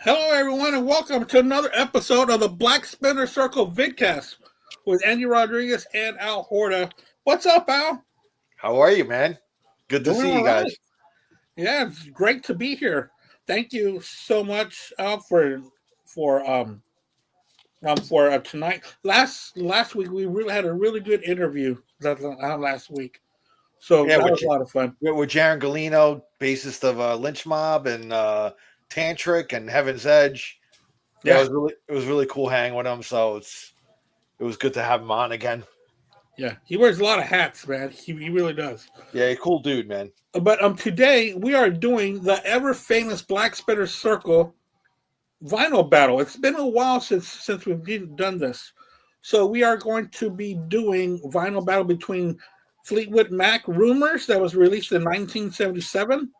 Hello, everyone, and welcome to another episode of the Black Spinner Circle vidcast with Andy Rodriguez and Al Horta. What's up, Al? How are you, man? Good to Doing see you all guys. right. Yeah, it's great to be here. Thank you so much for tonight. Last week we really had a really good interview last week, so Yeah, that was a lot of fun. with Jaron Galino, bassist of Lynch Mob and Tantric and Heaven's Edge. Yeah, it was really cool hanging with him. So it was good to have him on again. Yeah, he wears a lot of hats, man. He really does. Yeah, cool dude, man. But today we are doing the ever famous Black Spinner Circle vinyl battle. It's been a while since we've done this, so we are going to be doing vinyl battle between Fleetwood Mac Rumours, that was released in 1977,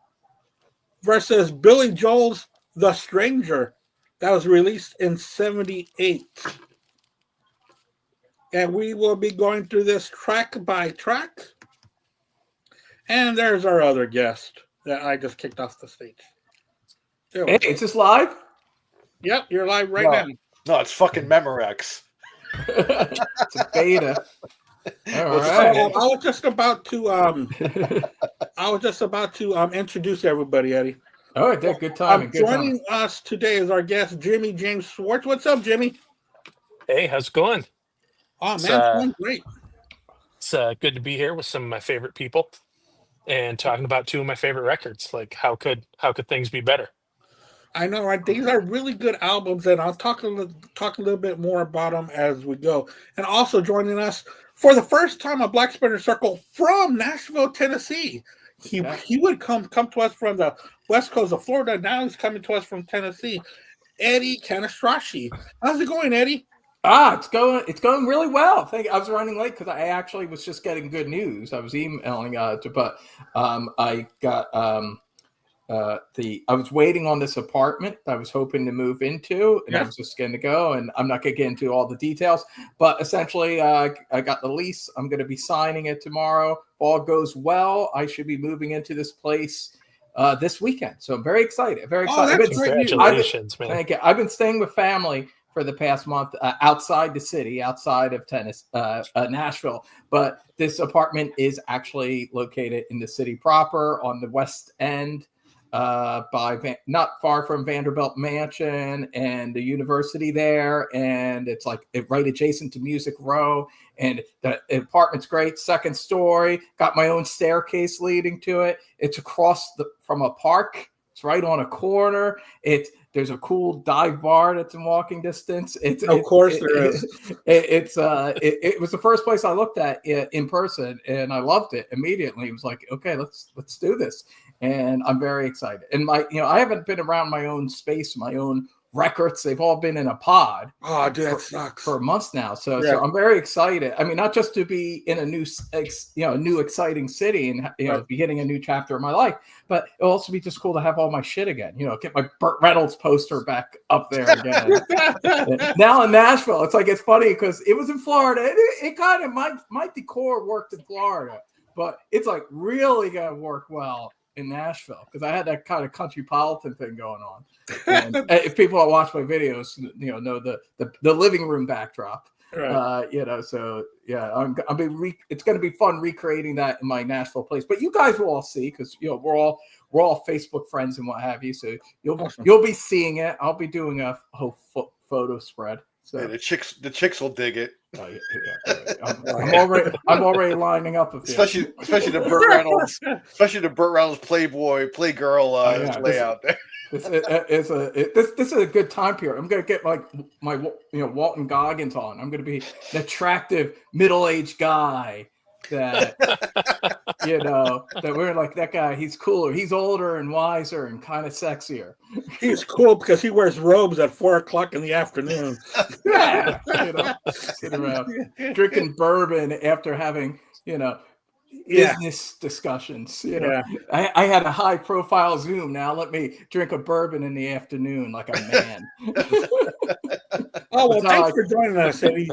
versus Billy Joel's The Stranger, that was released in 78. And we will be going through this track by track. And there's our other guest that I just kicked off the stage. Hey, is this live? Yep, you're live right now. No, it's fucking Memorex. It's a beta. All right. right. I was just about to introduce everybody, Eddie. All right, good timing. Joining us today is our guest, Jimmy James Schwartz. What's up, Jimmy? Hey, how's it going? Oh, man, it's going great. It's good to be here with some of my favorite people and talking about two of my favorite records. Like, how could things be better? I know, right? These are really good albums, and I'll talk a little bit more about them as we go. And also joining us for the first time on Black Spinner Circle from Nashville, Tennessee. He would come to us from the west coast of Florida. Now he's coming to us from Tennessee. Eddie Canastraci. How's it going, Eddie? It's going really well. I was running late because I actually was just getting good news. I was emailing but I got I was waiting on this apartment I was hoping to move into, and I was just going to go, and I'm not going to get into all the details, but essentially I got the lease. I'm going to be signing it tomorrow. If all goes well, I should be moving into this place this weekend. So I'm very excited. Very excited. Congratulations, man. Thank you. I've been staying with family for the past month outside the city, outside of Nashville. But this apartment is actually located in the city proper on the West End, not far from Vanderbilt Mansion and the university there. And it's like right adjacent to Music Row. And the apartment's great. Second story, got my own staircase leading to it. It's across from a park. It's right on a corner. There's a cool dive bar that's in walking distance. There is. It was the first place I looked at in person, and I loved it immediately. It was like, okay, let's do this, and I'm very excited. And I haven't been around my own space, my own records. They've all been in a pod. Oh, dude, that sucks. For months now. So I'm very excited. I mean, not just to be in a new exciting city and beginning a new chapter of my life, but it'll also be just cool to have all my shit again. Get my Burt Reynolds poster back up there again. Now in Nashville, it's funny because it was in Florida. It kind of my decor worked in Florida, but it's like really gonna work well in Nashville because I had that kind of countrypolitan thing going on. And if people that watch my videos, know the living room backdrop. Right. So yeah, it's going to be fun recreating that in my Nashville place. But you guys will all see because we're all Facebook friends and what have you. So you'll be seeing it. I'll be doing a whole photo spread. So the chicks will dig it. Oh, yeah. I'm already lining up. Especially the Burt Reynolds Playboy Playgirl layout there. This is a good time period. I'm gonna get my Walton Goggins on. I'm gonna be an attractive middle-aged guy that that we're like that guy. He's cooler. He's older and wiser and kind of sexier. He's cool because he wears robes at 4:00 in the afternoon. Yeah, sitting around drinking bourbon after having business discussions. I had a high profile Zoom. Now let me drink a bourbon in the afternoon like a man. Oh, well, thanks for joining us, Eddie.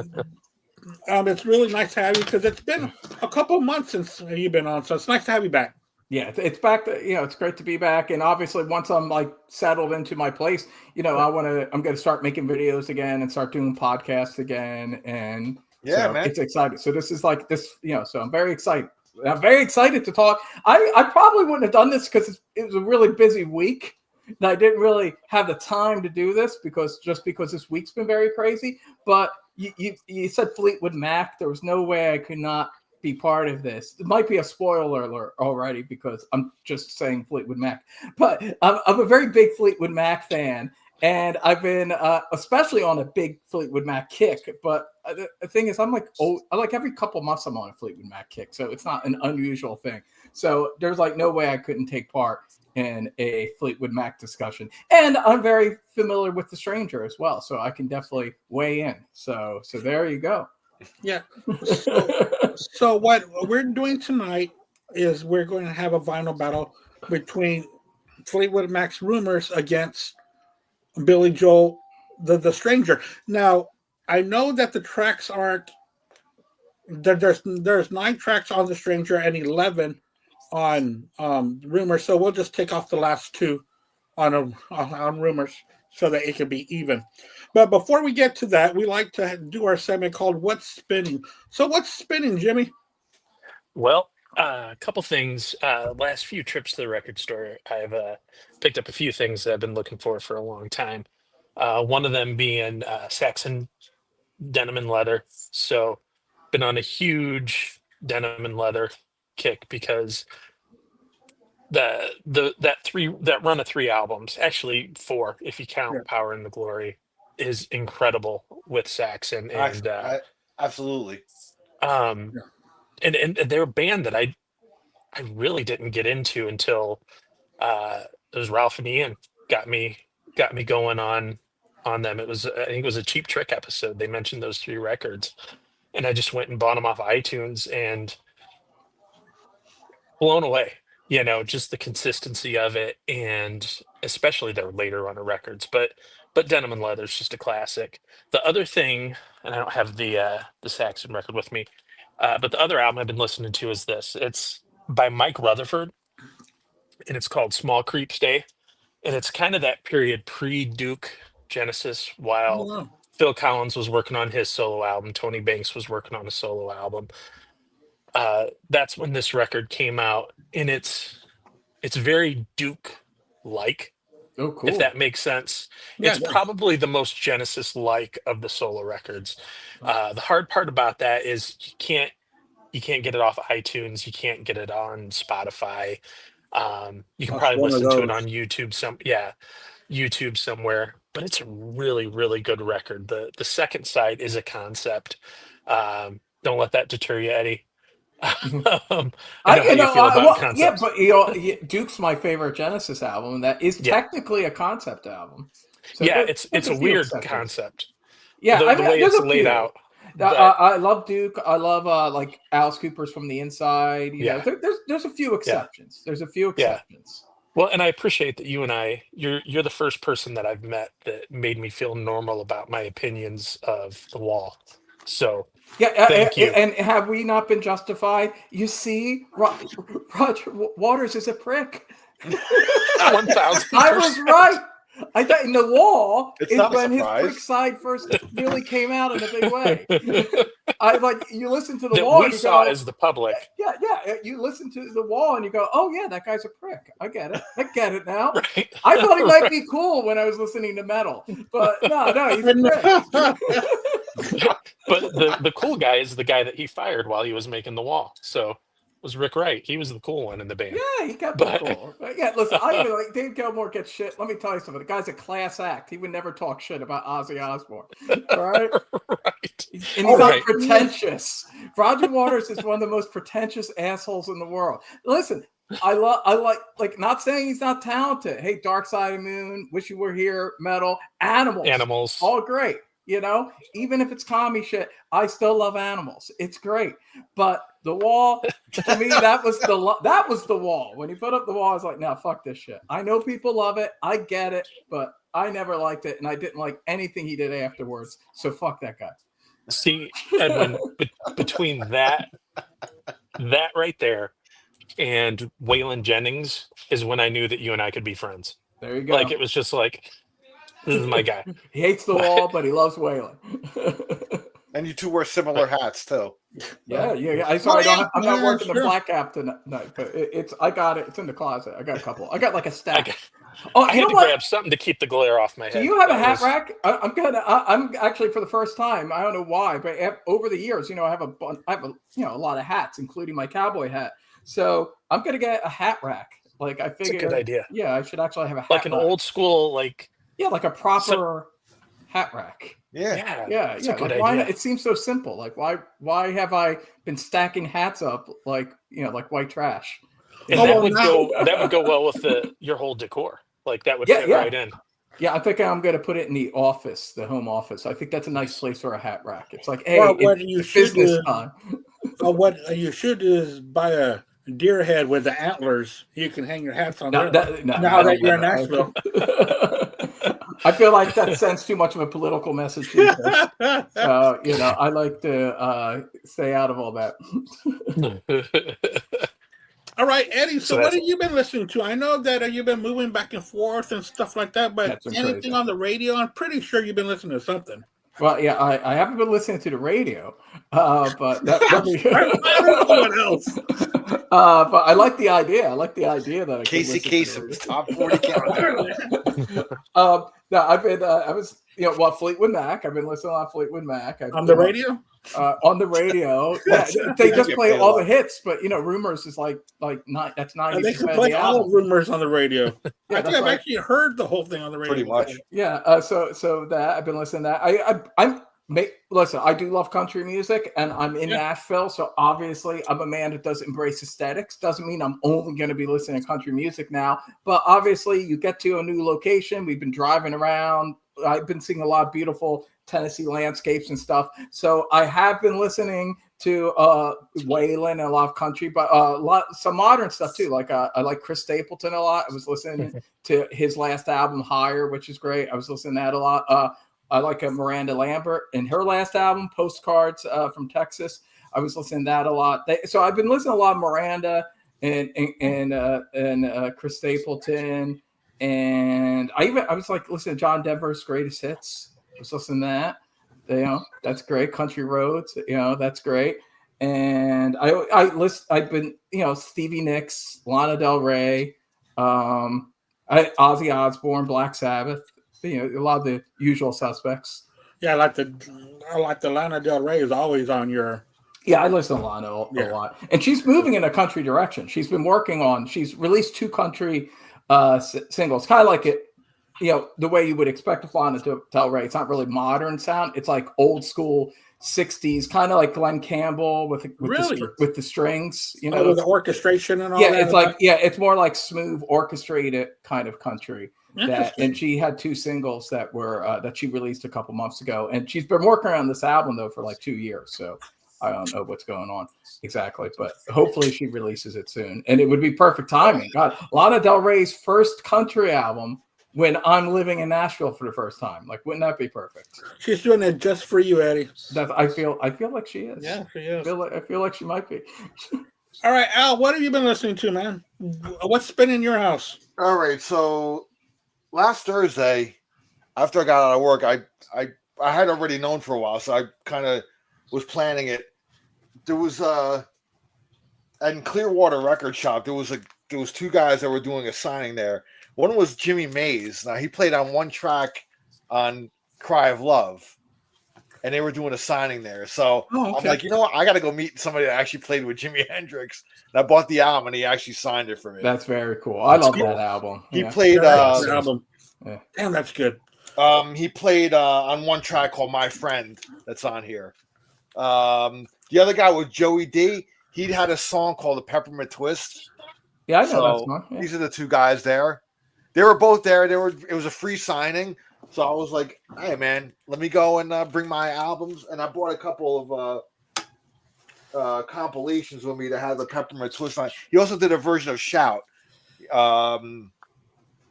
It's really nice to have you because it's been a couple of months since you've been on, so it's nice to have you back. Yeah, it's back to, it's great to be back. And obviously once I'm like settled into my place, I'm going to start making videos again and start doing podcasts again. And Yeah, man. it's exciting. So this is like this, so I'm very excited. I'm very excited to talk. I probably wouldn't have done this because it was a really busy week. And I didn't really have the time to do this because this week's been very crazy. But you said Fleetwood Mac. There was no way I could not be part of this. It might be a spoiler alert already because I'm just saying Fleetwood Mac. But I'm a very big Fleetwood Mac fan. And I've been especially on a big Fleetwood Mac kick. But the thing is, I like every couple months I'm on a Fleetwood Mac kick. So it's not an unusual thing. So there's like no way I couldn't take part in a Fleetwood Mac discussion. And I'm very familiar with The Stranger as well. So I can definitely weigh in. So there you go. Yeah. So what we're doing tonight is we're going to have a vinyl battle between Fleetwood Mac's Rumours against Billy Joel, the Stranger. Now, I know that the tracks aren't. There's 9 tracks on The Stranger and 11 on Rumours. So we'll just take off the last 2 on Rumours so that it can be even. But before we get to that, we like to do our segment called What's Spinning. So what's spinning, Jimmy? Well, a couple things. Last few trips to the record store, I've picked up a few things that I've been looking for a long time. One of them being Saxon denim and leather. So been on a huge denim and leather kick because that run of 3 albums, actually 4 if you count Power and the Glory, is incredible with Saxon. And absolutely. And they're a band that I really didn't get into until it was Ralph and Ian got me going on them. I think it was a Cheap Trick episode. They mentioned those 3 records, and I just went and bought them off iTunes and blown away. Just the consistency of it, and especially their later run of records. But Denim and Leather is just a classic. The other thing, and I don't have the Saxon record with me, but the other album I've been listening to is this. It's by Mike Rutherford, and it's called Small Creeps Day. And it's kind of that period pre-Duke Genesis, while Phil Collins was working on his solo album, Tony Banks was working on a solo album. That's when this record came out, and it's very Duke-like. Oh, cool. If that makes sense. Yeah, it's probably the most Genesis-like of the solo records. The hard part about that is you can't get it off iTunes. You can't get it on Spotify. You can probably listen to it on YouTube YouTube somewhere, but it's a really, really good record. The second side is a concept. Don't let that deter you, Eddie. I know how you feel about concepts. Yeah, but Duke's my favorite Genesis album, and that is technically a concept album. So it's a weird concept. Yeah, the way it's laid out. I love Duke. I love like Alice Cooper's From the Inside. There's a few exceptions. There's a few exceptions. Well, and I appreciate that you and you're the first person that I've met that made me feel normal about my opinions of The Wall. So thank you. And have we not been justified? You see, Roger Waters is a prick. 1,000%. I was right. I thought in The Wall is when his prick side first really came out in a big way. You listen to The Wall. We saw as the public. Yeah. You listen to The Wall and you go, "Oh yeah, that guy's a prick. I get it. I get it now." Right. I thought he might be cool when I was listening to metal, but no, he's a prick. But the cool guy is the guy that he fired while he was making The Wall. So was Rick Wright. He was the cool one in the band. Yeah, he kept it cool. Yeah, listen, I even like Dave Gilmour gets shit. Let me tell you something. The guy's a class act. He would never talk shit about Ozzy Osbourne. All right? Right. And he's not pretentious. Roger Waters is one of the most pretentious assholes in the world. Listen, I like not saying he's not talented. Hey, Dark Side of the Moon, Wish You Were Here, Metal, Animals. All great. Even if it's commie shit, I still love Animals. It's great. But The Wall, to me, that was the Wall. When he put up The Wall, I was like, no, fuck this shit. I know people love it. I get it, but I never liked it, and I didn't like anything he did afterwards. So fuck that guy. See, Edwin, between that right there and Waylon Jennings is when I knew that you and I could be friends. There you go. Like, it was just like, this is my guy. He hates the wall, but he loves Waylon. And you two wear similar hats too. Yeah. I'm sorry, I'm not working the black app tonight, but I got it. It's in the closet. I got a couple. I got like a stack. I had to grab something to keep the glare off my head. Do you have a hat rack? I'm actually, for the first time, I don't know why, but over the years, I have a lot of hats, including my cowboy hat. So I'm gonna get a hat rack. Like, I figured, it's a good idea. Yeah, I should actually have a hat like an rack. old school, like a proper hat rack. Yeah. It's a good like, idea. why not? It seems so simple. Like, why have I been stacking hats up like white trash? And that would go well with your whole decor. Like, that would fit right in. Yeah, I think I'm going to put it in the office, the home office. I think that's a nice place for a hat rack. It's like, hey, it's business time. What you should do is buy a deer head with the antlers. You can hang your hats on there. Now that you're in Nashville. I feel like that sends too much of a political message. I like to stay out of all that. All right, Eddie. So what have you been listening to? I know that you've been moving back and forth and stuff like that, but anything on the radio? I'm pretty sure you've been listening to something. Well, yeah, I haven't been listening to the radio, but that I don't know what else. But I like the idea. I like the idea that Casey Kasem's top 40 countdown. No, I was Fleetwood Mac. I've been listening to a lot of Fleetwood Mac. On the radio? On the radio. Yeah, they just play all the hits, but Rumours is like that's 90%. They can play all Rumours on the radio. I think I've actually heard the whole thing on the radio. Pretty much. Yeah. So that I've been listening to that. Listen, I do love country music, and I'm in Nashville, so obviously I'm a man that does embrace aesthetics. Doesn't mean I'm only going to be listening to country music now, but obviously you get to a new location. We've been driving around. I've been seeing a lot of beautiful Tennessee landscapes and stuff. So I have been listening to Waylon and a lot of country, but some modern stuff too. Like I like Chris Stapleton a lot. I was listening to his last album, Higher, which is great. I was listening to that a lot. I like Miranda Lambert and her last album, Postcards from Texas. I was listening to that a lot. So I've been listening to a lot of Miranda and Chris Stapleton. And I was like listening to John Denver's Greatest Hits. I was listening to that. That's great. Country Roads, that's great. And I've been, Stevie Nicks, Lana Del Rey, Ozzy Osbourne, Black Sabbath. A lot of the usual suspects. Yeah, I like the Lana Del Rey is always on your. Yeah, I listen to Lana a lot, and she's moving in a country direction. She's released 2 country singles, kind of like it, the way you would expect Lana Del Rey. It's not really modern sound. It's like old school 60s, kind of like Glenn Campbell with the strings, with the orchestration and all that. It's more like smooth orchestrated kind of country. And she had 2 singles that were that she released a couple months ago, and she's been working on this album though for like 2 years. So I don't know what's going on exactly, but hopefully she releases it soon, and it would be perfect timing. God, Lana Del Rey's first country album when I'm living in Nashville for the first time. Like, wouldn't that be perfect? She's doing it just for you, Eddie. I feel like she is. Yeah, she is. I feel like she might be. All right, Al, what have you been listening to, man? What's been in your house? All right, so last Thursday, after I got out of work, I had already known for a while, so I kind of was planning it. There was in Clearwater Record Shop, there was 2 guys that were doing a signing there. One was Jimmy Mays. Now he played on one track on Cry of Love, and they were doing a signing there. So I'm like, what? I got to go meet somebody that actually played with Jimi Hendrix. And I bought the album, and he actually signed it for me. That's very cool. I love that album. He played album. Yeah. Damn, that's good. He played on one track called My Friend that's on here. The other guy was Joey D. He had a song called The Peppermint Twist. Yeah, I know that song. Yeah. These are the 2 guys there. They were both there. It was a free signing. So I was like, hey, man, let me go and bring my albums. And I bought a couple of compilations with me that had the Peppermint Twist on. He also did a version of Shout.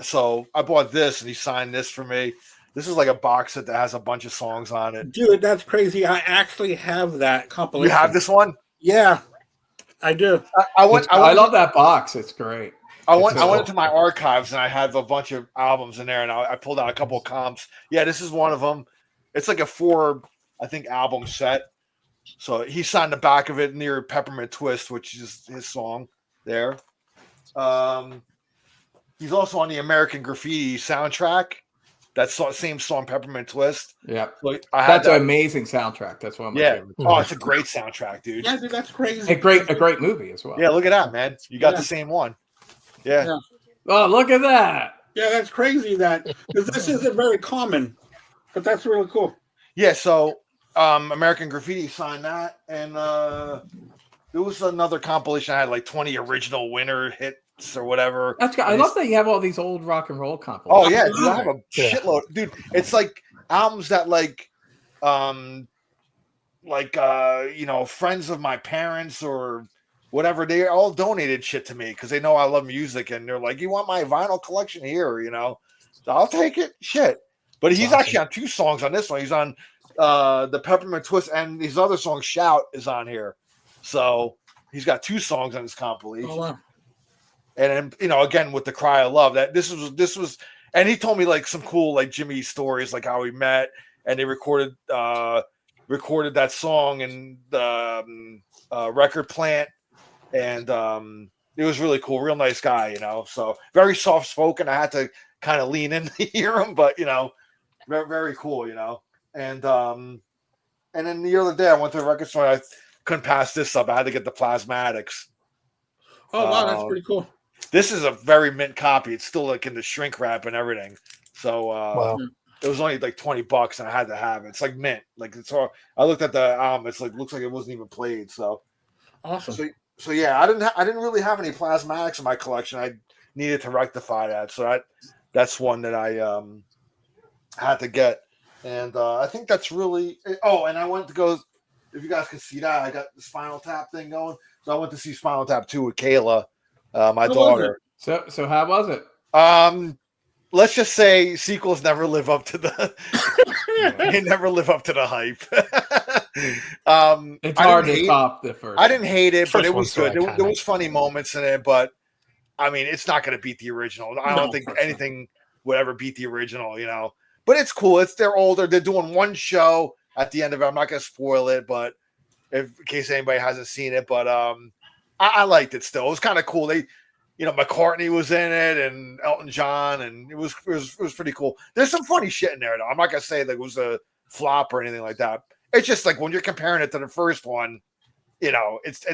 So I bought this, and he signed this for me. This is like a box set that has a bunch of songs on it. Dude, that's crazy. I actually have that compilation. You have this one? Yeah. I do. I went. I love that box. It's great. I went so into my archives and I had a bunch of albums in there, and I pulled out a couple of comps. Yeah, this is one of them. It's like a 4, I think, album set. So he signed the back of it near Peppermint Twist, which is his song there. He's also on the American Graffiti soundtrack. That same song, Peppermint Twist. Yeah, So that's an amazing soundtrack. That's one of my favorites. Oh, it's a great soundtrack, dude. Yeah, dude, that's crazy. A great movie as well. Yeah, look at that, man. You got the same one. Yeah. Oh, look at that. Yeah, that's crazy. Because this isn't very common, but that's really cool. Yeah. So American Graffiti signed that, and there was another compilation. I had like 20 original winner hits or whatever. That's good. I love that you have all these old rock and roll compilations. Oh yeah, dude, I have a shitload, dude. It's like albums that friends of my parents or whatever, they all donated shit to me because they know I love music, and they're like, "You want my vinyl collection here?" So I'll take it. Shit. But he's actually on 2 songs on this one. He's on the Peppermint Twist, and his other song "Shout" is on here. So he's got 2 songs on this compilation. Oh, wow. And then, again with the Cry of Love, that this was, and he told me like some cool like Jimmy stories, like how he met, and they recorded that song in the record plant, and it was really cool. Real nice guy, So very soft spoken. I had to kind of lean in to hear him, but very, very cool, And then the other day I went to a record store. I couldn't pass this up. I had to get the Plasmatics. Oh wow, that's pretty cool. This is a very mint copy. It's still like in the shrink wrap and everything. So wow. It was only like $20, and I had to have it. It's like mint. Like it's all. I looked at the album. It's like looks like it wasn't even played. So awesome. So yeah, I didn't really have any Plasmatics in my collection. I needed to rectify that. So that's one that I had to get. And I think that's really. Oh, and I went to go. If you guys can see that, I got the Spinal Tap thing going. So I went to see Spinal Tap 2 with Kayla, my daughter. So how was it? Let's just say sequels never live up to the they never live up to the hype. It's hard to top the first. I didn't hate it, but it was one's good. There was funny moments in it, but I mean, it's not going to beat the original. I don't think anything would ever beat the original, But it's cool. They're older. They're doing one show at the end of it. I'm not going to spoil it, but in case anybody hasn't seen it, but I liked it still. It was kind of cool. They, McCartney was in it and Elton John, and it was pretty cool. There's some funny shit in there, though. I'm not going to say that it was a flop or anything like that. It's just like when you're comparing it to the first one, it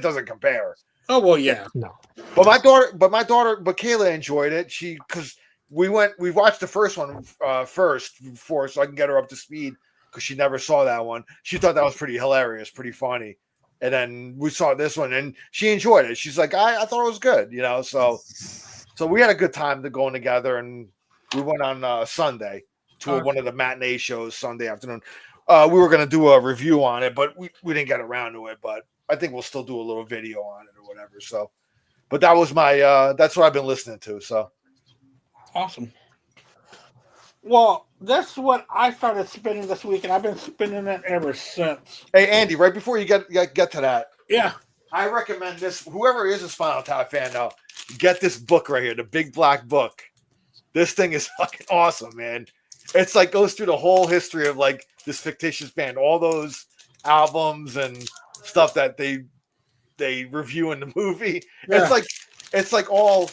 doesn't compare. Oh well, yeah. No. But Kayla enjoyed it. Because we watched the first one first before, so I can get her up to speed because she never saw that one. She thought that was pretty hilarious, pretty funny. And then we saw this one, and she enjoyed it. She's like, I thought it was good, So we had a good time going together, and we went on Sunday to one of the matinee shows Sunday afternoon. We were going to do a review on it, but we didn't get around to it. But I think we'll still do a little video on it or whatever. So, but that was my that's what I've been listening to. So awesome. Well, that's what I started spinning this week, and I've been spinning it ever since. Hey, Andy, right before you get to that, yeah, I recommend this. Whoever is a Spinal Tap fan now, get this book right here, the Big Black Book. This thing is fucking awesome, man. It's like goes through the whole history of like this fictitious band, all those albums and stuff that they review in the movie. Yeah. It's like all.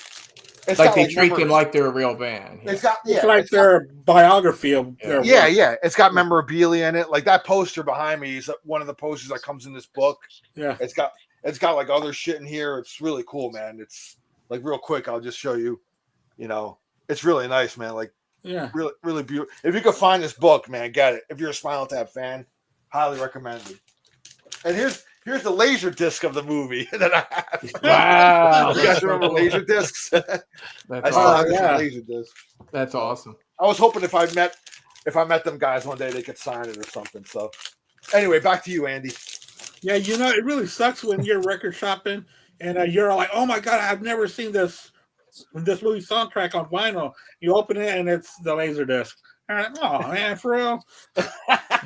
It's like they treat them like they're a real band. Yeah. It's like their biography of their work. Yeah. It's got memorabilia in it. Like that poster behind me is one of the posters that comes in this book. Yeah. It's got like other shit in here. It's really cool, man. It's like real quick. I'll just show you. It's really nice, man. Like really, really beautiful. If you could find this book, man, get it. If you're a Spinal Tap fan, highly recommended. And here's the laser disc of the movie that I have. Wow. You guys remember laser discs? I still have this laser disc. That's awesome. I was hoping if I met them guys one day, they could sign it or something. So anyway, back to you, Andy. Yeah, it really sucks when you're record shopping and you're like, oh my God, I've never seen this movie soundtrack on vinyl. You open it and it's the laser disc. Oh man, for real.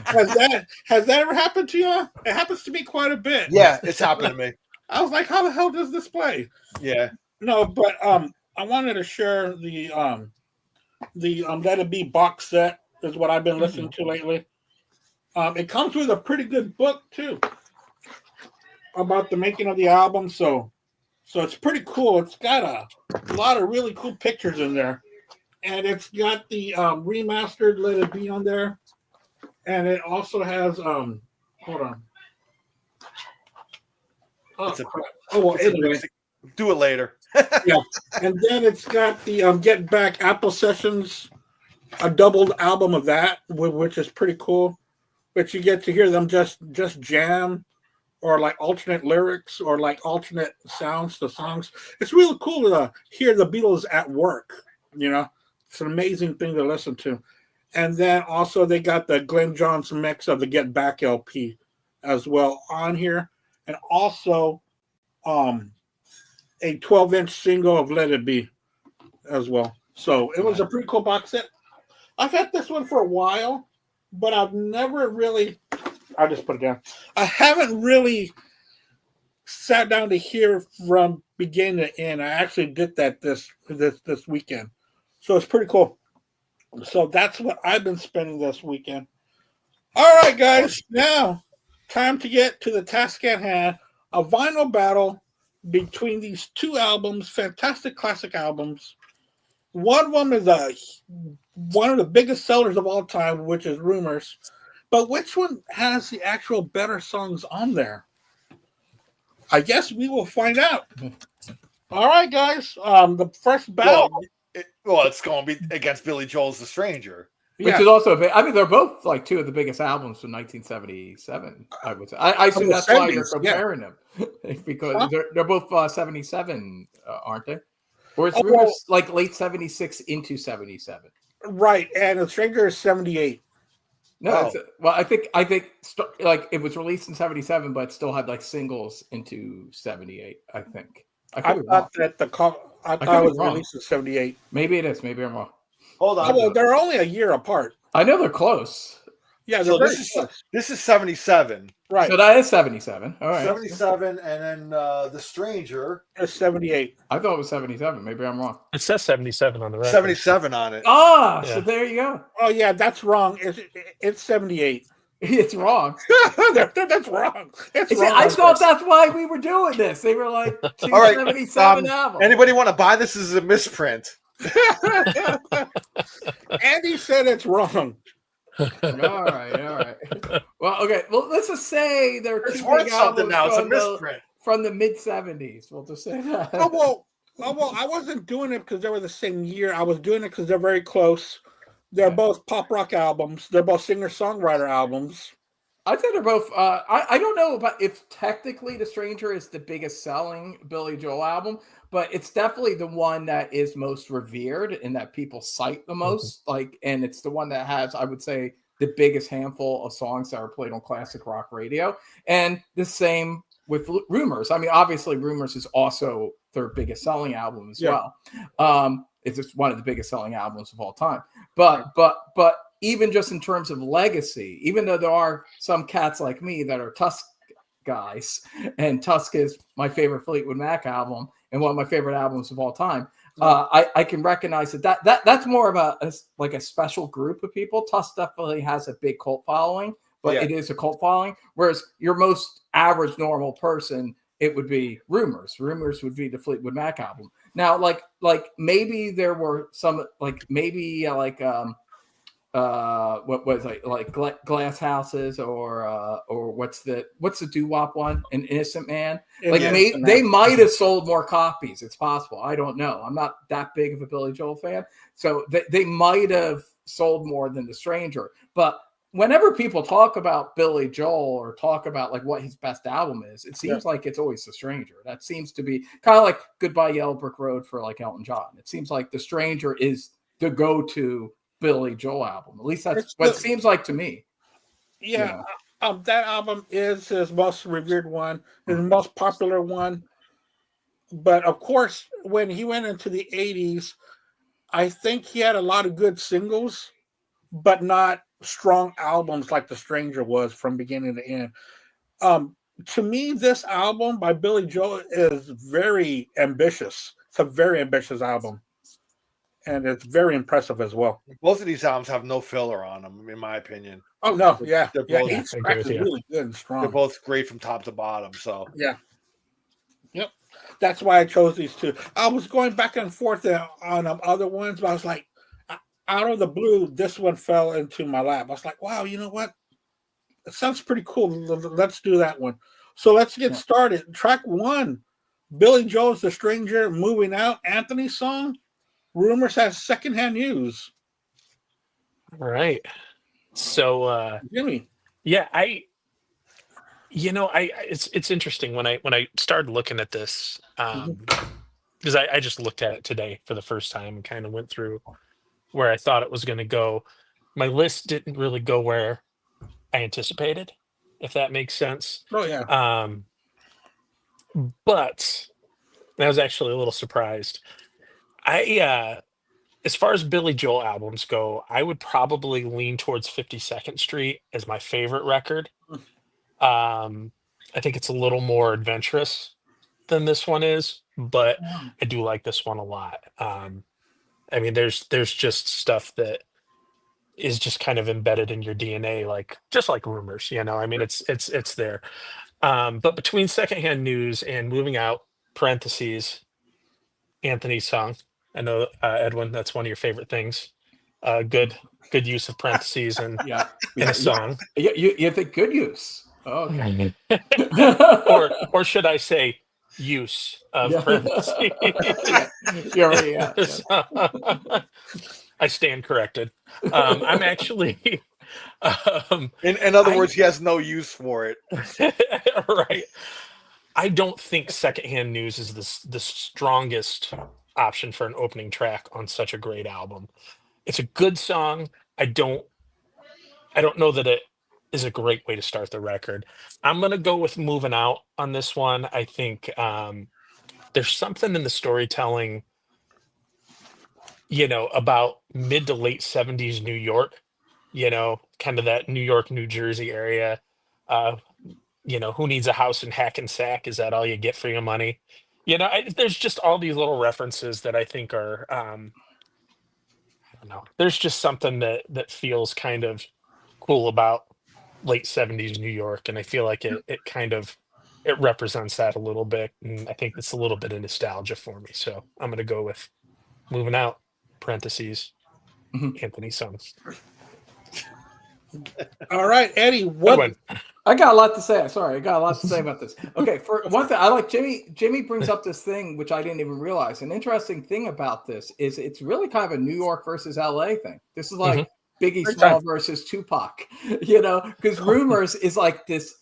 Has that ever happened to you? It happens to me quite a bit. Yeah, it's happened to me. I was like, how the hell does this play? Yeah. No, but I wanted to share the Let It Be box set is what I've been listening to lately. It comes with a pretty good book too about the making of the album, so it's pretty cool. It's got a lot of really cool pictures in there, and it's got the remastered Let It Be on there, and it also has hold on. Oh, crap. Well, anyway. Do it later. Yeah, and then it's got the Get Back Apple Sessions, a doubled album of that, which is pretty cool. But you get to hear them just jam, or like alternate lyrics, or like alternate sounds to songs. It's really cool to hear the Beatles at work. You know, it's an amazing thing to listen to. And then also they got the Glenn Johns mix of the Get Back LP as well on here, and also a 12-inch single of Let It Be as well. So it was a pretty cool box set. I've had this one for a while, but I've never really, I'll just put it down. I haven't really sat down to hear from beginning to end. I actually did that this weekend. So it's pretty cool. So that's what I've been spending this weekend. All right, guys. Now, time to get to the task at hand. A vinyl battle between these two albums, fantastic classic albums. One of them is one of the biggest sellers of all time, which is Rumours. But which one has the actual better songs on there? I guess we will find out. All right, guys. The first battle. Well, it's going to be against Billy Joel's The Stranger. Which is also a bit, I mean, they're both like two of the biggest albums from 1977, I would say. I assume that's 70s, why you're comparing them. Because they're both 77, aren't they? Or is Rumours like late 76 into 77? Right, and The Stranger is 78. No, well, I think like it was released in 77, but it still had like singles into 78, I think. I thought that I thought it was released in 78. Maybe it is. Maybe I'm wrong. Hold on. Well, they're only a year apart. I know they're close. Yeah, they're this is 77. Right. So that is 77. All right. 77, and then The Stranger is 78. I thought it was 77. Maybe I'm wrong. It says 77 on the record. 77 on it. So there you go. Oh, yeah, that's wrong. It's 78. It's wrong. That's wrong. It's wrong. I thought that's why we were doing this. They were like 277 albums. Anybody want to buy this as a misprint? Andy said it's wrong. All right. Well, okay. Well, let's just say they're it's two worth big something albums now. It's a misprint from the mid 70s. We'll just say that. Oh well. I wasn't doing it because they were the same year. I was doing it because they're very close. They're both pop rock albums. They're both singer-songwriter albums. I think they're both. I don't know about if technically The Stranger is the biggest selling Billy Joel album, but it's definitely the one that is most revered and that people cite the most. And it's the one that has, I would say, the biggest handful of songs that are played on classic rock radio. And the same with Rumours. I mean, obviously, Rumours is also their biggest selling album as well. It's just one of the biggest selling albums of all time. But even just in terms of legacy, even though there are some cats like me that are Tusk guys, and Tusk is my favorite Fleetwood Mac album and one of my favorite albums of all time, I can recognize that's more of a special group of people. Tusk definitely has a big cult following, but it is a cult following. Whereas your most average normal person, it would be Rumours. Rumours would be the Fleetwood Mac album. Now, like maybe there were some what was it, like Glass Houses or what's the doo-wop one? An Innocent Man. They might have sold more copies. It's possible. I don't know. I'm not that big of a Billy Joel fan, so they might have sold more than The Stranger. But whenever people talk about Billy Joel or talk about like what his best album is, it seems like it's always The Stranger. That seems to be kind of like Goodbye Yellow Brick Road for like Elton John. It seems like The Stranger is the go-to Billy Joel album. At least that's what it seems like to me. Yeah, that album is his most revered one, his most popular one. But of course, when he went into the 80s, I think he had a lot of good singles, but not strong albums like The Stranger was from beginning to end. to me, this album by Billy Joel is very ambitious. It's a very ambitious album, and it's very impressive as well. Both of these albums have no filler on them, in my opinion. Oh no, yeah, They're yeah. both- Each track is really good and strong. They're both great from top to bottom. So Yeah. Yep. That's why I chose these two. I was going back and forth on other ones, but I was like, out of the blue, this one fell into my lap. I was like, wow, you know what? It sounds pretty cool. Let's do that one. So let's get started. Track 1, Billy Joel's The Stranger, Moving Out, Anthony's song. Rumours has Secondhand News. All right. So Jimmy. yeah, it's interesting when I started looking at this, because I just looked at it today for the first time and kind of went through where I thought it was going to go. My list didn't really go where I anticipated, if that makes sense. Oh yeah. But I was actually a little surprised. As far as Billy Joel albums go, I would probably lean towards 52nd Street as my favorite record. I think it's a little more adventurous than this one is, but I do like this one a lot. I mean, there's just stuff that is just kind of embedded in your DNA, like just like Rumours, I mean, it's there. But between Secondhand News and Moving Out, parentheses, Anthony's song. I know, Edwin, that's one of your favorite things. Good use of parentheses and in a song. You think good use? Oh, okay. or should I say use of parentheses? Yeah. I stand corrected. I'm actually in other words, he has no use for it. Right. I don't think Secondhand News is the strongest option for an opening track on such a great album. It's a good song. I don't know that it is a great way to start the record. I'm gonna go with Moving Out on this one. I think there's something in the storytelling, about mid to late 70s New York, kind of that New York, New Jersey area. Who needs a house in Hackensack? Is that all you get for your money? There's just all these little references that I think are, I don't know. There's just something that feels kind of cool about late 70s New York, and I feel like it kind of represents that a little bit, and I think it's a little bit of nostalgia for me. So I'm gonna go with Moving Out, parentheses, Anthony's song. All right, Eddie, I got a lot to say. Sorry, I got a lot to say about this. Okay, for one thing, I like Jimmy brings up this thing which I didn't even realize. An interesting thing about this is it's really kind of a New York versus LA thing. This is like Biggie Small versus Tupac, because Rumours is like this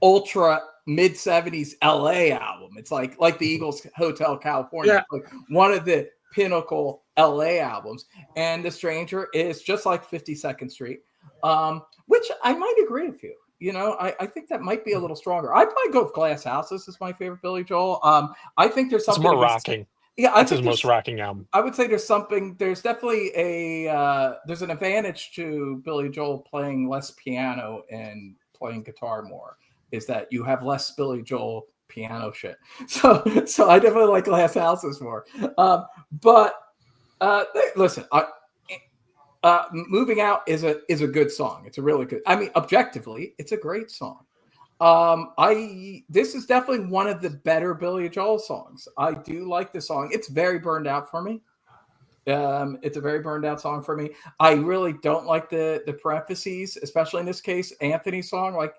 ultra mid 70s LA album. It's like the Eagles Hotel California, like one of the pinnacle LA albums. And The Stranger is just like 52nd Street, which I might agree with you. I think that might be a little stronger. I'd probably go with Glass Houses as my favorite Billy Joel. I think there's something more rocking. Yeah, that's his most rocking album. I would say there's definitely there's an advantage to Billy Joel playing less piano and playing guitar more, is that you have less Billy Joel piano shit. So I definitely like Glass Houses more. But listen, Moving Out is a good song. It's a really good. I mean, objectively, it's a great song. This is definitely one of the better Billy Joel songs. I do like the song. It's very burned out for me. It's a very burned out song for me. I really don't like the parentheses, especially in this case, Anthony's song. Like,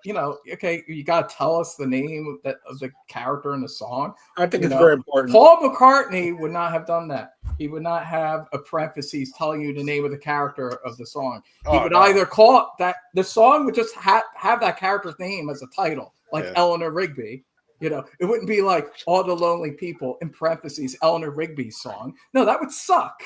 okay, you gotta tell us the name of the character in the song. I think it's very important. Paul McCartney would not have done that. He would not have a parentheses telling you the name of the character of the song. He would either call it that the song would just have that character's name as a title, like Eleanor Rigby. It wouldn't be like All the Lonely People in parentheses Eleanor Rigby's song. No, that would suck.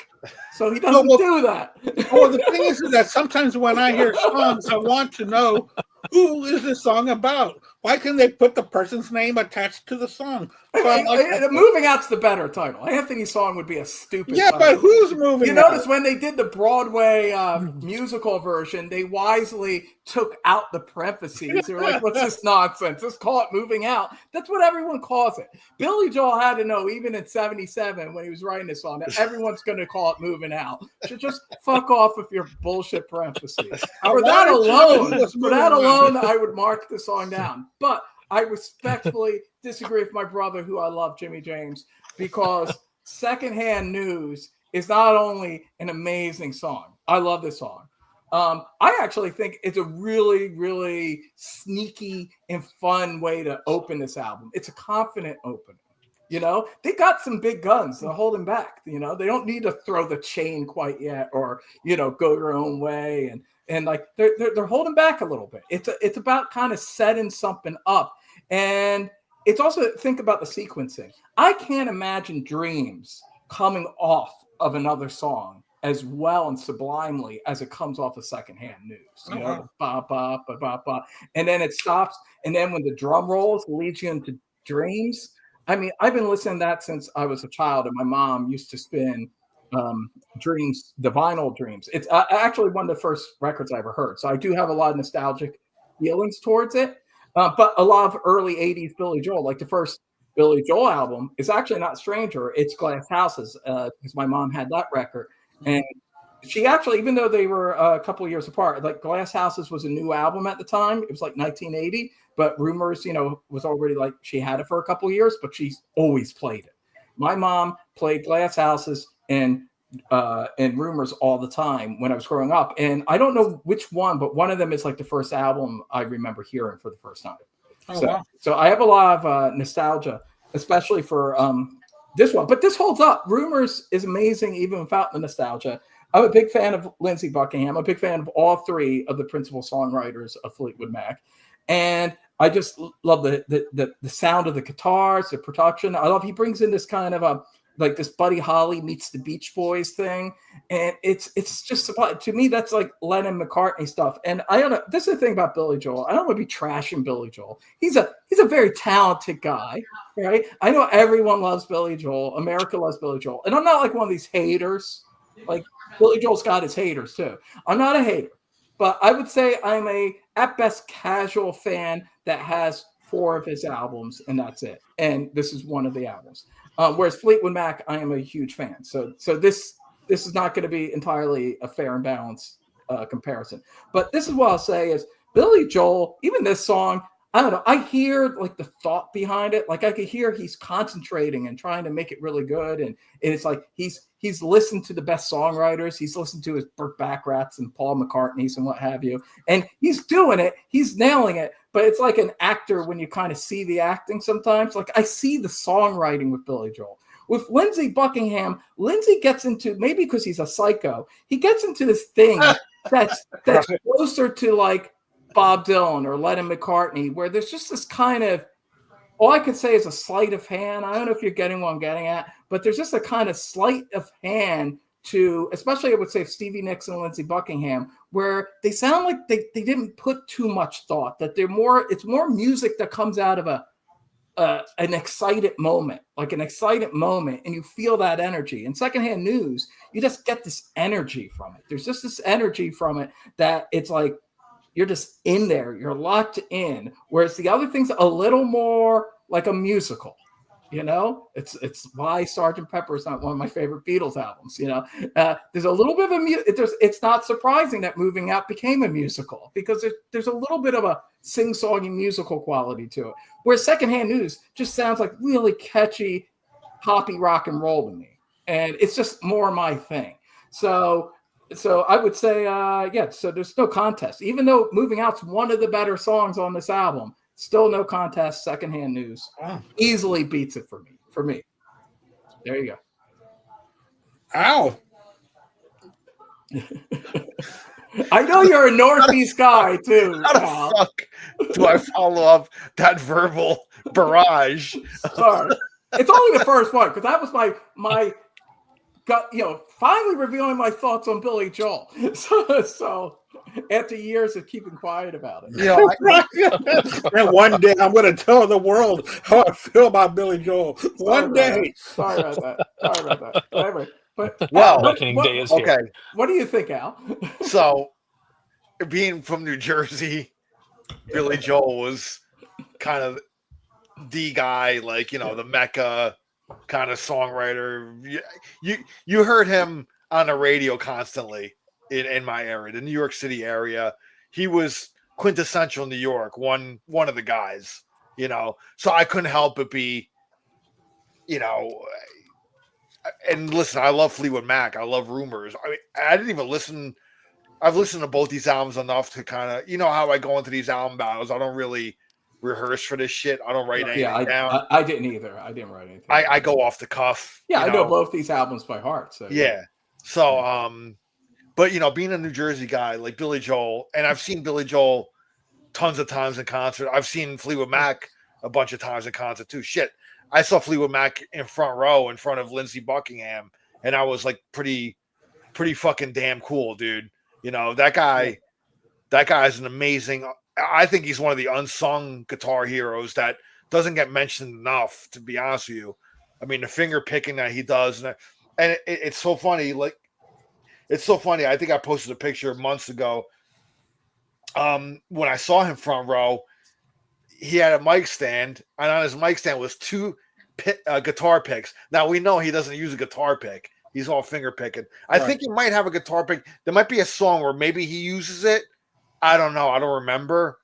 So he doesn't do that. Well, the thing is that sometimes when I hear songs, I want to know who is this song about. Why couldn't they put the person's name attached to the song? So Moving Out's the better title. Anthony's song would be a stupid title. but who's moving You out? notice when they did the Broadway musical version, they wisely took out the parentheses. They were like, what's this nonsense? Let's call it Moving Out. That's what everyone calls it. Billy Joel had to know, even in 77, when he was writing this song, that everyone's going to call it Moving Out. So just fuck off with your bullshit parentheses. For that alone, I would mark the song down. But I respectfully disagree with my brother, who I love, Jimmy James, because Secondhand News is not only an amazing song. I love this song. I actually think it's a really, really sneaky and fun way to open this album. It's a confident opening. You know, they got some big guns. They're holding back. You know, they don't need to throw the chain quite yet, or, you know, go your own way. And like they're holding back a little bit. It's about kind of setting something up. And it's also, think about the sequencing. I can't imagine Dreams coming off of another song as well and sublimely as it comes off of Secondhand News. You know, ba ba ba ba ba, and then it stops. And then when the drum rolls leads you into Dreams. I mean, I've been listening to that since I was a child, and my mom used to spin Dreams, the vinyl Dreams. It's actually one of the first records I ever heard. So I do have a lot of nostalgic feelings towards it. But a lot of early 80s Billy Joel, like the first Billy Joel album, is actually not Stranger. It's Glass Houses, because my mom had that record. And she actually, even though they were a couple of years apart, like Glass Houses was a new album at the time. It was like 1980. But Rumours, you know, was already like, she had it for a couple of years, but she's always played it. My mom played Glass Houses and Rumours all the time when I was growing up. And I don't know which one, but one of them is like the first album I remember hearing for the first time. So I have a lot of nostalgia, especially for this one. But this holds up. Rumours is amazing even without the nostalgia. I'm a big fan of Lindsey Buckingham. I'm a big fan of all three of the principal songwriters of Fleetwood Mac. And I just love the sound of the guitars, the production. I love he brings in this kind of like this Buddy Holly meets the Beach Boys thing, and it's just, to me, that's like Lennon McCartney stuff. And I don't know. This is the thing about Billy Joel. I don't want to be trashing Billy Joel. He's a very talented guy, right? I know everyone loves Billy Joel. America loves Billy Joel, and I'm not like one of these haters. Like Billy Joel's got his haters too. I'm not a hater. But I would say I'm at best, casual fan that has 4 of his albums, and that's it. And this is one of the albums. Whereas Fleetwood Mac, I am a huge fan. So this is not going to be entirely a fair and balanced comparison. But this is what I'll say is Billy Joel, even this song, I don't know. I hear like the thought behind it. Like I could hear he's concentrating and trying to make it really good. And it's like he's listened to the best songwriters. He's listened to his Burt Bacharachs and Paul McCartney's and what have you. And he's doing it. He's nailing it. But it's like an actor when you kind of see the acting sometimes. Like I see the songwriting with Billy Joel. With Lindsey Buckingham, Lindsey gets into, maybe because he's a psycho, he gets into this thing that's closer to like Bob Dylan or Lennon McCartney, where there's just this kind of, all I could say is a sleight of hand. I don't know if you're getting what I'm getting at, but there's just a kind of sleight of hand to, especially I would say Stevie Nicks and Lindsey Buckingham, where they sound like they didn't put too much thought, that it's more music that comes out of an excited moment, and you feel that energy. In Secondhand News, you just get this energy from it. There's just this energy from it that it's like, you're just in there, you're locked in. Whereas the other thing's a little more like a musical, you know? It's why Sgt. Pepper is not one of my favorite Beatles albums, you know? There's a little bit of it's not surprising that Moving Out became a musical, because there's a little bit of a sing-songy musical quality to it. Whereas Secondhand News just sounds like really catchy, poppy rock and roll to me. And it's just more my thing. So I would say, so there's no contest. Even though Moving Out's one of the better songs on this album, still no contest. Secondhand News easily beats it for me. There you go. Ow. I know you're a Northeast guy, too. How the fuck do I follow up that verbal barrage? Sorry. It's only the first one, because that was my got, finally revealing my thoughts on Billy Joel. So After years of keeping quiet about it. You know, And one day I'm going to tell the world how I feel about Billy Joel. One day. Sorry about that. But anyway, but Well, Al, Reckoning day is here. okay. what do you think, Al? So, being from New Jersey, Billy Joel was kind of the guy, like, the Mecca kind of songwriter. You heard him on the radio constantly in my area, the New York City area. He was quintessential New York, one of the guys, So I couldn't help but be, and listen, I love Fleetwood Mac. I love Rumours. I mean, I didn't even listen. I've listened to both these albums enough to kind of, how I go into these album battles. I don't really rehearse for this shit. I don't write anything down. I didn't either. I didn't write anything. I go off the cuff. Yeah, I know both these albums by heart. So yeah. So, but being a New Jersey guy like Billy Joel, and I've seen Billy Joel tons of times in concert. I've seen Fleetwood Mac a bunch of times in concert too. Shit, I saw Fleetwood Mac in front row in front of Lindsey Buckingham, and I was like pretty fucking damn cool, dude. That guy is an amazing. I think he's one of the unsung guitar heroes that doesn't get mentioned enough, to be honest with you. I mean, the finger picking that he does, and it's so funny. Like, it's so funny. I think I posted a picture months ago. When I saw him front row, he had a mic stand, and on his mic stand was two guitar picks. Now we know he doesn't use a guitar pick. He's all finger picking. I think he might have a guitar pick. There might be a song where maybe he uses it. I don't know. I don't remember.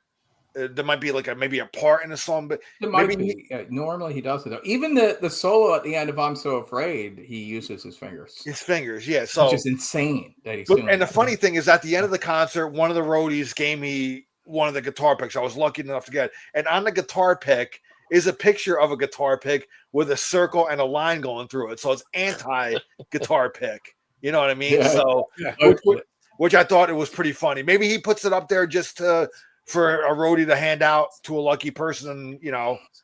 There might be like maybe a part in the song, but it might be. Normally he does it though. Even the solo at the end of "I'm So Afraid," he uses his fingers. His fingers, yeah. So which is insane that he's. And the funny thing is, at the end of the concert, one of the roadies gave me one of the guitar picks. I was lucky enough to get, and on the guitar pick is a picture of a guitar pick with a circle and a line going through it. So it's anti-guitar pick. You know what I mean? Yeah. So, which I thought it was pretty funny. Maybe he puts it up there just for a roadie to hand out to a lucky person,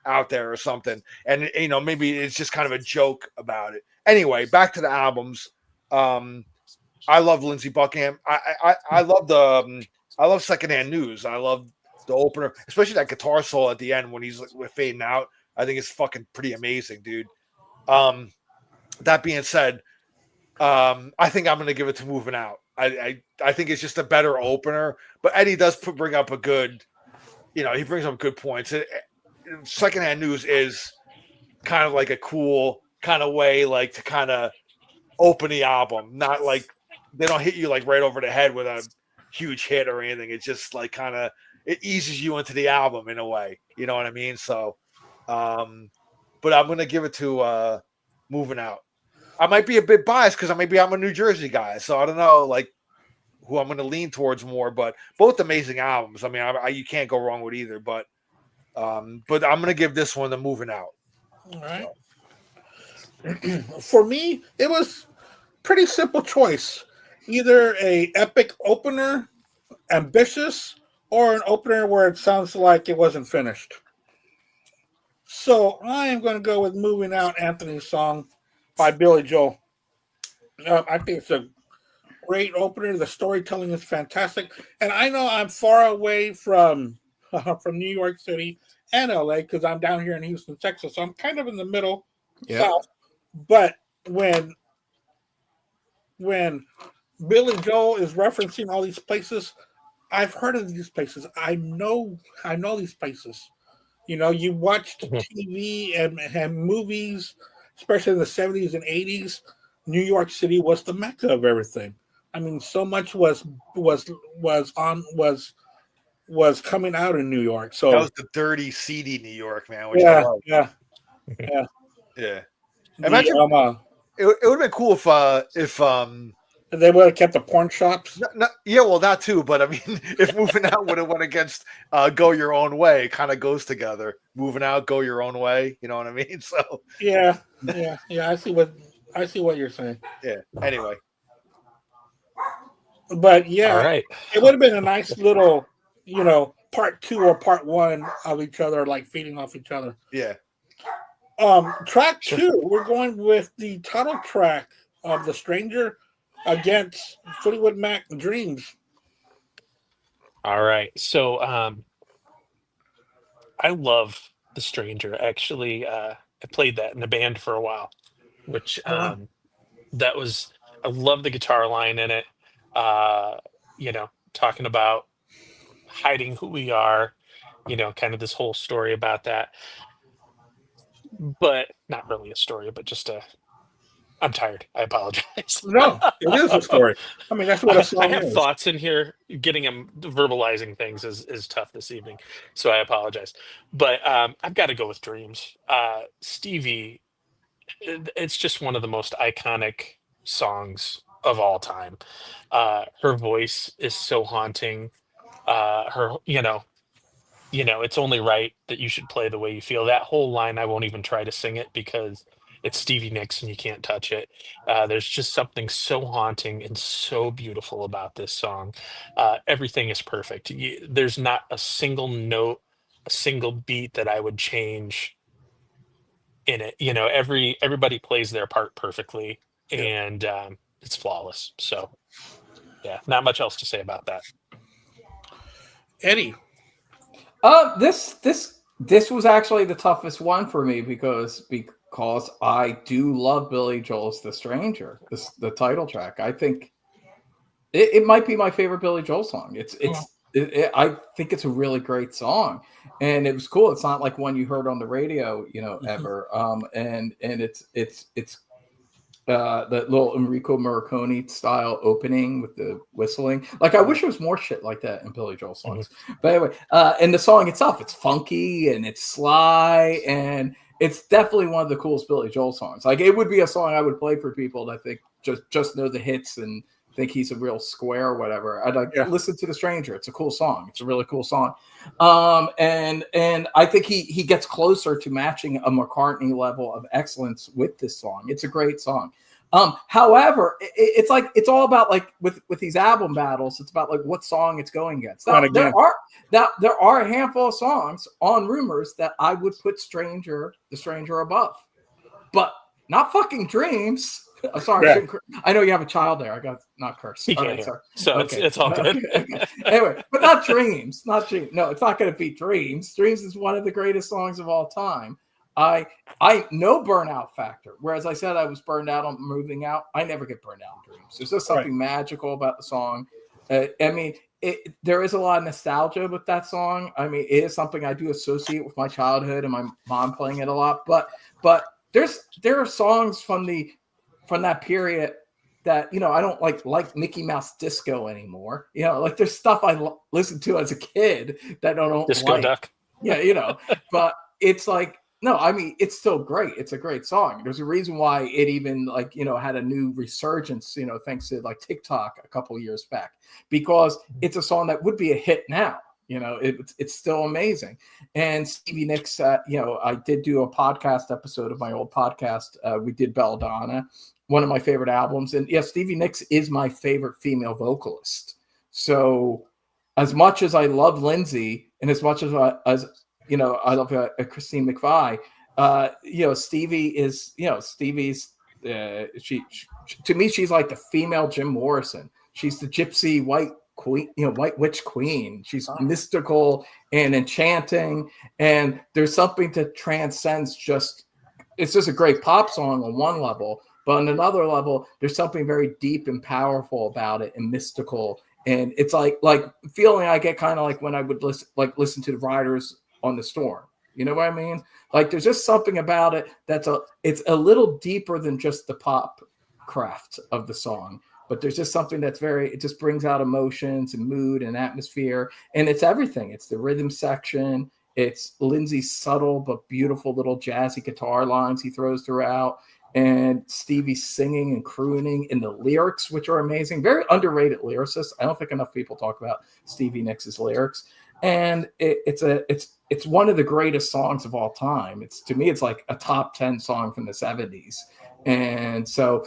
out there or something. And, maybe it's just kind of a joke about it. Anyway, back to the albums. I love Lindsey Buckingham. I love I love Secondhand News. I love the opener, especially that guitar solo at the end when he's like fading out. I think it's fucking pretty amazing, dude. That being said, I think I'm going to give it to Moving Out. I think it's just a better opener, but Eddie does bring up a good, he brings up good points. Secondhand News is kind of like a cool kind of way, like to kind of open the album, not like they don't hit you like right over the head with a huge hit or anything. It's just like kind of, it eases you into the album in a way. You know what I mean? So, but I'm going to give it to Moving Out. I might be a bit biased because I'm a New Jersey guy. So I don't know like who I'm going to lean towards more, but both amazing albums. I mean, you can't go wrong with either, but I'm going to give this one the Moving Out. All right. So. For me, it was pretty simple choice. Either a epic opener, ambitious, or an opener where it sounds like it wasn't finished. So I am going to go with Moving Out, Anthony's song by Billy Joel. I think it's a great opener. The storytelling is fantastic. And I know I'm far away from New York City and LA because I'm down here in Houston, Texas. So I'm kind of in the middle, south. But when Billy Joel is referencing all these places, I've heard of these places. I know these places. You watched TV and movies, especially in the 70s and 80s. New York City was the mecca of everything. I mean, so much was coming out in New York. So that was the dirty, seedy New York, man. Which yeah. Imagine it would have been cool if they would have kept the porn shops. Well, that too. But I mean, if Moving Out would have went against Go Your Own Way, it kind of goes together. Moving Out, Go Your Own Way. You know what I mean? So yeah. I see what you're saying. Yeah. Anyway, but yeah, all right. It would have been a nice little, part 2 or part 1 of each other, like feeding off each other. Yeah. Track 2, we're going with the title track of The Stranger against Fleetwood Mac Dreams. All right. So I love The Stranger. Actually, I played that in a band for a while, which Oh, wow. that was I love the guitar line in it. Uh, talking about hiding who we are, kind of this whole story about that. But not really a story, but just a I'm tired. I apologize. No, it is a story. I mean, that's what a I song have is. thoughts in here. Getting them verbalizing things is tough this evening, so I apologize. But I've got to go with Dreams. Stevie, it's just one of the most iconic songs of all time. Her voice is so haunting. Her, it's only right that you should play the way you feel. That whole line, I won't even try to sing it because it's Stevie Nicks and you can't touch it. There's just something so haunting and so beautiful about this song. Everything is perfect. There's not a single note, a single beat that I would change in it. Everybody plays their part perfectly, Yeah. and it's flawless. So yeah, not much else to say about that. Eddie. This was actually the toughest one for me because I do love Billy Joel's "The Stranger," the title track. I think it might be my favorite Billy Joel song. I think it's a really great song, and it was cool. It's not like one you heard on the radio, ever. And it's that little Enrico Morricone style opening with the whistling. Like I wish there was more shit like that in Billy Joel songs. But anyway, and the song itself, it's funky and it's sly, and it's definitely one of the coolest Billy Joel songs. Like it would be a song I would play for people that think just know the hits and think he's a real square or whatever. I'd listen to The Stranger. It's a cool song. It's a really cool song. And I think he gets closer to matching a McCartney level of excellence with this song. It's a great song. However, it's like it's all about like with these album battles. It's about like what song it's going against. Now, there are a handful of songs on Rumours that I would put The Stranger above, but not fucking Dreams. I'm sorry. Yeah. I know you have a child there. I got not curse. All right, so okay. It's all good. Okay. Anyway, but not Dreams. Not Dreams. No, it's not going to beat Dreams. Dreams is one of the greatest songs of all time. I know Burnout Factor. Whereas I said I was burned out on Moving Out. I never get burned out on Dreams. There's just something magical about the song. There is a lot of nostalgia with that song. I mean, it is something I do associate with my childhood and my mom playing it a lot. But there are songs from that period that, I don't like Mickey Mouse Disco anymore. Like there's stuff I listened to as a kid that I don't Disco like. Duck. Yeah, but it's like, no, I mean, it's still great. It's a great song. There's a reason why it even had a new resurgence, thanks to like TikTok a couple of years back, because it's a song that would be a hit now. It's still amazing. And Stevie Nicks, I did do a podcast episode of my old podcast. We did Belladonna, one of my favorite albums. And yeah, Stevie Nicks is my favorite female vocalist. So as much as I love Lindsay and as much as I love Christine McVie, Stevie's, she to me, she's like the female Jim Morrison. She's the gypsy white queen, white witch queen. She's mystical and enchanting, and there's something that transcends it's just a great pop song on one level, but on another level, there's something very deep and powerful about it and mystical. And it's like feeling I get kind of like when I would listen to the Riders on the Storm. You know what I mean? Like there's just something about it it's a little deeper than just the pop craft of the song. But there's just something it just brings out emotions and mood and atmosphere. And it's everything. It's the rhythm section. It's Lindsay's subtle but beautiful little jazzy guitar lines he throws throughout. And Stevie singing and crooning in the lyrics, which are amazing. Very underrated lyricist. I don't think enough people talk about Stevie Nicks' lyrics. And it's one of the greatest songs of all time. To me, it's like a top 10 song from the 70s. And so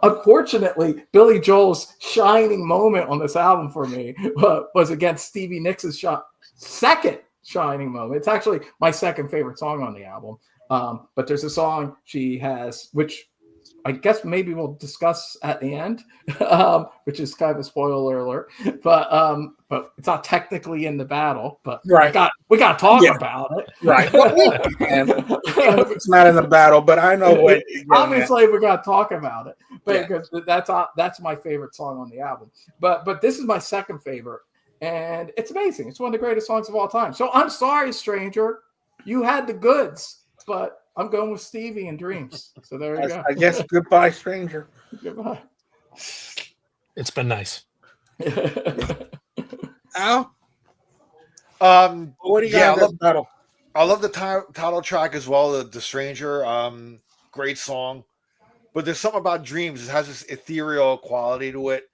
unfortunately, Billy Joel's shining moment on this album for me was against Stevie Nicks' second shining moment. It's actually my second favorite song on the album. But there's a song she has, which I guess maybe we'll discuss at the end, which is kind of a spoiler alert. But it's not technically in the battle. But Right. we got to talk about it. Right. Well, it's not in the battle, but I know what. Obviously, we got to talk about it, but because that's my favorite song on the album. But this is my second favorite, and it's amazing. It's one of the greatest songs of all time. So I'm sorry, stranger, you had the goods, but I'm going with Stevie and Dreams. So there you go. I guess goodbye, stranger. Goodbye. It's been nice. Al, what do you got in this battle? I love the title track as well, the Stranger. Great song. But there's something about Dreams. It has this ethereal quality to it.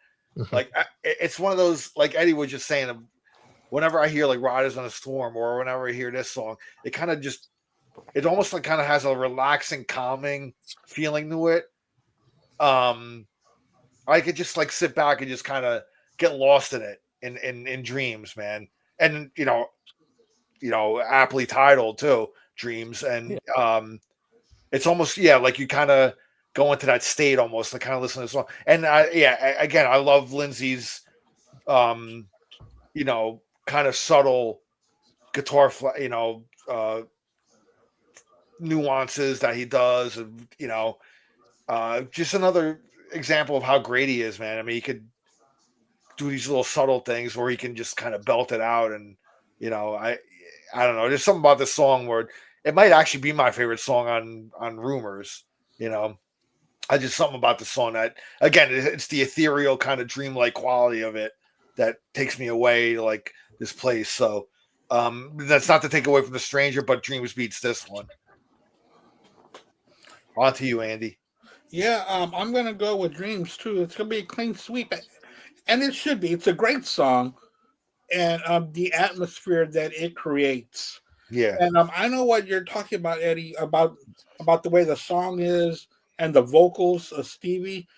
Like, it's one of those, like Eddie was just saying, whenever I hear like Riders on a Storm or whenever I hear this song, it kind of just, it almost like kind of has a relaxing, calming feeling to it. I could just like sit back and just kind of get lost in it in Dreams, man. And you know, aptly titled too, Dreams. And it's almost like you kind of go into that state almost, like kind of listen to the song. And again, I love Lindsey's kind of subtle guitar nuances that he does, and just another example of how great he is, man. I mean, he could do these little subtle things where he can just kind of belt it out, and I don't know, there's something about this song where it might actually be my favorite song on Rumours. I just, something about the song that, again, it's the ethereal kind of dreamlike quality of it that takes me away to like this place. So that's not to take away from The Stranger, but Dreams beats this one. On to you, Andy. Yeah, I'm going to go with Dreams, too. It's going to be a clean sweep. And it should be. It's a great song. And the atmosphere that it creates. Yeah. And I know what you're talking about, Eddie, about the way the song is and the vocals of Stevie.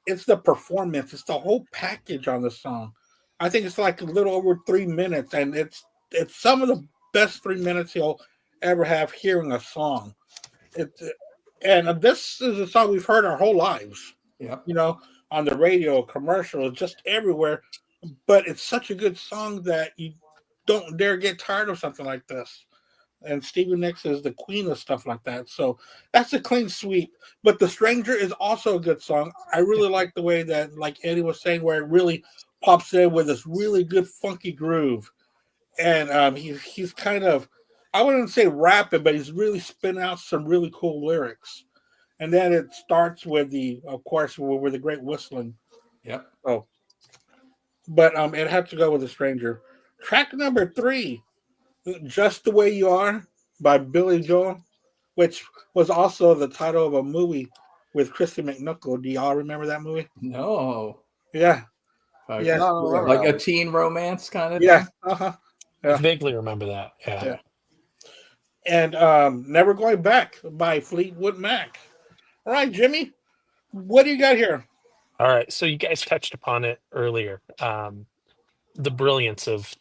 It's the performance. It's the whole package on the song. I think it's like a little over 3 minutes. And it's some of the best 3 minutes you'll ever have hearing a song. And this is a song we've heard our whole lives. Yeah. On the radio, commercials, just everywhere. But it's such a good song that you don't dare get tired of something like this. And Stevie Nicks is the queen of stuff like that. So that's a clean sweep. But The Stranger is also a good song. I really like the way that, like Eddie was saying, where it really pops in with this really good funky groove. And he's kind of, I wouldn't say rapping, but he's really spinning out some really cool lyrics. And then it starts with of course, with the great whistling. Yep. Oh. But it had to go with The Stranger. Track number 3, Just the Way You Are by Billy Joel, which was also the title of a movie with Christy McNichol. Do y'all remember that movie? No. Yeah. Yeah. Like a teen romance kind of thing? Yeah. Uh-huh. I vaguely remember that. Yeah. And Never Going Back by Fleetwood Mac. All right, Jimmy, what do you got here? All right. So you guys touched upon it earlier. The brilliance of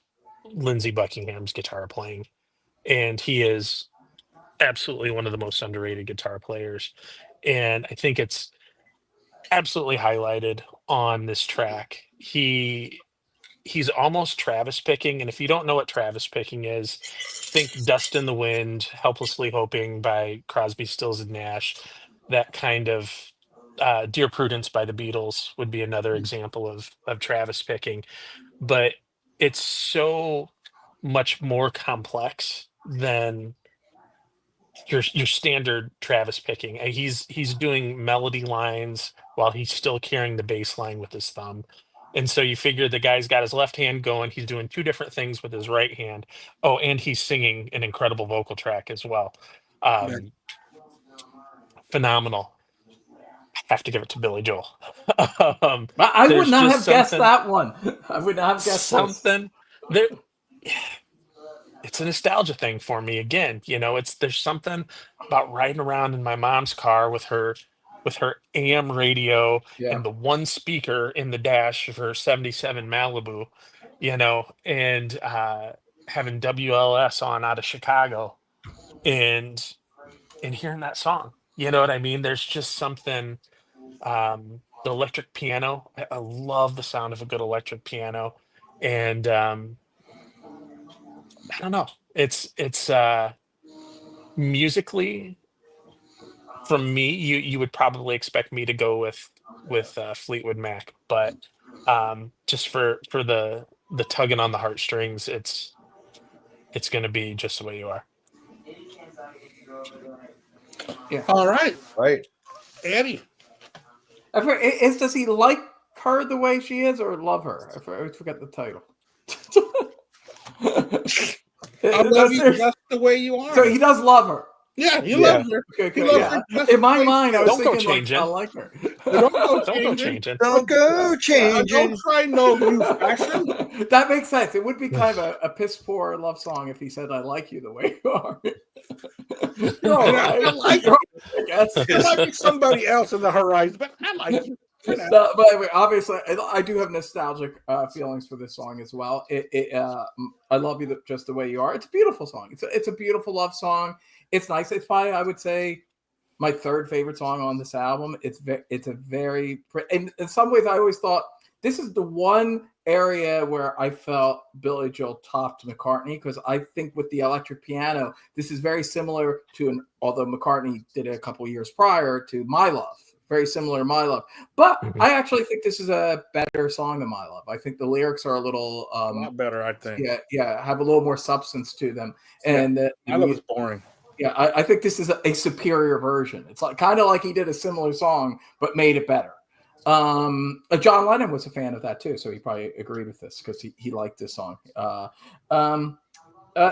Lindsey Buckingham's guitar playing. And he is absolutely one of the most underrated guitar players. And I think it's absolutely highlighted on this track. He's almost Travis picking. And if you don't know what Travis picking is, think Dust in the Wind, Helplessly Hoping by Crosby, Stills and Nash. That kind of Dear Prudence by the Beatles would be another example of Travis picking. But it's so much more complex than your standard Travis picking. He's doing melody lines while he's still carrying the bass line with his thumb. And so you figure the guy's got his left hand going, he's doing 2 different things with his right hand. Oh, and he's singing an incredible vocal track as well. Phenomenal. Have to give it to Billy Joel. I would not have guessed that one. I would not have guessed something there. It's a nostalgia thing for me again. There's something about riding around in my mom's car with her AM radio and the one speaker in the dash of her 77 Malibu, and having WLS on out of Chicago and hearing that song, You know what I mean? There's just something. The electric piano. I love the sound of a good electric piano, and I don't know. It's musically from me. You would probably expect me to go with Fleetwood Mac, but just for the tugging on the heartstrings, it's going to be just the way you are. Yeah. All right, Right. Eddie. Does he like her the way she is, or love her? I always forget the title. I love you just the way you are. So he does love her. Yeah, he Yeah. loves her. Okay, He loves yeah. her just In the my way mind, I was Don't go thinking like changing. I like her. Don't go Don't go changing. changing. Don't go changing. Don't try no new fashion. That makes sense. It would be kind of a piss poor love song if he said, "I like you the way you are." You're all right. I like You're all right, I guess. There might be somebody else in the horizon, but I like you. No, but anyway, obviously, I do have nostalgic feelings for this song as well. I love you just the way you are. It's a beautiful song. It's a beautiful love song. It's nice. It's probably, I would say, my third favorite song on this album. It's a very, in some ways, I always thought this is the one area where I felt Billy Joel topped McCartney, because I think with the electric piano, this is very similar to although McCartney did it a couple years prior to My Love. Very similar to My Love, but I actually think this is a better song than My Love. I think the lyrics are a little a lot better, I think. Yeah, have a little more substance to them, and I love it's boring. Yeah, I think this is a superior version. It's like kind of like he did a similar song but made it better. John Lennon was a fan of that too, so he probably agreed with this because he liked this song.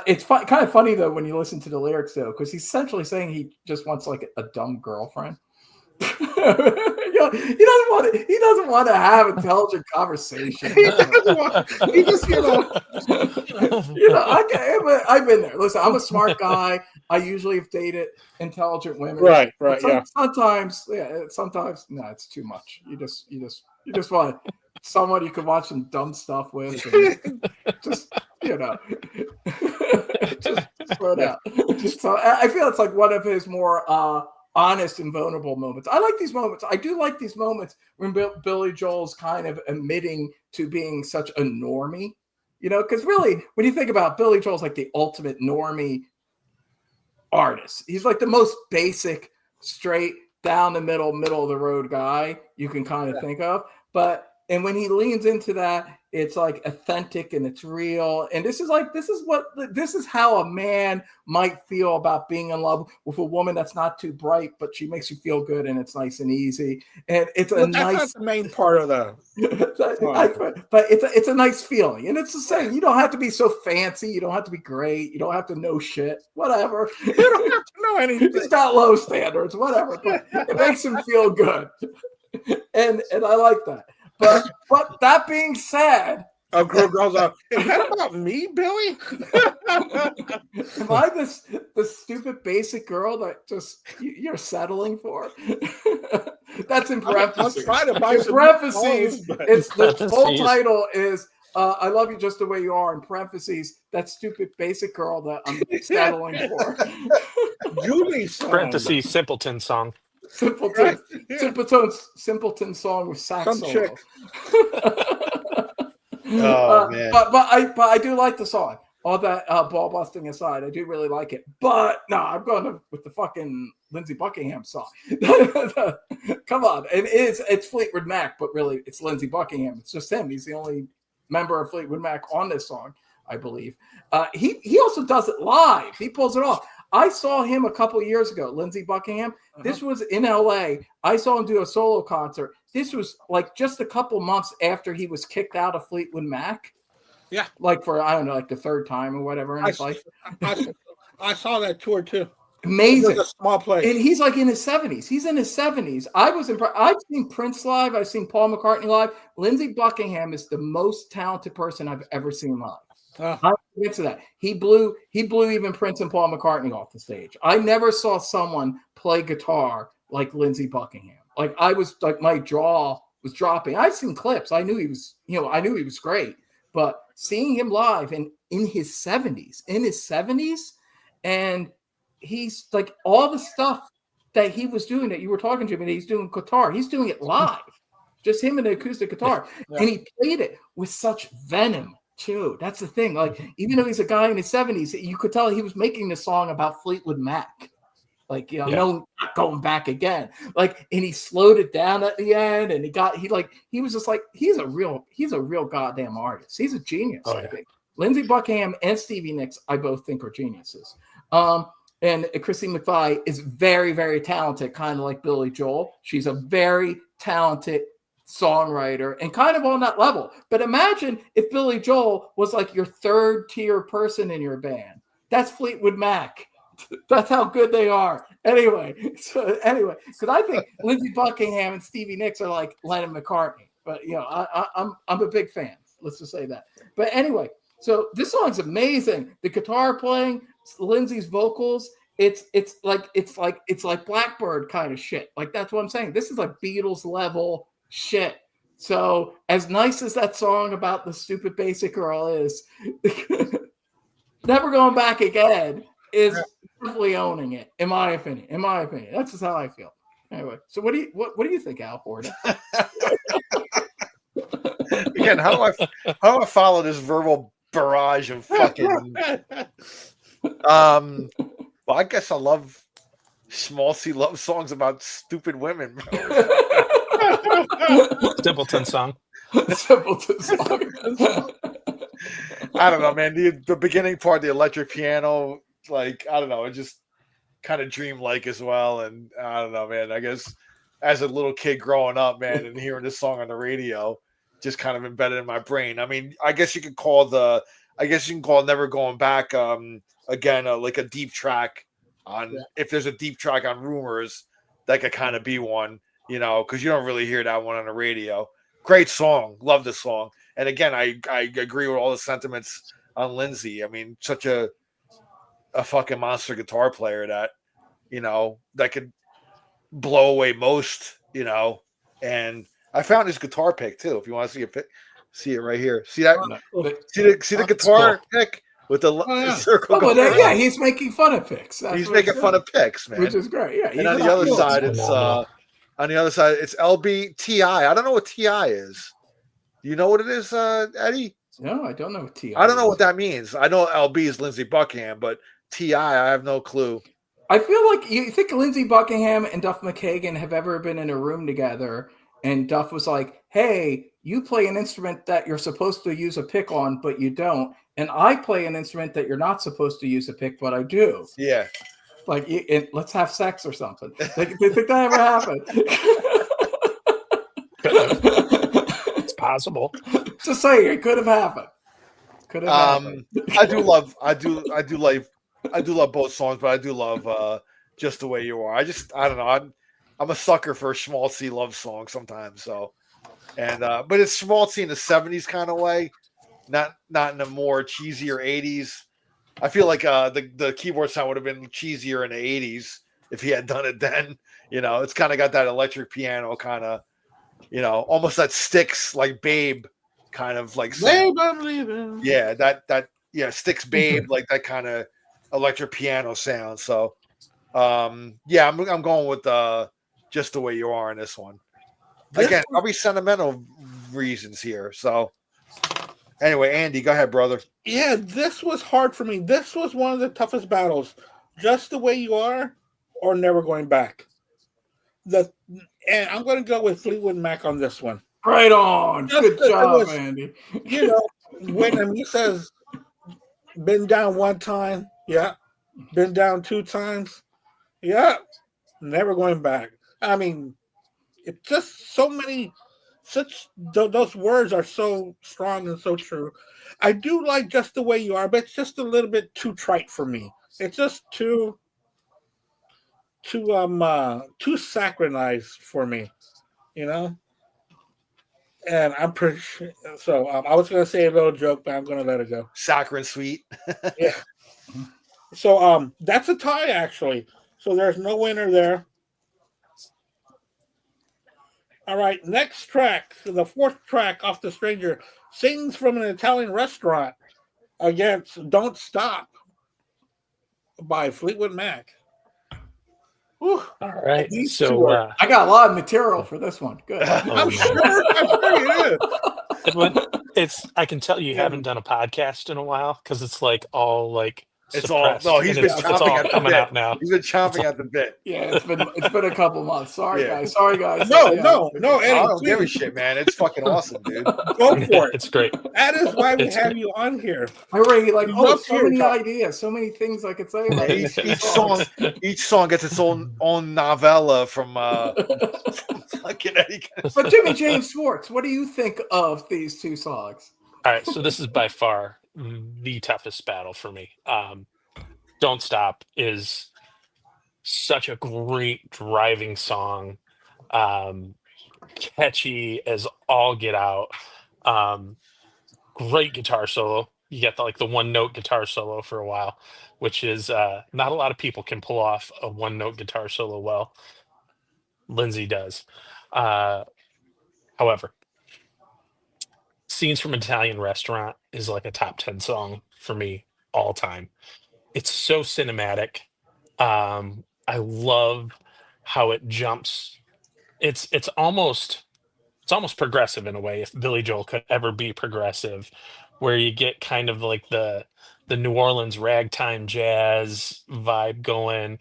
It's kind of funny though when you listen to the lyrics though, because he's essentially saying he just wants like a dumb girlfriend. He doesn't want to have intelligent conversation. He just I've been there. Listen, I'm a smart guy. I usually have dated intelligent women. Right, Sometimes, no, it's too much. You just want someone you can watch some dumb stuff with. And just just slow down. So I feel it's like one of his more honest and vulnerable moments. I like these moments. I do like these moments when Billy Joel's kind of admitting to being such a normie, because really, when you think about Billy Joel's like the ultimate normie artist. He's like the most basic, straight, down the middle of the road guy you can kind of think of. And when he leans into that, it's like authentic and it's real. And this is how a man might feel about being in love with a woman that's not too bright, but she makes you feel good and it's nice and easy. And it's that's not the main part of the. But it's a nice feeling. And it's the same. You don't have to be so fancy. You don't have to be great. You don't have to know shit. Whatever. You don't have to know anything. He's got low standards. Whatever. But it makes him feel good. And I like that. But that being said, a girl goes out. Is that about me, Billy? Am I the stupid basic girl that just you're settling for? That's in parentheses. I'm trying to buy some parentheses. It's the full title is "I Love You Just the Way You Are." In parentheses, that stupid basic girl that I'm settling for. Julie's parentheses simpleton song. Simpleton song with sax solo. Man. But I do like the song. All that ball busting aside, I do really like it. But no, I'm going with the fucking Lindsey Buckingham song. Come on, it's Fleetwood Mac, but really it's Lindsey Buckingham. It's just him. He's the only member of Fleetwood Mac on this song, I believe. He also does it live. He pulls it off. I saw him a couple years ago, Lindsey Buckingham. This was in LA. I saw him do a solo concert. This was like just a couple months after he was kicked out of Fleetwood Mac. Yeah. Like for, I don't know, like the third time or whatever in his life. I saw that tour too. Amazing. It was a small place. And he's like in his 70s. He's in his 70s. I was impressed. I've seen Prince live. I've seen Paul McCartney live. Lindsey Buckingham is the most talented person I've ever seen live. I'm convinced of that. He blew even Prince and Paul McCartney off the stage. I never saw someone play guitar like Lindsey Buckingham. Like I was like my jaw was dropping. I've seen clips. I knew he was great, but seeing him live and in his 70s, and he's like all the stuff that he was doing it. You were talking to him, and he's doing guitar. He's doing it live, just him and the acoustic guitar, and he played it with such venom too. That's the thing. Like, even though he's a guy in his 70s, you could tell he was making the song about Fleetwood Mac. Like, no, not going back again. Like, and he slowed it down at the end, and he was just like, he's a real goddamn artist. He's a genius. I think Lindsey Buckingham and Stevie Nicks, I both think, are geniuses. And Christine McVie is very, very talented, kind of like Billy Joel. She's a very talented songwriter and kind of on that level. But imagine if Billy Joel was like your third tier person in your band. That's Fleetwood Mac. That's how good they are. Anyway, because I think Lindsey Buckingham and Stevie Nicks are like Lennon McCartney. But I'm a big fan. Let's just say that. But anyway, so this song's amazing. The guitar playing, Lindsey's vocals, it's like Blackbird kind of shit. Like, that's what I'm saying. This is like Beatles level shit. So as nice as that song about the stupid basic girl is, Never Going Back Again is definitely owning it, in my opinion. That's just how I feel. Anyway, so what do you think, Al Porter? Again, how do I follow this verbal barrage of fucking well, I guess I love small C love songs about stupid women, bro. Simpleton song. I don't know, man. The beginning part, the electric piano, like, I don't know, it just kind of dreamlike as well. And I don't know, man. I guess as a little kid growing up, man, and hearing this song on the radio, just kind of embedded in my brain. I mean, I guess you could call Never Going Back again like a deep track on if there's a deep track on Rumours, that could kind of be one, because you don't really hear that one on the radio. Great song, love this song. And again, I agree with all the sentiments on Lindsey. I mean, such a fucking monster guitar player that that could blow away most, and I found his guitar pick too. If you want to see it, see it right here. See that? See the guitar pick with the circle. Oh, well, he's making fun of picks. He's making fun of picks, man. Which is great. Yeah. And on the other side, it's LBTI. I don't know what TI is. Do you know what it is, Eddie? No, I don't know what TI. I don't know what that means. I know LB is Lindsey Buckingham, but TI, I have no clue. I feel like you think Lindsey Buckingham and Duff McKagan have ever been in a room together, and Duff was like, "Hey, you play an instrument that you're supposed to use a pick on, but you don't, and I play an instrument that you're not supposed to use a pick, but I do." Yeah. Like, let's have sex or something. Like, do you think that ever happened? It's possible. Just saying, it could have happened. I do love both songs, but I do love Just the Way You Are. I don't know. I'm a sucker for a small C love song sometimes. So, and but it's small C in the 70s kind of way, not in the more cheesier 80s. I feel like the keyboard sound would have been cheesier in the 80s if he had done it then. It's kind of got that electric piano kind of, almost that Styx, like Babe kind of like sound. Babe, I'm leaving. Yeah, that Styx Babe, like that kind of electric piano sound. So I'm going with Just the Way You Are in this one. Again, probably sentimental reasons here. So anyway, Andy, go ahead, brother. Yeah, this was hard for me. This was one of the toughest battles. Just the Way You Are or Never Going Back. And I'm going to go with Fleetwood Mac on this one. Right on. Good job, Andy. When he says, been down one time, yeah. Been down two times, yeah. Never going back. I mean, it's just so many, those words are so strong and so true. I do like Just the Way You Are, but it's just a little bit too trite for me. It's just too saccharinized for me, And I'm pretty sure. So I was going to say a little joke, but I'm going to let it go. Saccharine sweet. Yeah. So that's a tie, actually. So there's no winner there. All right, next track, the fourth track off The Stranger, Sings from an Italian Restaurant against Don't Stop by Fleetwood Mac. Whew. All right. These So two are, I got a lot of material for this one. Good. I'm sure it is. Edwin, I can tell you haven't done a podcast in a while because it's like all like It's all suppressed. no. He's and been it's chomping all at the coming bit. out now. He's been chomping at the bit. Yeah, it's been a couple months. Sorry, Yeah. guys. No, Yeah. no, I Eddie, don't give a please shit, man. It's fucking awesome, dude. go for it. It's great. That is why we It's have great. you on here. I already like, We oh, love so hearing many talk. ideas, so many things I could say Yeah, about these each song gets its own novella from fucking Eddie. But Jimmy James Schwartz, what do you think of these two songs? All right, so this is by far the toughest battle for me. Don't Stop is such a great driving song, catchy as all get out. Great guitar solo. You get the one note guitar solo for a while, which is not a lot of people can pull off a one note guitar solo well. Lindsay does. However, Scenes from an Italian Restaurant is like a top 10 song for me all time. It's so cinematic. I love how it jumps. It's almost progressive in a way, if Billy Joel could ever be progressive, where you get kind of like the New Orleans ragtime jazz vibe going,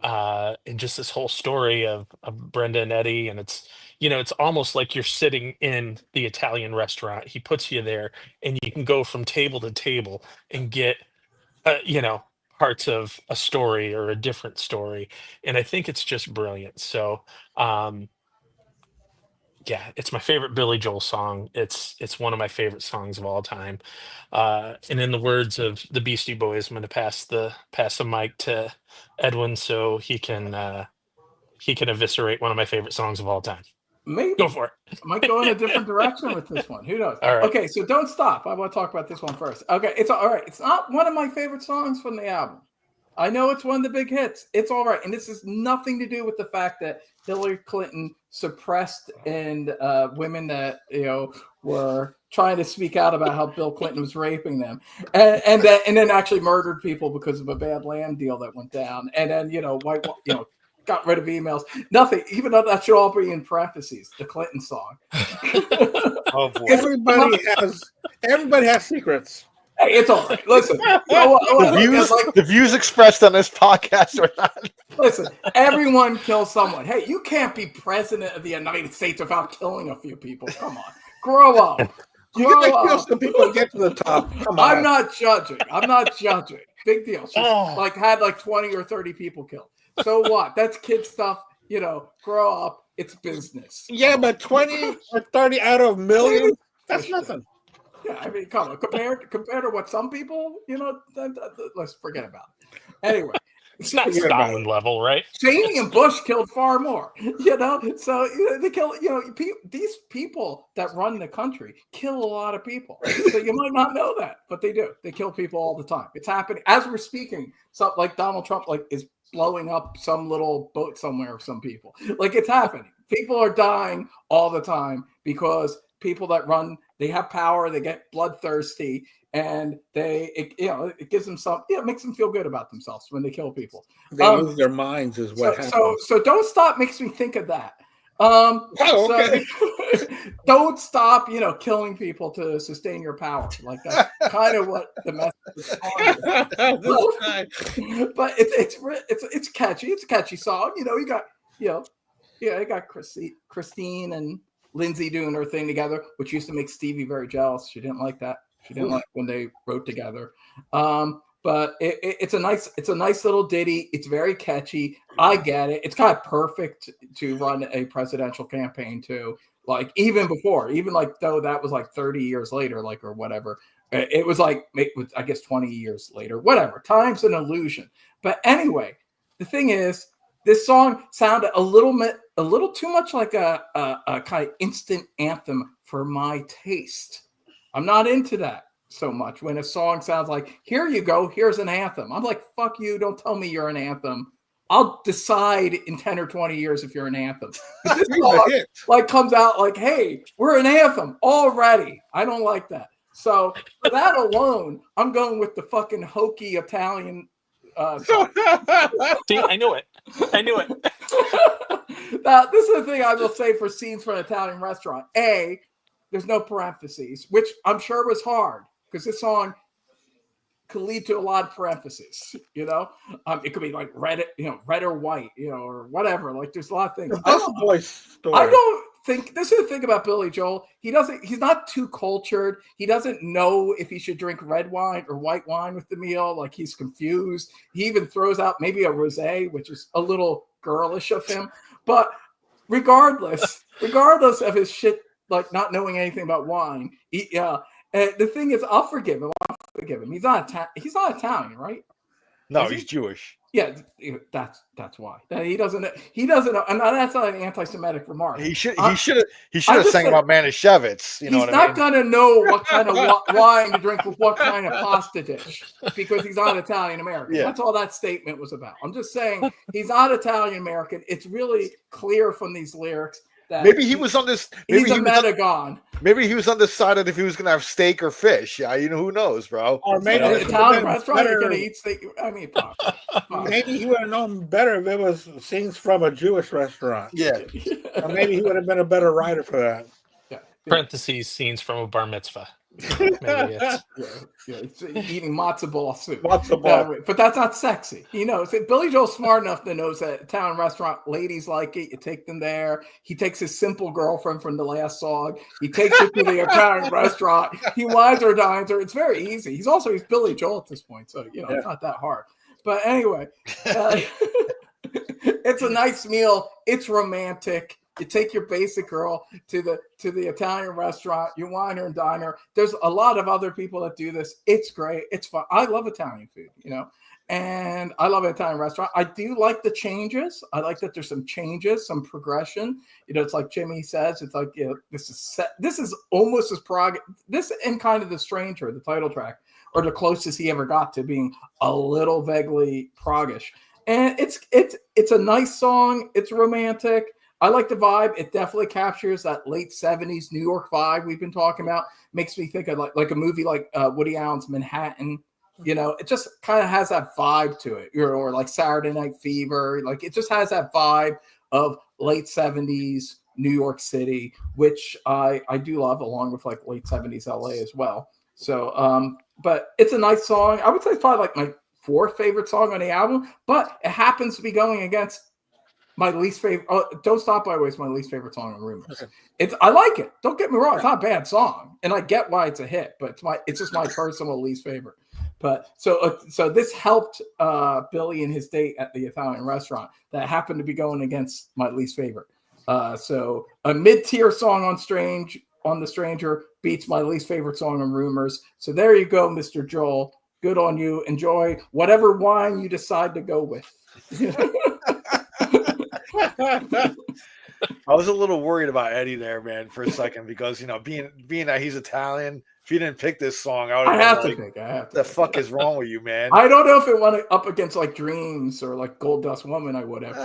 and just this whole story of Brenda and Eddie, and it's almost like you're sitting in the Italian restaurant. He puts you there, and you can go from table to table and get parts of a story or a different story, and I think it's just brilliant. So yeah, it's my favorite Billy Joel song. It's one of my favorite songs of all time. And in the words of the Beastie Boys, I'm going to pass the mic to Edwin so he can eviscerate one of my favorite songs of all time. Maybe Go for it. I might go in a different direction with this one. Who knows? All right. Okay, so Don't Stop. I want to talk about this one first. Okay, it's all right. It's not one of my favorite songs from the album. I know it's one of the big hits. It's all right. And this has nothing to do with the fact that Hillary Clinton suppressed and women that, were trying to speak out about how Bill Clinton was raping them and then actually murdered people because of a bad land deal that went down. And then, got rid of emails. Nothing, even though that should all be in parentheses, the Clinton song. Oh boy. Everybody has secrets. Hey, it's all right. Listen, The views expressed on this podcast are not. listen, everyone kills someone. Hey, you can't be president of the United States without killing a few people. Come on. Grow up. You gotta kill some people to get to the top. Come on. I'm not judging. Big deal. She's had 20 or 30 people killed. So what? That's kid stuff. Grow up. It's business. Yeah, but 20 or 30 out of millions, that's nothing. Yeah, I mean, come on. Compared to what some people, let's forget about it. Anyway. It's not Stalin level, right? Cheney and Bush killed far more, So they kill, these people that run the country kill a lot of people. So you might not know that, but they do. They kill people all the time. It's happening as we're speaking. Something like Donald Trump, is blowing up some little boat somewhere of some people. It's happening. People are dying all the time because people that run, they have power, they get bloodthirsty, and it gives them it makes them feel good about themselves when they kill people. They lose their minds is what happens. So Don't Stop makes me think of that. Okay. So, don't stop, killing people to sustain your power. That's kind of what the message is. But it's catchy. It's a catchy song. You got Christine and Lindsay doing her thing together, which used to make Stevie very jealous. She didn't like that. She didn't like when they wrote together. But it's a nice little ditty. It's very catchy. I get it. It's kind of perfect to run a presidential campaign too. Even though that was 30 years later, or whatever. It was I guess 20 years later, whatever. Time's an illusion. But anyway, the thing is, this song sounded a little too much like a kind of instant anthem for my taste. I'm not into that so much when a song sounds like, here you go, here's an anthem. I'm like, fuck you, don't tell me you're an anthem. I'll decide in 10 or 20 years if you're an anthem. This song, comes out hey, we're an anthem already. I don't like that. So for that alone, I'm going with the fucking hokey Italian See, I knew it. Now, this is the thing I will say for Scenes from an Italian Restaurant. A, there's no parentheses, which I'm sure was hard because this song could lead to a lot of parentheses. It could be like red or white, or whatever. Like there's a lot of things. That's a boy's story. I don't think this is the thing about Billy Joel. He's not too cultured. He doesn't know if he should drink red wine or white wine with the meal. Like he's confused. He even throws out maybe a rosé, which is a little girlish of him. But regardless of his shit, like not knowing anything about wine, the thing is, I'll forgive him. He's not Italian, right? No, he's Jewish. Yeah, that's why. He doesn't know. And that's not an anti-Semitic remark. He should have sang about Manischewitz. He's not gonna know what kind of wine to drink with what kind of pasta dish because he's not Italian American. Yeah. That's all that statement was about. I'm just saying he's not Italian American. It's really clear from these lyrics that maybe he was on this. He's a metagon. Maybe he was undecided if he was going to have steak or fish. Yeah, who knows, bro? Or maybe an Italian restaurant, you're going to eat steak. I mean, maybe he would have known better if it was Scenes from a Jewish restaurant. Yeah. Or maybe he would have been a better writer for that. Yeah. Parentheses, scenes from a bar mitzvah. Maybe it's eating matzo ball soup. Matzo ball. But that's not sexy. Billy Joel's smart enough to know that Italian restaurant ladies like it. You take them there. He takes his simple girlfriend from the last song. He takes her to the Italian restaurant. He wines her, dines her. It's very easy. He's Billy Joel at this point, so it's not that hard. But anyway, it's a nice meal. It's romantic. You take your basic girl to the Italian restaurant. You wine her and dine her. There's a lot of other people that do this. It's great. It's fun. I love Italian food, and I love an Italian restaurant. I do like the changes. I like that there's some changes, some progression. It's like Jimmy says. It's like this is almost as this and kind of The Stranger, the title track, or the closest he ever got to being a little vaguely proggish. And it's a nice song. It's romantic. I like the vibe. It definitely captures that late 70s New York vibe we've been talking about. Makes me think of like a movie like Woody Allen's Manhattan. It just kind of has that vibe to it. Or like Saturday Night Fever. Like it just has that vibe of late 70s New York City, which I do love, along with like late 70s LA as well. So, but it's a nice song. I would say it's probably like my fourth favorite song on the album, but it happens to be going against my least favorite. Don't Stop By was my least favorite song on Rumours. Okay. I like it. Don't get me wrong. It's not a bad song, and I get why it's a hit. But it's just my personal least favorite. But so this helped Billy and his date at the Italian restaurant that happened to be going against my least favorite. So a mid-tier song on The Stranger beats my least favorite song on Rumours. So there you go, Mr. Joel. Good on you. Enjoy whatever wine you decide to go with. I was a little worried about Eddie there, man, for a second, because being that he's Italian, if you didn't pick this song, I have to pick. The fuck is wrong with you, man? I don't know if it went up against like Dreams or like Gold Dust Woman. I would have,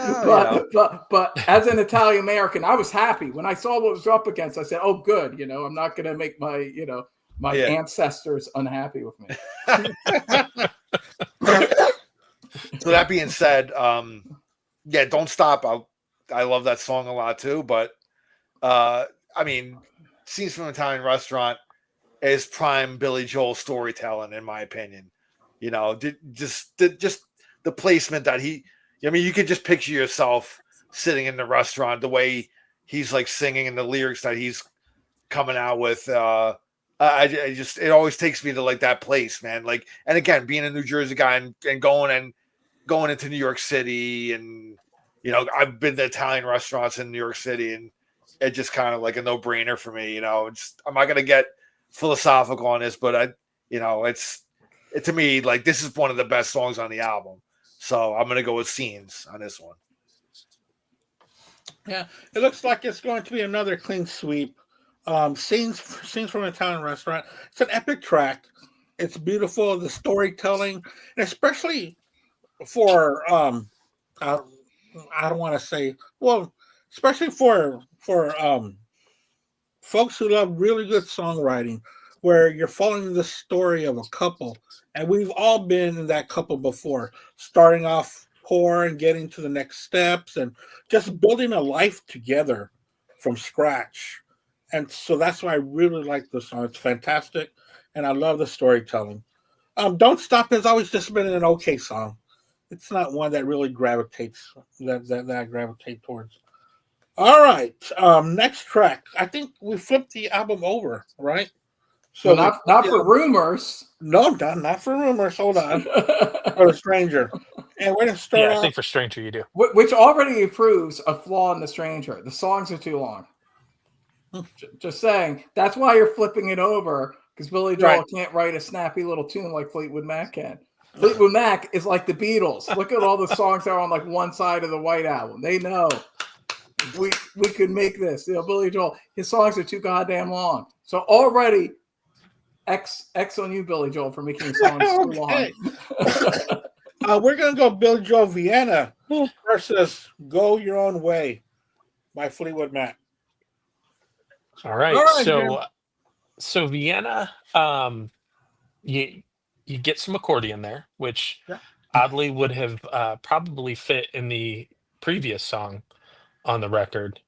but as an Italian American, I was happy when I saw what was up against. I said, "Oh, good. I'm not going to make my ancestors unhappy with me." So that being said, Don't Stop. I love that song a lot too, but Scenes from an Italian Restaurant is prime Billy Joel storytelling, in my opinion. Just the placement that you could just picture yourself sitting in the restaurant, the way he's like singing and the lyrics that he's coming out with. It always takes me to like that place, man. Like, and again, being a New Jersey guy and going into New York City, and I've been to Italian restaurants in New York City, and it's just kind of like a no-brainer for me. I'm not gonna get philosophical on this, but to me, like, this is one of the best songs on the album. So I'm gonna go with Scenes on this one. Yeah, it looks like it's going to be another clean sweep. Scenes from an Italian Restaurant. It's an epic track. It's beautiful, the storytelling, and especially for I don't want to say, well, especially for folks who love really good songwriting. where you're following the story of a couple, and we've all been in that couple before, starting off poor and getting to the next steps, and just building a life together from scratch. And so that's why I really like this song. It's fantastic, and I love the storytelling. Don't Stop has always just been an okay song. It's not one that really gravitates that I gravitate towards. All right, next track. I think we flipped the album over, right? So not for Rumours. No, not for Rumours. Hold on, for The Stranger. And we're gonna start. Yeah, I think for Stranger you do. Which already proves a flaw in The Stranger. The songs are too long. Just saying. That's why you're flipping it over, because Billy Joel can't write a snappy little tune like Fleetwood Mac can. Fleetwood Mac is like the Beatles. Look at all the songs that are on like one side of the White Album. They know we could make this. Billy Joel, his songs are too goddamn long. So already X on you, Billy Joel, for making songs too long. We're gonna go Billy Joel Vienna versus Go Your Own Way by Fleetwood Mac. All right, so Vienna, you get some accordion there, which oddly would have probably fit in the previous song on the record.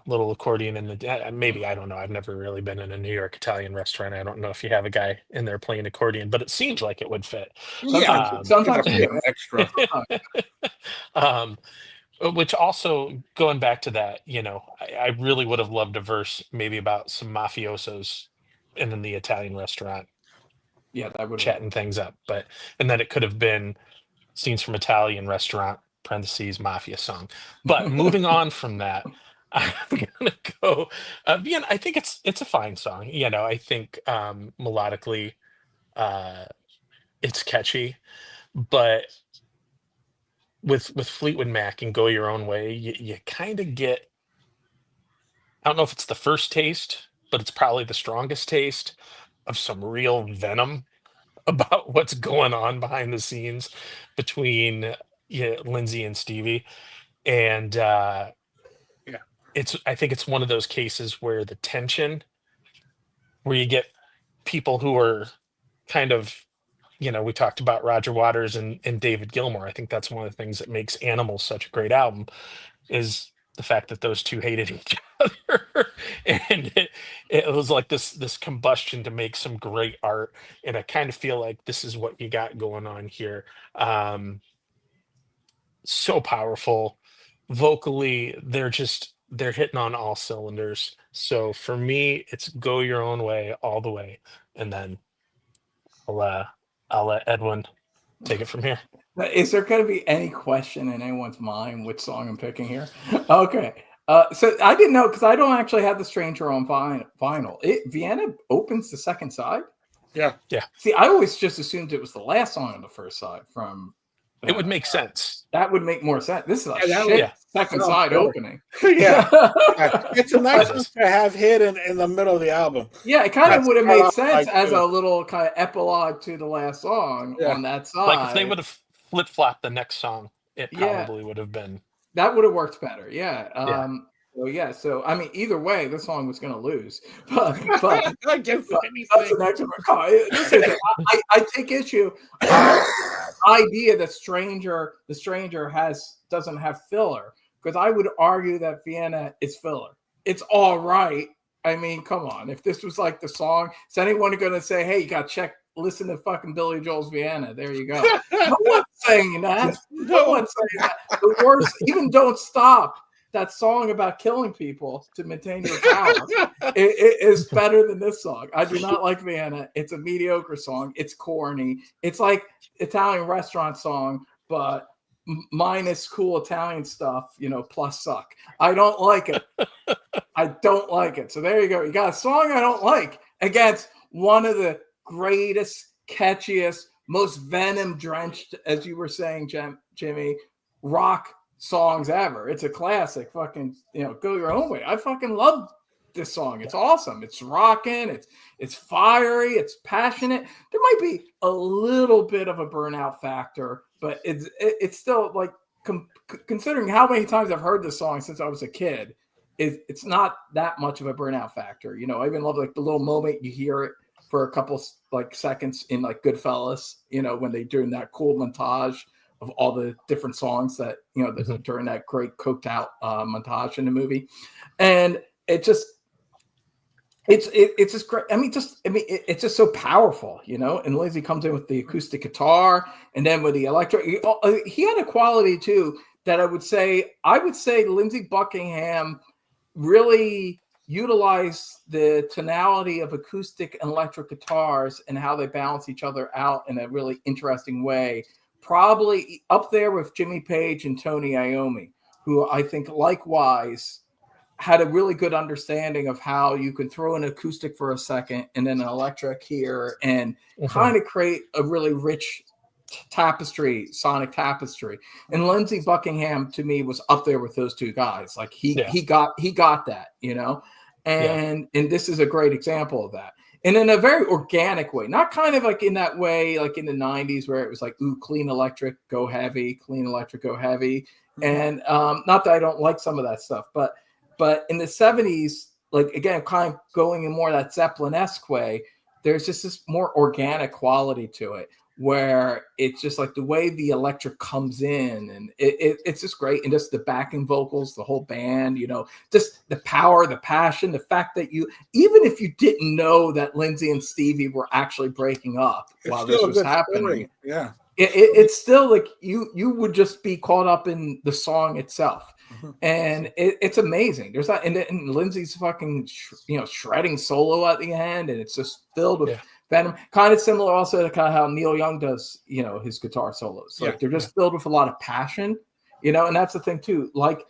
Little accordion in the maybe, I don't know. I've never really been in a New York Italian restaurant. I don't know if you have a guy in there playing accordion, but it seems like it would fit. Sometimes extra. Which also, going back to that, I really would have loved a verse maybe about some mafiosos in the Italian restaurant. Yeah, that would chatting things up, and then it could have been scenes from Italian restaurant (parentheses mafia song). But moving on from that, I'm gonna go Vienna. I think it's a fine song. I think melodically, it's catchy, but with Fleetwood Mac and Go Your Own Way, you kind of get, I don't know if it's the first taste, but it's probably the strongest taste of some real venom about what's going on behind the scenes between Lindsay and Stevie. And I think it's one of those cases where the tension, where you get people who are kind of, we talked about Roger Waters and David Gilmour. I think that's one of the things that makes Animals such a great album, is the fact that those two hated each other. And it was like this combustion to make some great art. And I kind of feel like this is what you got going on here. So powerful. Vocally, they're hitting on all cylinders. So for me, it's Go Your Own Way all the way. And then I'll let Edwin take it from here. Is there going to be any question in anyone's mind which song I'm picking here? Okay. So I didn't know, because I don't actually have The Stranger on vinyl. Vienna opens the second side? Yeah. See, I always just assumed it was the last song on the first side from... It would make sense. That would make more sense. This is a second side opening. It's a nice one to have hidden in the middle of the album. Yeah, it kind of would have made sense as a little kind of epilogue to the last song on that side. Like if they would have flip-flopped the next song, it probably would have been. That would have worked better. So I mean, either way, this song was going to lose. But I guess that's an excellent call. I take issue idea that the stranger doesn't have filler, because I would argue that Vienna is filler. It's all right. I mean, come on. If this was like the song, is anyone going to say, "Hey, you got to listen to fucking Billy Joel's Vienna"? There you go. No one's saying that. No one's saying that. The worst, even Don't Stop, that song about killing people to maintain your power, it is better than this song. I do not like Vienna. It's a mediocre song. It's corny. It's like Italian restaurant song, but minus cool Italian stuff, plus suck. I don't like it. I don't like it. So there you go. You got a song I don't like against one of the greatest, catchiest, most venom-drenched, as you were saying, Jimmy, rock songs ever. It's a classic. Fucking, Go Your Own Way. I fucking love this song. It's awesome. It's rocking. It's fiery. It's passionate. There might be a little bit of a burnout factor, but it's still like considering how many times I've heard this song since I was a kid, it's not that much of a burnout factor. You know, I even love like the little moment you hear it for a couple like seconds in like Goodfellas, you know, when they doing that cool montage of all the different songs that, you know, during that great coked out montage in the movie. And it just, it's just great. It's just so powerful, you know. And Lindsey comes in with the acoustic guitar, and then with the electric. He had a quality too that I would say Lindsey Buckingham really utilized the tonality of acoustic and electric guitars and how they balance each other out in a really interesting way. Probably up there with Jimmy Page and Tony Iommi, who I think likewise had a really good understanding of how you can throw an acoustic for a second and then an electric here and kind of create a really rich sonic tapestry. And Lindsey Buckingham to me was up there with those two guys. Like he got that, you know, and this is a great example of that. And in a very organic way, not kind of like in that way, like in the 90s where it was like, ooh, clean electric, go heavy, clean electric, go heavy. And not that I don't like some of that stuff, but in the 70s, like, again, kind of going in more that Zeppelin-esque way, there's just this more organic quality to it where it's just like the way the electric comes in and it's just great. And just the backing vocals, the whole band, you know, just the power, the passion, the fact that even if you didn't know that Lindsey and Stevie were actually breaking up while this was happening. Story. Yeah. It's still like you would just be caught up in the song itself. And it's amazing. There's that, and Lindsey's fucking, shredding solo at the end, and it's just filled with venom. Kind of similar also to kind of how Neil Young does, his guitar solos. Like they're just filled with a lot of passion, and that's the thing too. Like,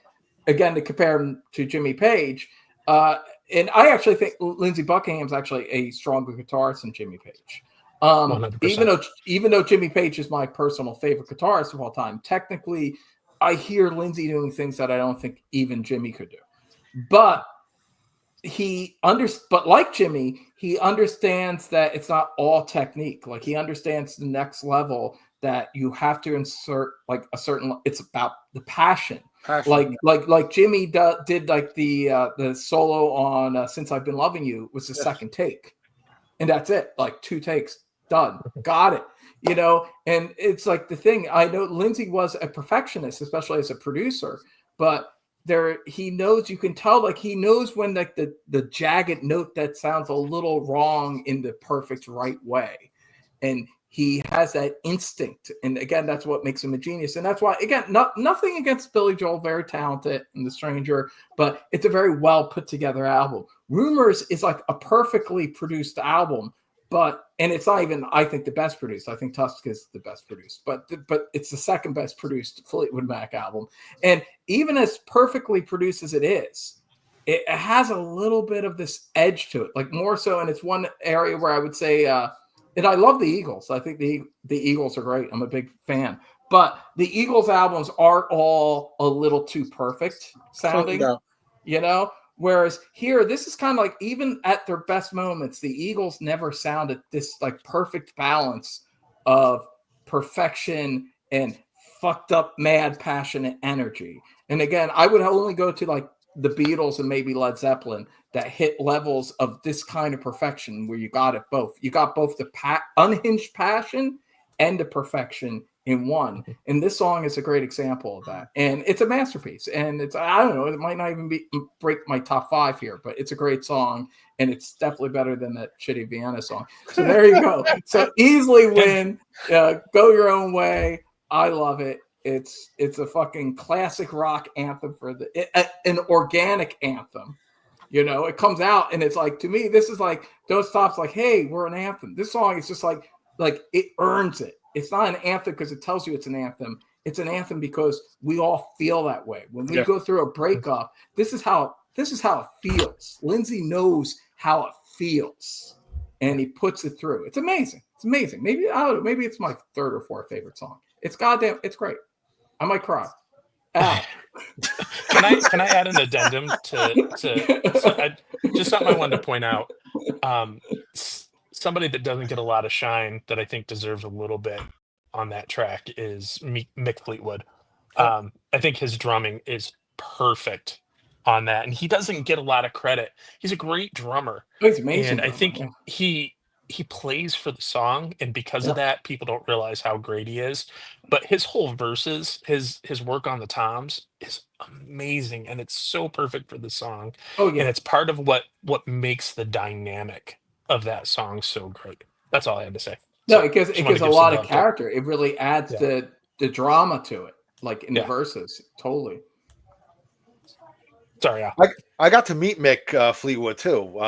again, to compare him to Jimmy Page, and I actually think Lindsey Buckingham's actually a stronger guitarist than Jimmy Page. 100%. Even though Jimmy Page is my personal favorite guitarist of all time, technically I hear Lindsey doing things that I don't think even Jimmy could do. But like Jimmy, he understands that it's not all technique. Like he understands the next level that you have to insert like a certain. It's about the passion. Like Jimmy did like the solo on "Since I've Been Loving You" was the second take, and that's it. Like 2 takes, done, got it. And it's like the thing. I know Lindsey was a perfectionist, especially as a producer, but he knows, you can tell, like he knows when like the jagged note that sounds a little wrong in the perfect right way. And he has that instinct. And again, that's what makes him a genius. And that's why, again, nothing against Billy Joel, very talented and The Stranger, but it's a very well put together album. Rumours is like a perfectly produced album. And it's not even, I think, the best produced. I think Tusk is the best produced, but it's the second best produced Fleetwood Mac album. And even as perfectly produced as it is, it has a little bit of this edge to it, like more so. And it's one area where I would say, and I love the Eagles. I think the Eagles are great. I'm a big fan. But the Eagles albums are all a little too perfect sounding, Whereas here, this is kind of like, even at their best moments, the Eagles never sounded this like perfect balance of perfection and fucked up, mad, passionate energy. And again, I would only go to like the Beatles and maybe Led Zeppelin that hit levels of this kind of perfection where you got it both. You got both the unhinged passion and the perfection in one. And this song is a great example of that. And it's a masterpiece. And it's, I don't know, it might not even break my top 5 here, but it's a great song. And it's definitely better than that shitty Vienna song. So there you go. So easily win. Go Your Own Way. I love it. It's a fucking classic rock anthem for an organic anthem. It comes out and it's like, to me, this is like, Don't Stop's like, hey, we're an anthem. This song is just like it earns it. It's not an anthem because it tells you it's an anthem. It's an anthem because we all feel that way. When we go through a breakup, this is how it feels. Lindsey knows how it feels, and he puts it through. It's amazing. It's amazing. Maybe, I don't know, maybe it's my 3rd or 4th favorite song. It's it's great. I might cry. Can I add an addendum to just something I wanted to point out. Somebody that doesn't get a lot of shine that I think deserves a little bit on that track is Mick Fleetwood. I think his drumming is perfect on that, and he doesn't get a lot of credit. He's a great drummer, Oh, he's amazing and I drummer. think Yeah. he plays for the song, and because Yeah. of that, people don't realize how great he is. But his whole verses, his work on the toms is amazing, and it's so perfect for the song, Oh and yeah. it's part of what makes the dynamic of that song so great. That's all I had to say. No, So it just want gives to a give some lot of love to. character. It really adds Yeah, the drama to it, like in the yeah. verses. Totally. Sorry, Al. I got to meet Mick Fleetwood too.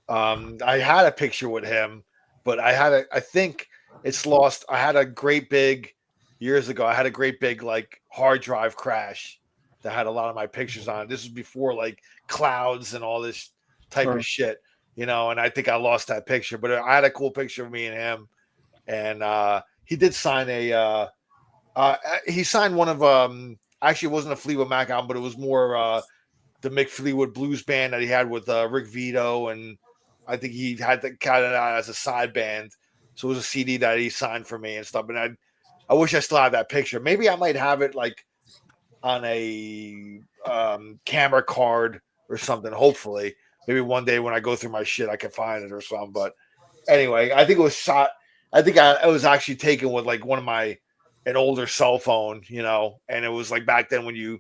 I had a picture with him, but I think it's lost. I had a great big years ago. I had a great big like hard drive crash that had a lot of my pictures on it. This was before like clouds and all this type of shit, you know. And I think I lost that picture, but I had a cool picture of me and him. And he did sign he signed one of actually it wasn't a Fleetwood Mac album, but it was more the Mick Fleetwood blues band that he had with Rick Vito, and I think he had the kind of as a side band. So it was a CD that he signed for me and stuff. And I wish I still had that picture. Maybe I might have it like on a camera card or something. Hopefully, maybe one day when I go through my shit, I can find it or something. But anyway, I think it was shot. I think it was actually taken with like one of an older cell phone, you know, and it was like back then when you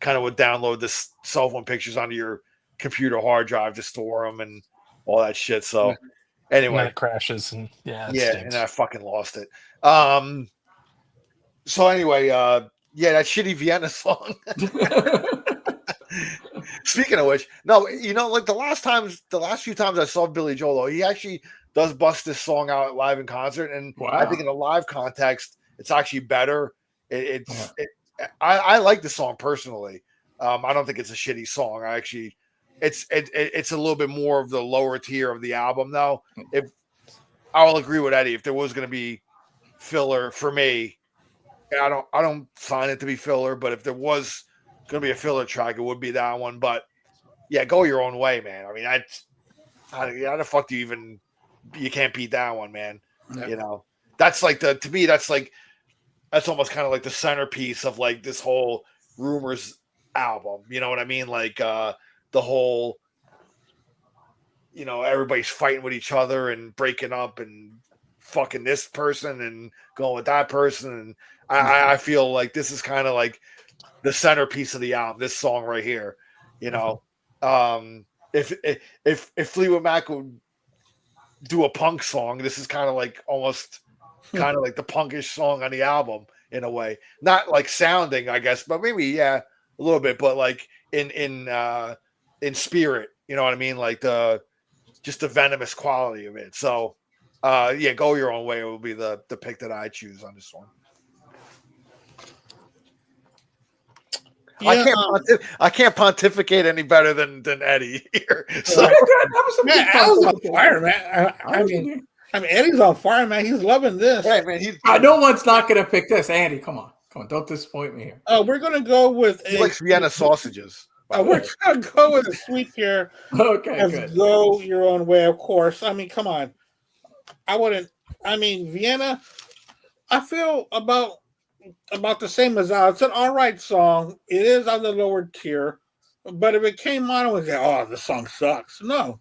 kind of would download this cell phone pictures onto your computer hard drive to store them and all that shit. So And then anyway, it crashes, and yeah, it yeah, and stinks. I fucking lost it. So anyway, yeah, that shitty Vienna song. Speaking of which, no, you know, like the last few times I saw Billy Joel, though, he actually does bust this song out live in concert, and I think Wow. in a live context, it's actually better. Yeah. I like the song personally. I don't think it's a shitty song. I actually, it's a little bit more of the lower tier of the album, though. If I'll agree with Eddie, if there was going to be filler for me, I don't find it to be filler, but if there was going to be a filler track, it would be that one. But yeah, go your own way, man. I mean, how the fuck do you even? You can't beat that one, man. Yeah. You know, that's like to me, that's almost kind of like the centerpiece of like this whole Rumours album. You know what I mean? Like the whole, you know, everybody's fighting with each other and breaking up and fucking this person and going with that person. And I feel like this is kind of like the centerpiece of the album, this song right here. You know, if Fleetwood Mac would do a punk song, this is kind of like almost kind of like the punkish song on the album in a way. Not like sounding, I guess, but maybe a little bit, but like in spirit, you know what I mean? Like just the venomous quality of it. So yeah, go your own way. It will be the pick that I choose on this one. Yeah, I can't pontificate any better than Eddie here. So Good. That was a man, good I was on pontification. fire, man. I mean, Eddie's on fire, man. He's loving this. hey, man, No one's not going to pick this. Andy, come on. Don't disappoint me here. We're gonna go with he likes Vienna sausages. we're gonna go with a sweep here. Okay, good. Go your own way, of course. I mean, come on. I wouldn't. I mean, Vienna. I feel about the same as Al. It's an all right song. It is on the lower tier, but if it came on, I would say, "Oh, the song sucks." No,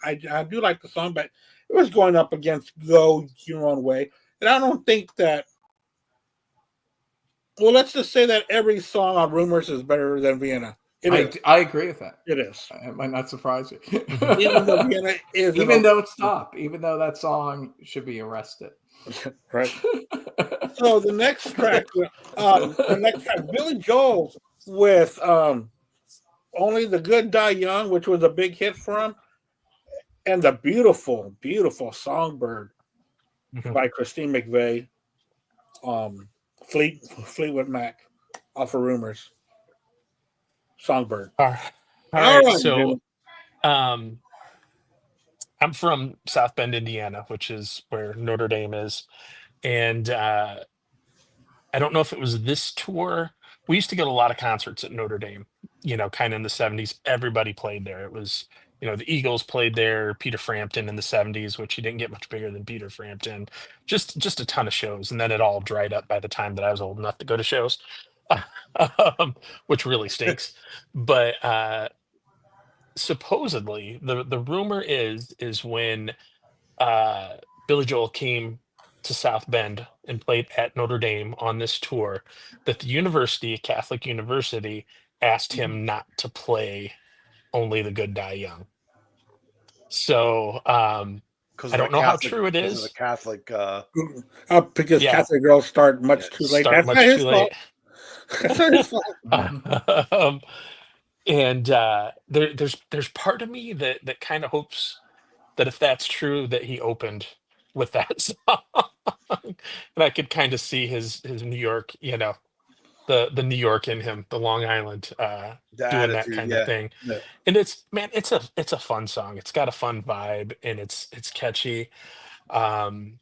I do like the song, but it was going up against "Go Your Own Way," and I don't think that. Well, let's just say that every song on Rumors is better than Vienna. I agree with that. It is. It might not surprise you. Even though Vienna is. Even though it's top, even though that song should be arrested. Right. So the next track, Billy Joel with "Only the Good Die Young," which was a big hit for him, and the beautiful, beautiful "Songbird" by Christine McVie, Fleetwood Mac, off of Rumors. "Songbird." All right. So, I'm from South Bend, Indiana, which is where Notre Dame is, and I don't know if it was this tour. We used to get a lot of concerts at Notre Dame, you know, kind of in the 70s. Everybody played there. It was, you know, the Eagles played there, Peter Frampton in the 70s, which he didn't get much bigger than Peter Frampton. Just a ton of shows. And then it all dried up by the time that I was old enough to go to shows. which really stinks. But supposedly, the rumor is when uh, Billy Joel came to South Bend and played at Notre Dame on this tour, that the university, a Catholic university, asked him not to play "Only the Good Die Young." So Because I of the don't know how Catholic, true it because of the is. Catholic. Because Yeah, Catholic girls start much too late. start That's not much his too late. fault. That's not his fault. um, and there's part of me that kind of hopes that if that's true, that he opened with that song, and I could kind of see his New York, the New York in him, the Long Island, The doing that attitude, kind of yeah. thing. Yeah. And it's a fun song. It's got a fun vibe, and it's catchy. Um,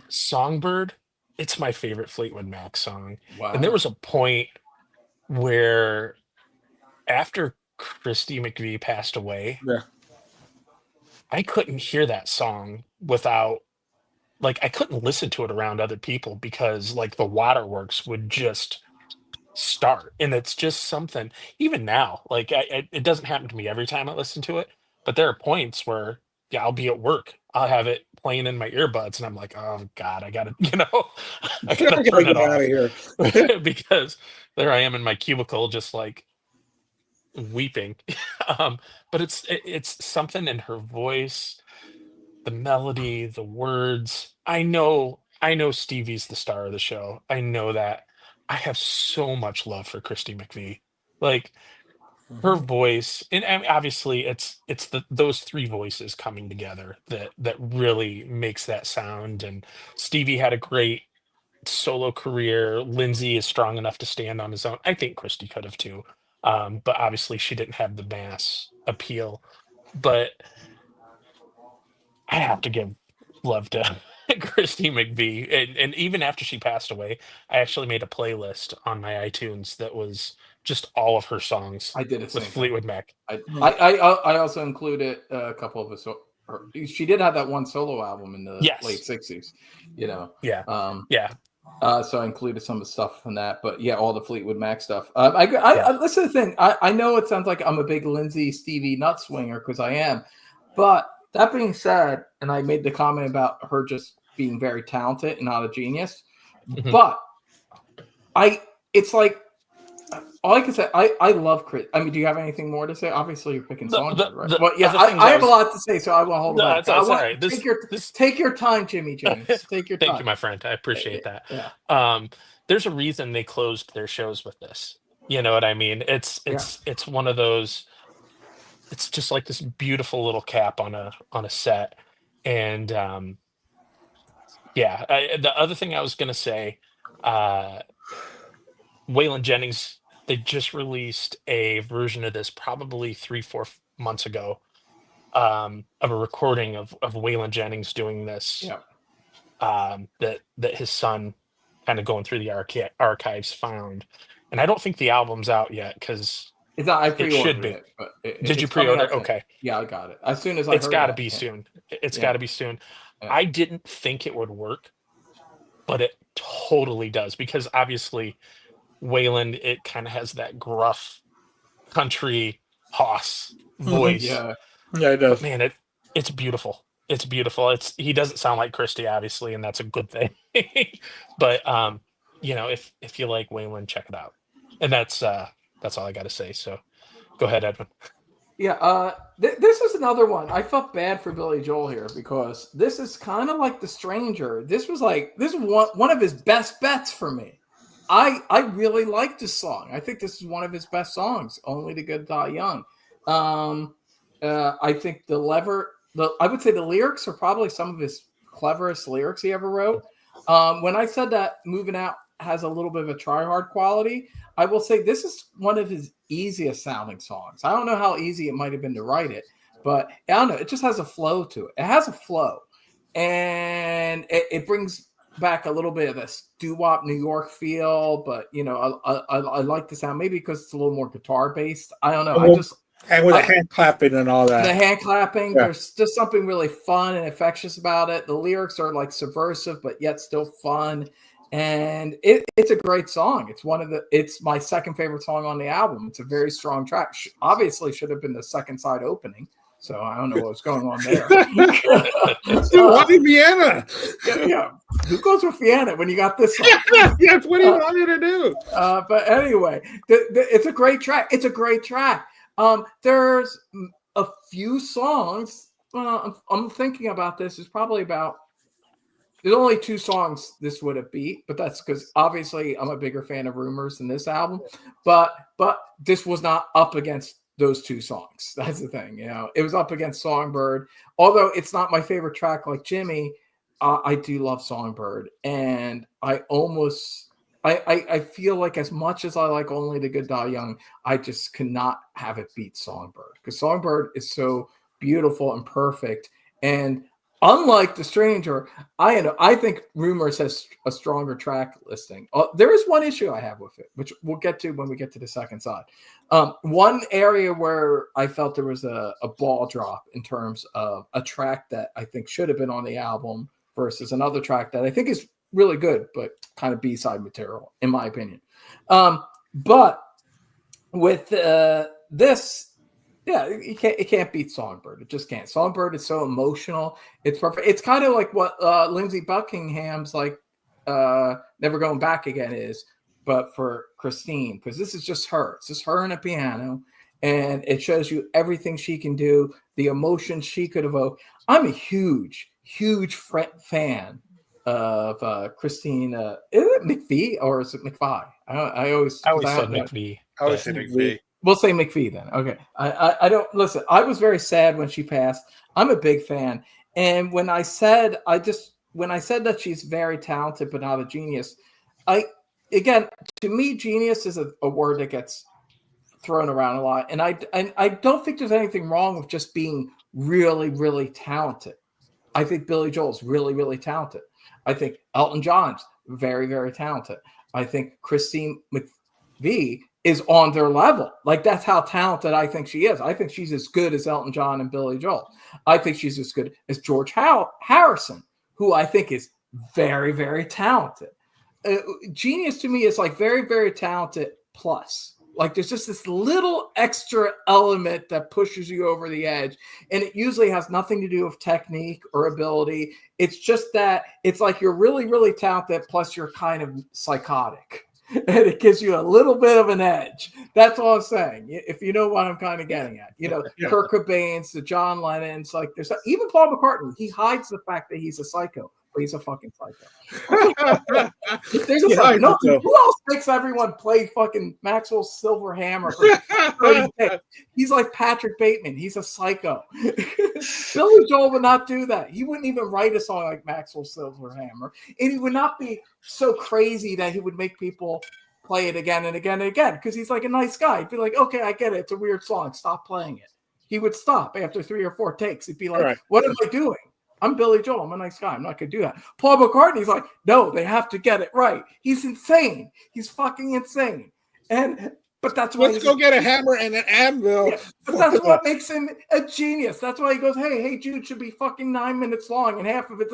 Songbird, it's my favorite Fleetwood Mac song. And there Wow. was a point where after Christy McVie passed away, Yeah. I couldn't hear that song without, like, I couldn't listen to it around other people because like the waterworks would just start. And it's just something, even now, like it doesn't happen to me every time I listen to it, but there are points where, yeah, I'll be at work, I'll have it playing in my earbuds, and I'm like, oh God, I gotta, I gotta I gotta turn it get out of off. here. Because there I am in my cubicle, just like weeping. um, but it's something in her voice, the melody, the words. I know Stevie's the star of the show. I know that. I have so much love for Christy McVie. Like her Mhm. voice, and I mean, obviously it's those three voices coming together that really makes that sound. And Stevie had a great solo career. Lindsay is strong enough to stand on his own. I think Christy could have too. But obviously she didn't have the mass appeal. But I have to give love to Christy McVie. And even after she passed away, I actually made a playlist on my iTunes that was just all of her songs I did the with same thing. Fleetwood Mac. I also included a couple of us. She did have that one solo album in the late Yes. '60s, you know. Yeah. Um, Yeah. so I included some of the stuff from that, but yeah, all the Fleetwood Mac stuff. Yeah. Listen to the thing. I know it sounds like I'm a big Lindsay Stevie nut swinger because I am, but that being said, and I made the comment about her just being very talented and not a genius, Mhm. but it's like all I can say, I love Chris. I mean, do you have anything more to say? Obviously, you're picking Songbird, right? Well, yeah, the things I I have a was lot to say, so I will hold no, back. that's all right. Take your time, Jimmy James. Take your Thank you, time. my friend. I appreciate that. Yeah, There's a reason they closed their shows with this. You know what I mean? It's yeah. it's one of those. It's just like this beautiful little cap on a set. And yeah, the other thing I was gonna say, uh, Waylon Jennings. They just released a version of this probably 3 4 months ago, of a recording of Waylon Jennings doing this, Yeah. that his son kind of going through the archives found. And I don't think the album's out yet because It's not, I it should pre-ordered be. it, but Did you it's coming pre-order? out soon. Okay, Yeah, I got it as soon as I it's heard got to that. be Yeah, soon. It's got yeah, to be soon. yeah. I didn't think it would work, but it totally does because obviously Wayland, it kind of has that gruff country hoss Mhm. voice. Yeah. Yeah, it But does. man, it's beautiful. It's beautiful. He doesn't sound like Christy, obviously, and that's a good thing. But if you like Waylon, check it out. And that's all I got to say. So go ahead, Edwin. Yeah, this is another one. I felt bad for Billy Joel here because this is kind of like The Stranger. This is one of his best bets for me. I really like this song. I think this is one of his best songs. Only the Good Die Young. I think I would say the lyrics are probably some of his cleverest lyrics he ever wrote. When I said that Moving Out has a little bit of a try hard quality, I will say this is one of his easiest sounding songs. I don't know how easy it might have been to write it, but I don't know. It just has a flow to it. It has a flow, and it brings back a little bit of this doo-wop New York feel. But I like the sound maybe because it's a little more guitar based. I don't know. And with the hand clapping and all that. The hand clapping, Yeah. There's just something really fun and infectious about it. The lyrics are like subversive, but yet still fun. And it's a great song. It's my second favorite song on the album. It's a very strong track. Obviously should have been the second side opening. So I don't know what's going on there. Why Vienna? Yeah. Who goes with Vienna when you got this song? That's what he wanted to do. But anyway, it's a great track. It's a great track. There's a few songs. I'm thinking about this. There's only 2 songs this would have beat, but that's because obviously I'm a bigger fan of Rumours than this album. But this was not up against those 2 songs. That's the thing. It was up against Songbird. Although it's not my favorite track like Jimmy, I do love Songbird. And I feel like as much as I like Only the Good Die Young, I just cannot have it beat Songbird. Because Songbird is so beautiful and perfect. And unlike The Stranger, I think Rumours has a stronger track listing. There is one issue I have with it, which we'll get to when we get to the second side. One area where I felt there was a ball drop in terms of a track that I think should have been on the album versus another track that I think is really good, but kind of B-side material, in my opinion. But with this, yeah, it can't beat Songbird. It just can't. Songbird is so emotional. It's perfect. It's kind of like what Lindsey Buckingham's like Never Going Back Again is, but for Christine, because this is just her. It's just her and a piano, and it shows you everything she can do, the emotion she could evoke. I'm a huge fan of Christine. Is it McVie or is it McVie? I always said McVie. I always say McVie. We'll say McVie then. Okay. I don't listen. I was very sad when she passed. I'm a big fan. And when I said that she's very talented but not a genius, again, to me, genius is a word that gets thrown around a lot. And I don't think there's anything wrong with just being really, really talented. I think Billy Joel's really, really talented. I think Elton John's very, very talented. I think Christine McVie is on their level. Like, that's how talented I think she is. I think she's as good as Elton John and Billy Joel. I think she's as good as George Harrison, who I think is very, very talented. Genius to me is like very, very talented plus. Like, there's just this little extra element that pushes you over the edge. And it usually has nothing to do with technique or ability. It's just that it's like you're really, really talented, plus you're kind of psychotic. And it gives you a little bit of an edge. That's all I'm saying. If you know what I'm kind of getting at. Yeah. Kurt Cobain's, the John Lennon's, like there's even Paul McCartney. He hides the fact that he's a psycho. He's a fucking psycho. There's a psycho. No, who else makes everyone play fucking Maxwell's Silver Hammer? He's like Patrick Bateman. He's a psycho. Billy Joel would not do that. He wouldn't even write a song like Maxwell's Silver Hammer. And he would not be so crazy that he would make people play it again and again and again, because he's like a nice guy. He'd be like, okay, I get it. It's a weird song. Stop playing it. He would stop after 3 or 4 takes. He'd be like, What am I doing? I'm Billy Joel. I'm a nice guy. I'm not going to do that. Paul McCartney's like, no, they have to get it right. He's insane. He's fucking insane. But that's why let's go get a hammer and an anvil. Yeah, but that's what makes him a genius. That's why he goes, hey, Jude should be fucking 9 minutes long, and half of it's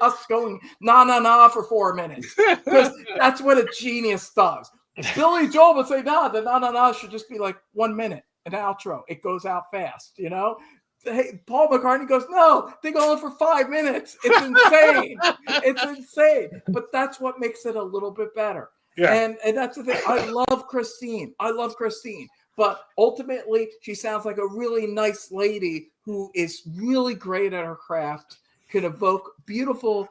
us going na for 4 minutes. Because that's what a genius does. Billy Joel would say, the na should just be like 1 minute, an outro. It goes out fast, Hey, Paul McCartney goes, no, they go on for 5 minutes. It's insane. It's insane. But that's what makes it a little bit better. Yeah. And that's the thing. I love Christine. But ultimately, she sounds like a really nice lady who is really great at her craft, can evoke beautiful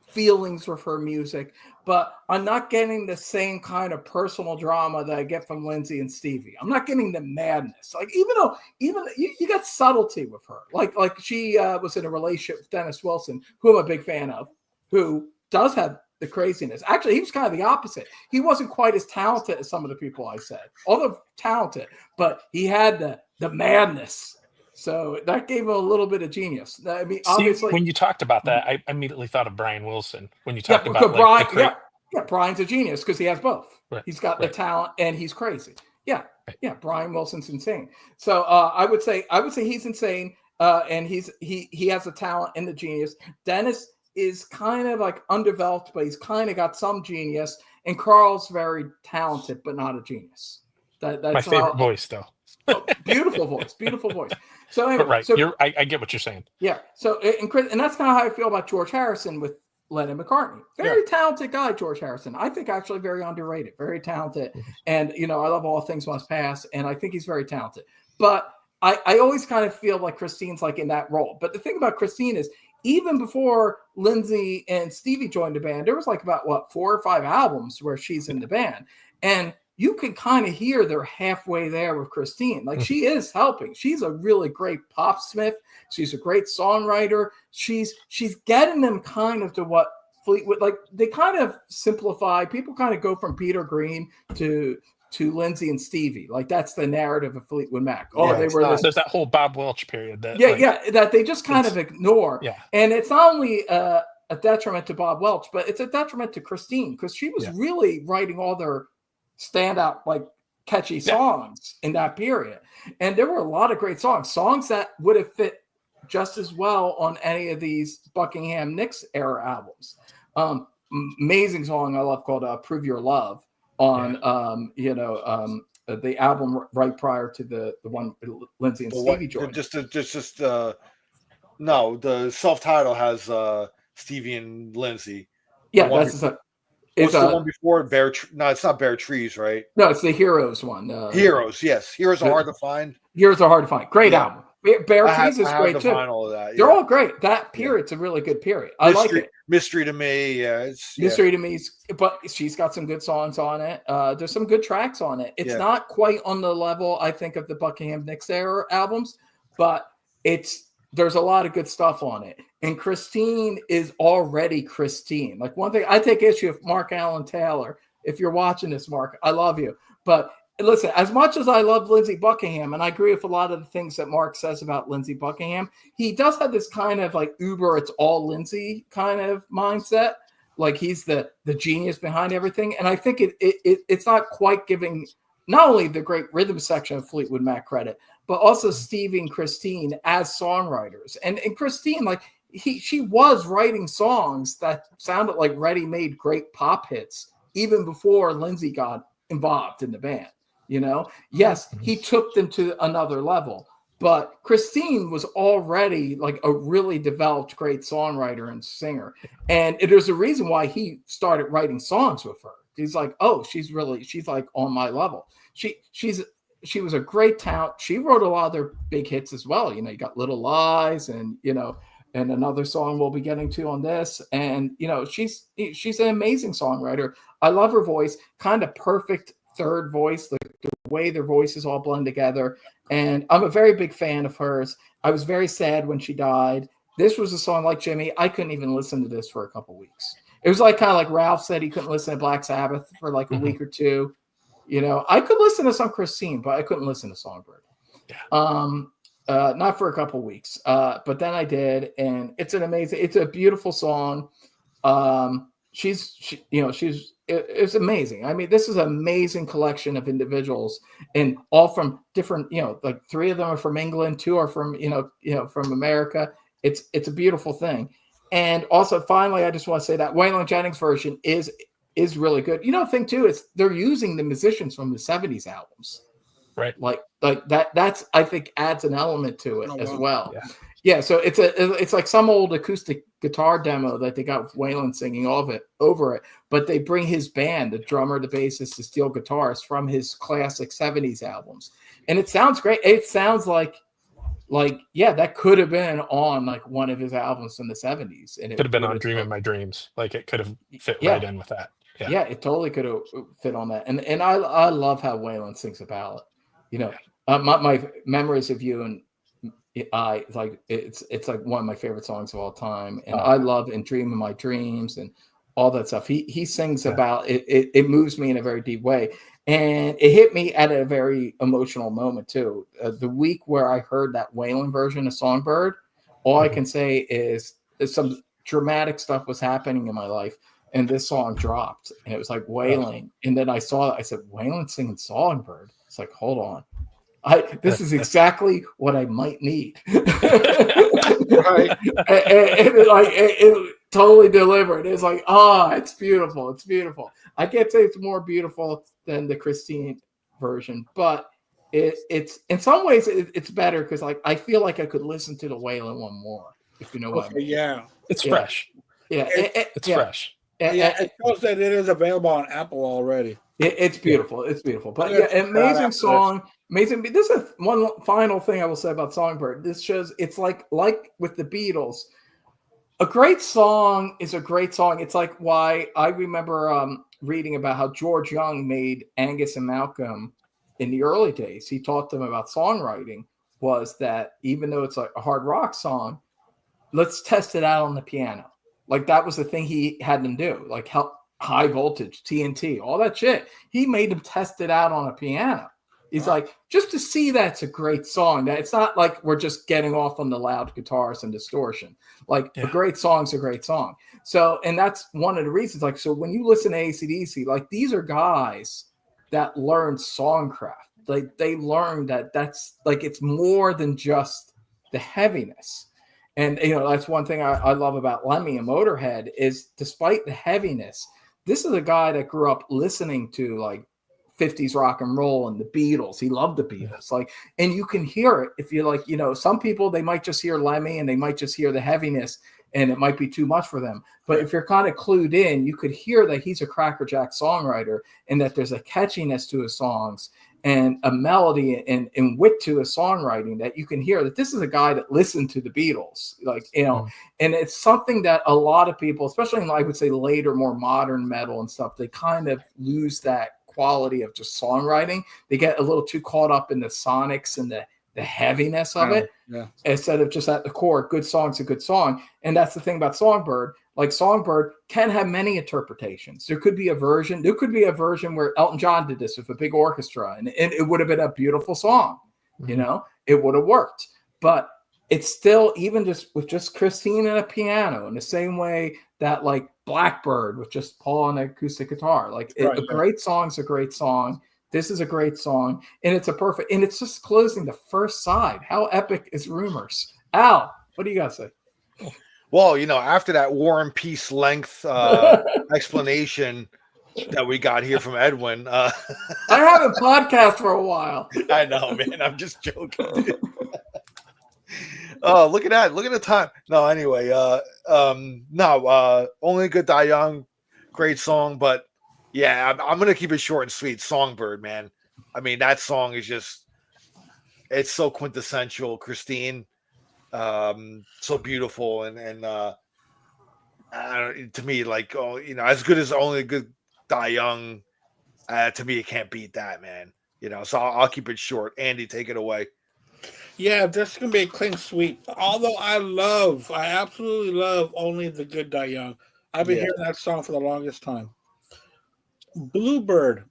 feelings with her music. But I'm not getting the same kind of personal drama that I get from Lindsey and Stevie. I'm not getting the madness. Like, even you got subtlety with her. Like she was in a relationship with Dennis Wilson, who I'm a big fan of, who does have the craziness. Actually, he was kind of the opposite. He wasn't quite as talented as some of the people I said, although talented, but he had the madness. So that gave him a little bit of genius. I mean, obviously, when you talked about that, I immediately thought of Brian Wilson. When you talked about Brian, Brian's a genius because he has both. Right. He's got the talent and he's crazy. Yeah, yeah. Brian Wilson's insane. So I would say he's insane, and he has the talent and the genius. Dennis is kind of like undeveloped, but he's kind of got some genius. And Carl's very talented, but not a genius. That's my favorite voice, though. Beautiful voice, beautiful voice. So anyway, But right, so I get what you're saying. yeah. So and that's kind of how I feel about George Harrison with Lennon McCartney. Very talented guy, George Harrison. I think actually very underrated, very talented. And I love All Things Must Pass, and I think he's very talented. But I always kind of feel like Christine's like in that role. But the thing about Christine is, even before Lindsay and Stevie joined the band, there was like about 4 or 5 albums where she's in the band. And you can kind of hear they're halfway there with Christine. Like, she is helping. She's a really great popsmith. She's a great songwriter. She's getting them kind of to what Fleetwood, like, they kind of simplify. People kind of go from Peter Green to Lindsay and Stevie. Like, that's the narrative of Fleetwood Mac. There's that whole Bob Welch period. That that they just kind of ignore. Yeah. And it's not only a detriment to Bob Welch, but it's a detriment to Christine, because she was really writing all their standout, like, catchy songs in that period. And there were a lot of great songs that would have fit just as well on any of these Buckingham Nicks era albums. Amazing song I love called "Prove Your Love" on the album right prior to the one Lindsay and Stevie joined. The self-title has Stevie and Lindsay. Yeah, that's What's the one before? No, it's not Bare Trees, right? No, it's the Heroes one. Heroes, yes. Heroes are hard to find. Heroes are hard to find. Great album. Bare Trees is great too. They're all great. That period's a really good period. I like it. Mystery to Me, Mystery to Me, but she's got some good songs on it. There's some good tracks on it. It's not quite on the level, I think, of the Buckingham Nicks era albums, but there's a lot of good stuff on it. And Christine is already Christine. Like, one thing I take issue with Mark Allen Taylor. If you're watching this, Mark, I love you. But listen, as much as I love Lindsey Buckingham, and I agree with a lot of the things that Mark says about Lindsey Buckingham, he does have this kind of like Uber, it's all Lindsey kind of mindset. Like, he's the genius behind everything. And I think it's not quite giving not only the great rhythm section of Fleetwood Mac credit, but also Stevie and Christine as songwriters. And Christine, like, she was writing songs that sounded like ready-made great pop hits even before Lindsey got involved in the band. Yes, he took them to another level, but Christine was already like a really developed great songwriter and singer. And there's a reason why he started writing songs with her. He's like, oh, she's like on my level. She was a great talent. She wrote a lot of their big hits as well. You got Little Lies and another song we'll be getting to on this. And, she's an amazing songwriter. I love her voice, kind of perfect third voice, the way their voices all blend together. And I'm a very big fan of hers. I was very sad when she died. This was a song like Jimmy. I couldn't even listen to this for a couple weeks. It was like kind of like Ralph said he couldn't listen to Black Sabbath for like a week or two. I could listen to some Christine, but I couldn't listen to Songbird. Not for a couple weeks. But then I did, and it's a beautiful song. It's amazing. I mean, this is an amazing collection of individuals, and all from different, like 3 of them are from England, 2 are from, from America. It's a beautiful thing. And also, finally, I just want to say that Waylon Jennings version is really good. The thing too is they're using the musicians from the 70s albums. Right. Like that's I think adds an element to it as well. Yeah. So it's like some old acoustic guitar demo that they got with Waylon singing over it, but they bring his band, the drummer, the bassist, the steel guitarist from his classic 70s albums. And it sounds great. It sounds like that could have been on like one of his albums from the 70s. And it could have been on Dream in My Dreams. Like, it could have fit right in with that. Yeah, it totally could have fit on that. And I love how Waylon sings a ballad. My Memories of You and I, like, it's like one of my favorite songs of all time. And I love And Dream in My Dreams and all that stuff. He sings about it. It moves me in a very deep way. And it hit me at a very emotional moment too. The week where I heard that Waylon version of Songbird, all I can say is some dramatic stuff was happening in my life. And this song dropped, and it was like wailing. And then I saw it. I said, Waylon singing Songbird. It's like, hold on. This is exactly what I might need. Right. totally delivered. It's like, it's beautiful. It's beautiful. I can't say it's more beautiful than the Christine version, but it's in some ways it's better because like I feel like I could listen to the Waylon one more, if you know what I Okay, mean. yeah. It's Yeah. fresh. Yeah, It's fresh. Yeah, it shows that it is available on Apple already. It's beautiful. It's beautiful. But I'm gonna yeah, check that out amazing after song. Amazing. This is one final thing I will say about Songbird. This shows it's like with the Beatles. A great song is a great song. It's like why I remember reading about how George Young made Angus and Malcolm in the early days. He taught them about songwriting. Was that even though it's like a hard rock song, let's test it out on the piano. Like that was the thing he had them do. Like help high voltage, TNT, all that shit. He made them test it out on a piano. He's like, just to see that's a great song. That it's not like we're just getting off on the loud guitars and distortion. Like a great song's a great song. So, and that's one of the reasons. Like, so when you listen to AC/DC, like these are guys that learned songcraft. Like they learned that's like it's more than just the heaviness. And that's one thing I love about Lemmy and Motorhead is despite the heaviness, this is a guy that grew up listening to like 50s rock and roll and the Beatles. He loved the Beatles. Like, and you can hear it if you like, some people they might just hear Lemmy and they might just hear the heaviness and it might be too much for them. But if you're kind of clued in, you could hear that he's a crackerjack songwriter and that there's a catchiness to his songs and a melody and wit to his songwriting that you can hear that this is a guy that listened to the Beatles, like, and it's something that a lot of people, especially in, I would say, later, more modern metal and stuff, they kind of lose that quality of just songwriting. They get a little too caught up in the sonics and the heaviness of it instead of just at the core, good song's a good song. And that's the thing about Songbird. Like Songbird can have many interpretations. There could be a version where Elton John did this with a big orchestra and it would have been a beautiful song, it would have worked. But it's still, even just with just Christine and a piano, in the same way that like Blackbird with just Paul and an acoustic guitar, like a great song's a great song. This is a great song, and it's and it's just closing the first side. How epic is Rumours? Al, what do you got to say? Well, after that War and Peace length explanation that we got here from Edwin, I haven't podcast for a while. I know, man. I'm just joking. Oh, look at that! Look at the time. No, anyway, Only Good Die Young, great song, but yeah, I'm gonna keep it short and sweet. Songbird, man. I mean, that song is it's so quintessential, Christine. So beautiful and to me, like, as good as Only Good Die Young, to me, it can't beat that, man. So I'll keep it short. Andy, take it away. Yeah, this is gonna be a clean sweep. Although I absolutely love Only the Good Die Young. I've been hearing that song for the longest time. Bluebird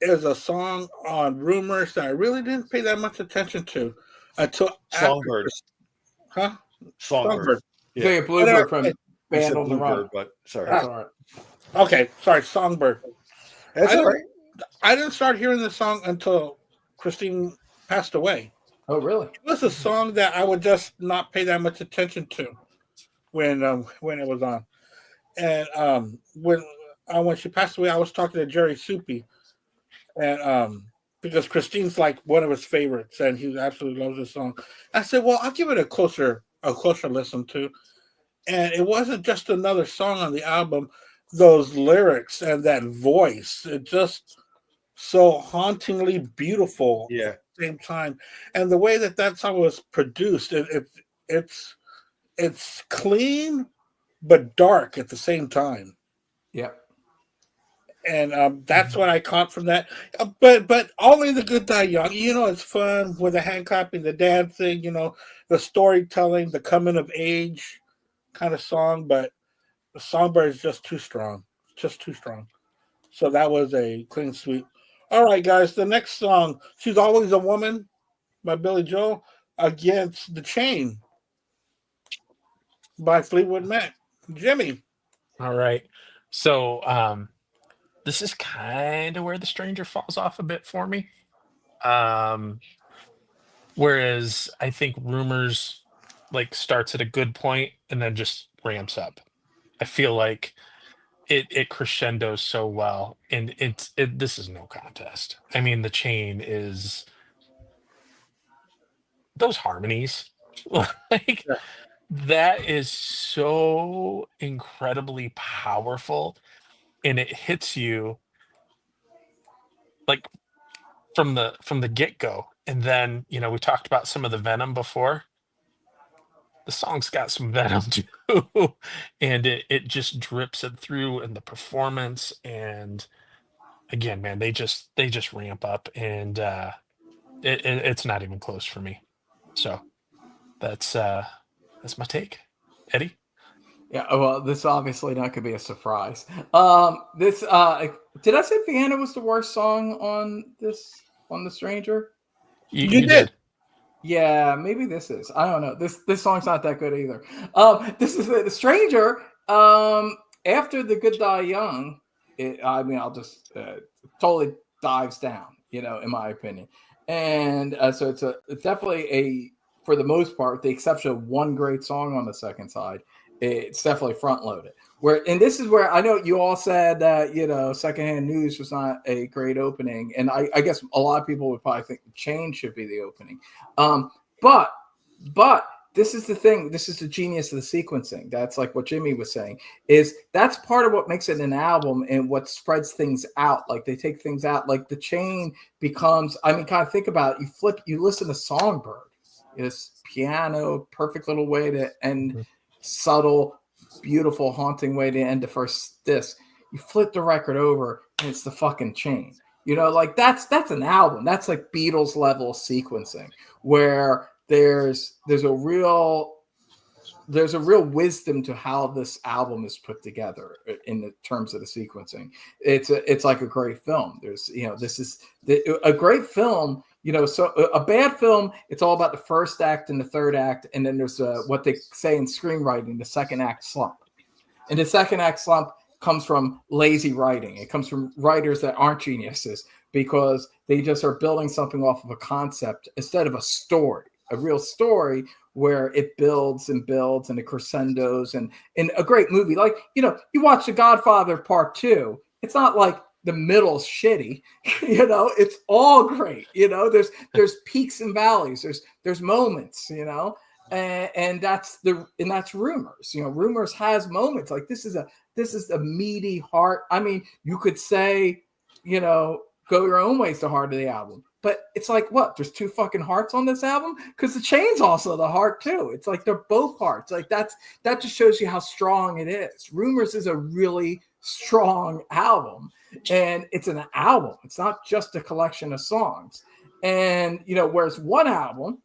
is a song on Rumours that I really didn't pay that much attention to until Songbird. Huh? Songbird. Yeah, Bluebird from Band on the Run. But sorry. That's all right. Okay, sorry, Songbird. That's all right. I didn't start hearing the song until Christine passed away. Oh, really? It was a song that I would just not pay that much attention to when it was on. And when she passed away, I was talking to Jerry Soupy, and because Christine's like one of his favorites, and he absolutely loves this song. I said, "Well, I'll give it a closer listen to." And it wasn't just another song on the album; those lyrics and that voice, it just so hauntingly beautiful. Yeah. At the same time, and the way that song was produced, it's clean but dark at the same time. Yep. And that's what I caught from that. But Only the Good Die Young. It's fun with the hand clapping, the dancing, the storytelling, the coming of age kind of song. But the Songbird is just too strong. Just too strong. So that was a clean sweep. All right, guys. The next song, She's Always a Woman by Billy Joel against The Chain by Fleetwood Mac. Jimmy. All right. So this is kind of where The Stranger falls off a bit for me. Whereas I think Rumours like starts at a good point and then just ramps up. I feel like it crescendos so well, and this is no contest. I mean, the chain is those harmonies, like Yeah. that is so incredibly powerful, and it hits you like from the get go. And then we talked about some of the venom before. The song's got some venom too, and it just drips it through in the performance. And again, man, they just ramp up, and it's not even close for me. So that's my take, Eddie. Yeah, well, this obviously not gonna be a surprise. This did I say Vienna was the worst song on The Stranger? You You you did. did. Yeah, maybe this is. I don't know. This song's not that good either. This is The Stranger. After The Good Die Young, I mean, I'll just totally dives down. In my opinion, and so it's definitely for the most part, with the exception of one great song on the second side, it's definitely front loaded. And this is where I know you all said that Secondhand News was not a great opening, and I guess a lot of people would probably think Chain should be the opening. But this is the thing. This is the genius of the sequencing. That's like what Jimmy was saying. That's part of what makes it an album and what spreads things out. Like they take things out. Like the Chain becomes. I mean, kind of think about it. You listen to Songbird. It's piano, perfect little way to end. Mhm. Subtle, beautiful, haunting way to end the first disc. You flip the record over, and it's the fucking Chain. Like that's an album. That's like Beatles level sequencing, where there's a real wisdom to how this album is put together in the terms of the sequencing. It's like a great film. There's this is a great film. So a bad film, it's all about the first act and the third act, and then there's what they say in screenwriting, the second act slump. And the second act slump comes from lazy writing. It comes from writers that aren't geniuses because they just are building something off of a concept instead of a real story where it builds and builds and it crescendos. And in a great movie, like, you watch The Godfather Part 2, it's not like the middle's shitty, it's all great. There's peaks and valleys. There's moments, and that's Rumours. Rumours has moments like this is a meaty heart. I mean, you could say, Go Your Own Way is the heart of the album, but it's like, what? There's two fucking hearts on this album because the Chain's also the heart too. It's like they're both hearts. Like that just shows you how strong it is. Rumours is a really strong album, and it's an album. It's not just a collection of songs. And whereas one album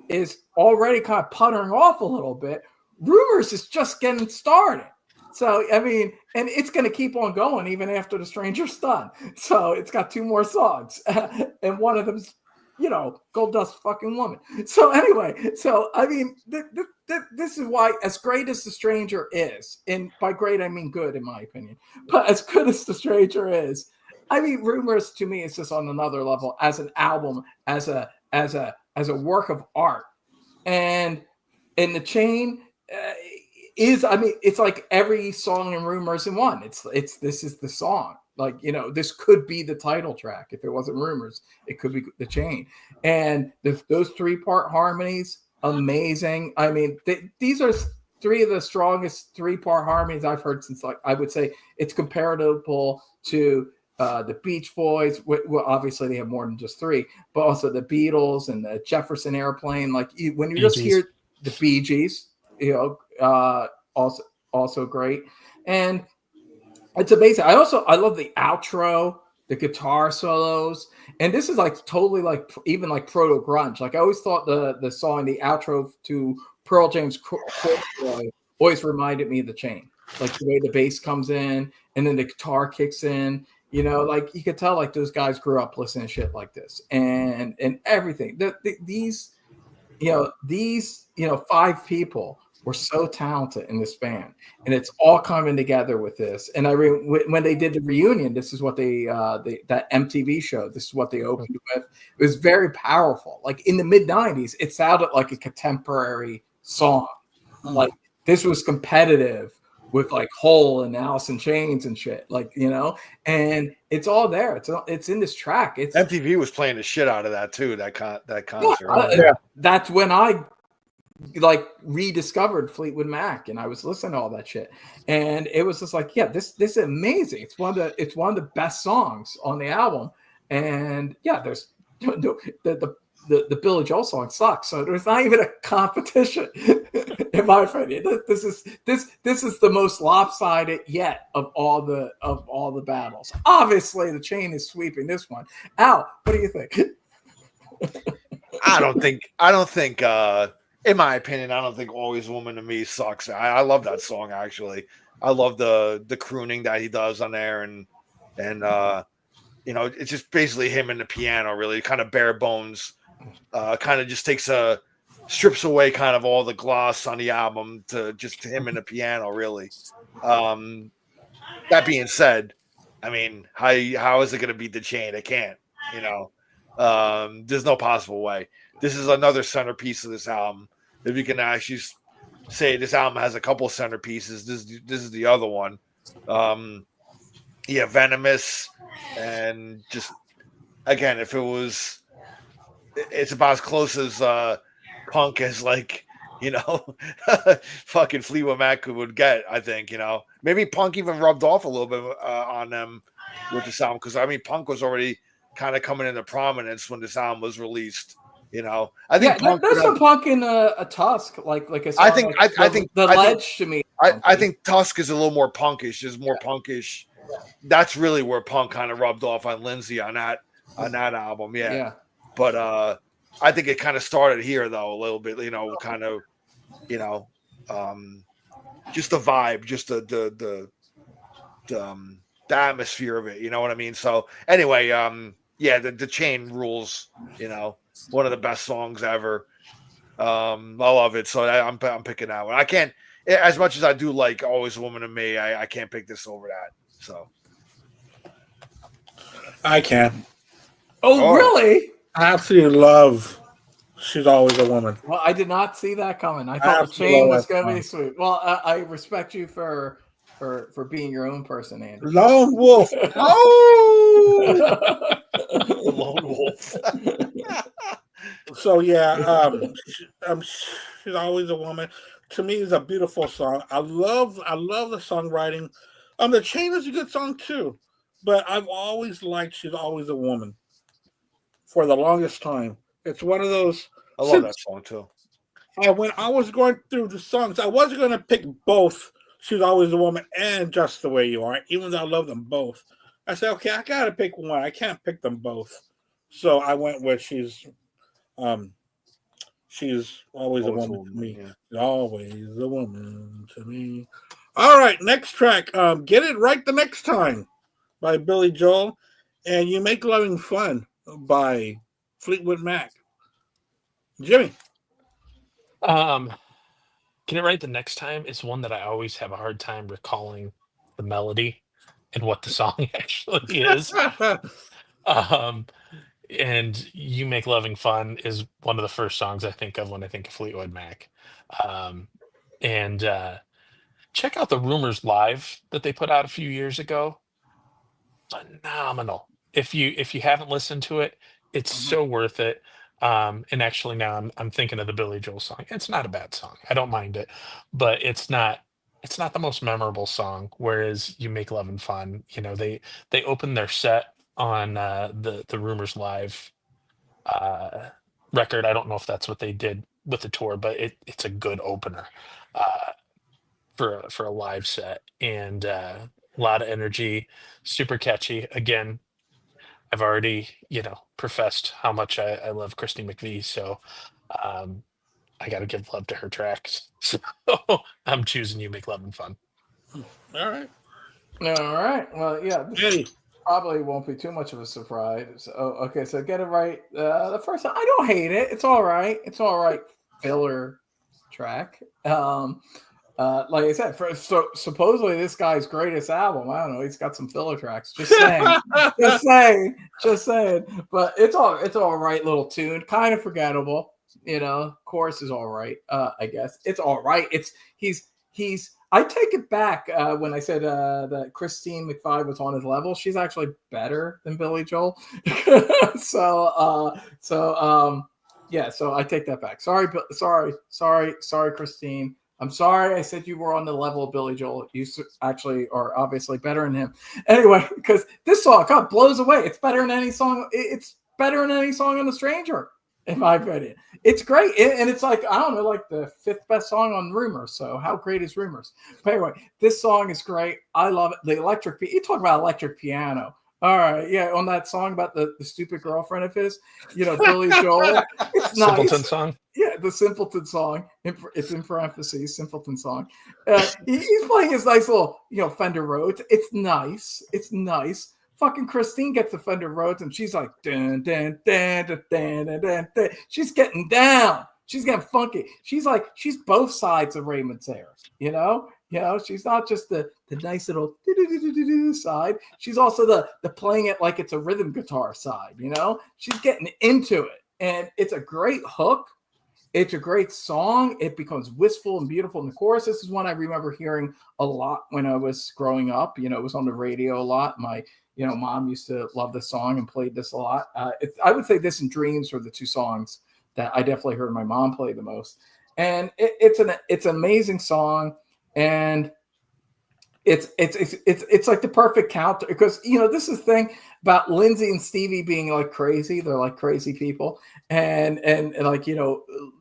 is already kind of puttering off a little bit, Rumours is just getting started. So, I mean, and it's going to keep on going even after The Stranger's done. So it's got two more songs. And one of them's, Gold Dust Fucking Woman. So anyway, I mean, this is why, as great as The Stranger is, and by great, I mean good in my opinion, but as good as The Stranger is, I mean, Rumours to me is just on another level as an album, as a work of art. And in The Chain, it's like every song in Rumours in one. This is the song. Like, this could be the title track. If it wasn't Rumours, it could be The Chain. And those 3-part harmonies, amazing. I mean, these are three of the strongest 3-part harmonies I've heard since, like, I would say it's comparable to the Beach Boys. Well, obviously they have more than just 3, but also the Beatles and the Jefferson Airplane. Like when you just hear the Bee Gees, also great. And it's amazing. I love the outro, the guitar solos, and this is like totally like even like proto grunge. Like I always thought the song, the outro to Pearl Jam's always reminded me of The Chain. Like the way the bass comes in and then the guitar kicks in. Like you could tell like those guys grew up listening to shit like this and everything. These 5 people were so talented in this band, and it's all coming together with this. And when they did the reunion, this is what that MTV show, this is what they opened with. It was very powerful. Like in the mid 90s, it sounded like a contemporary song. Like this was competitive with like Hole and Alice in Chains and shit, like, you know, and it's all there. It's in this track. It's MTV was playing the shit out of that too. That concert. That's when I like rediscovered Fleetwood Mac, and I was listening to all that shit, and it was just like, yeah, this is amazing. It's one of the best songs on the album, and yeah, there's the Billy Joel song sucks, so there's not even a competition in my opinion. This is the most lopsided yet of all the battles. Obviously, the Chain is sweeping this one. Al, what do you think? I don't think in my opinion, I don't think Always a Woman to Me sucks. I love that song, actually. I love the crooning that he does on there, and you know, it's just basically him and the piano, really kind of bare bones. Kind of just strips away kind of all the gloss on the album to just him and the piano, really. That being said, I mean, how is it going to beat the Chain? It can't, you know. There's no possible way. This is another centerpiece of this album. If you can actually say this album has a couple centerpieces, this is the other one. Yeah, Venomous, and just again, if it was, it's about as close as punk as, like, you know, fucking Fleetwood Mac would get. I think, you know, maybe punk even rubbed off a little bit on them with this album, because I mean, punk was already kind of coming into prominence when this album was released. You know, I think there's some punk in a Tusk, like a song, I think the Ledge to me. I think Tusk is a little more punkish, is more punkish. That's really where punk kind of rubbed off on Lindsay on that album, yeah. But I think it kind of started here though a little bit, you know, kind of, you know, just the vibe, just the atmosphere of it, you know what I mean? So anyway, yeah, the Chain rules, you know. One of the best songs ever. I love it. So I'm picking that one. I can't, as much as I do like Always a Woman to Me, I can't pick this over that. So I can. Oh, really? I absolutely love She's Always a Woman. Well, I did not see that coming. I thought the Chain was going to be sweet. Well, I respect you for being your own person, Andy. Lone Wolf. Oh! Lone Wolf. So yeah, She's Always a Woman. To me, is a beautiful song. I love the songwriting. The Chain is a good song too, but I've always liked She's Always a Woman. For the longest time, it's one of those. I love that song too. When I was going through the songs, I wasn't going to pick both She's Always a Woman and Just the Way You Are, even though I love them both. I said, okay, I got to pick one. I can't pick them both. So I went with She's Always a Woman to Me. Yeah. Always a Woman to Me. All right, next track. Get It Right the Next Time by Billy Joel, and You Make Loving Fun by Fleetwood Mac. Jimmy. Get It Right the Next Time is one that I always have a hard time recalling the melody and what the song actually is. And You Make Loving Fun is one of the first songs I think of when I think of Fleetwood Mac. And check out the Rumours live that they put out a few years ago. Phenomenal. If you haven't listened to it, it's so worth it. And actually now I'm thinking of the Billy Joel song. It's not a bad song. I don't mind it, but it's not the most memorable song. Whereas You Make Lovin' Fun, you know, they opened their set on the Rumours live record. I don't know if that's what they did with the tour, but it's a good opener for a live set, and a lot of energy, super catchy. Again, I've already, you know, professed how much I love Christy McVie, so I got to give love to her tracks. So I'm choosing You Make Lovin' Fun. All right. Well, yeah, this probably won't be too much of a surprise. Okay, so Get It Right. The first time, I don't hate it. It's all right. Filler track. Like I said, supposedly this guy's greatest album. I don't know. He's got some filler tracks. Just saying. just saying. But it's all right little tune. Kind of forgettable. You know, chorus is all right. I guess it's all right. He's I take it back when I said that Christine McVie was on his level. She's actually better than Billy Joel. Yeah. So I take that back. Sorry, Christine. I'm sorry I said you were on the level of Billy Joel. You actually are obviously better than him. Anyway, because this song, God, blows away. It's better than any song. It's better than any song on The Stranger, in my opinion. It's great. And it's like, I don't know, like the 5th best song on Rumours. So how great is Rumours? But anyway, this song is great. I love it. The electric, you talk about electric piano. All right. Yeah. On that song about the stupid girlfriend of his, Billy Joel. It's Simpleton nice. song. Yeah, the Simpleton song. It's in parentheses, Simpleton song. He's playing his nice little, Fender Rhodes. It's nice. It's nice. Fucking Christine gets the Fender Rhodes and she's like, dun, dun, dun, dun, dun, dun, dun, dun. She's getting down. She's getting funky. She's both sides of Raymond Sayers, she's not just the nice little side. She's also the playing it like it's a rhythm guitar side, She's getting into it. And it's a great hook. It's a great song. It becomes wistful and beautiful in the chorus. This is one I remember hearing a lot when I was growing up. It was on the radio a lot. My mom used to love this song and played this a lot. I would say this and Dreams were the 2 songs that I definitely heard my mom play the most. And it's an amazing song. And it's like the perfect counter because, this is the thing about Lindsay and Stevie being like crazy. They're like crazy people. And like,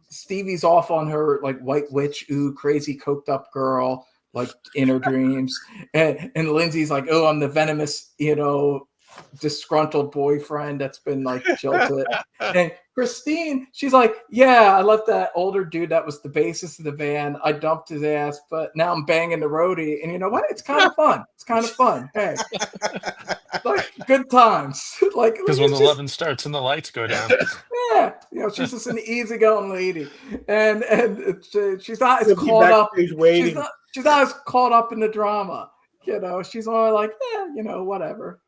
Stevie's off on her like white witch, crazy coked up girl, like in her dreams. And Lindsay's like, oh, I'm the venomous, disgruntled boyfriend that's been like jilted. And Christine, she's like, yeah, I left that older dude that was the bassist of the band. I dumped his ass, but now I'm banging the roadie. And you know what? It's kind of fun. It's kind of fun. Hey, like good times. Like because when the loving starts and the lights go down. Yeah, she's just an easygoing lady, and she's not as caught up. She's not as caught up in the drama. She's all like, whatever.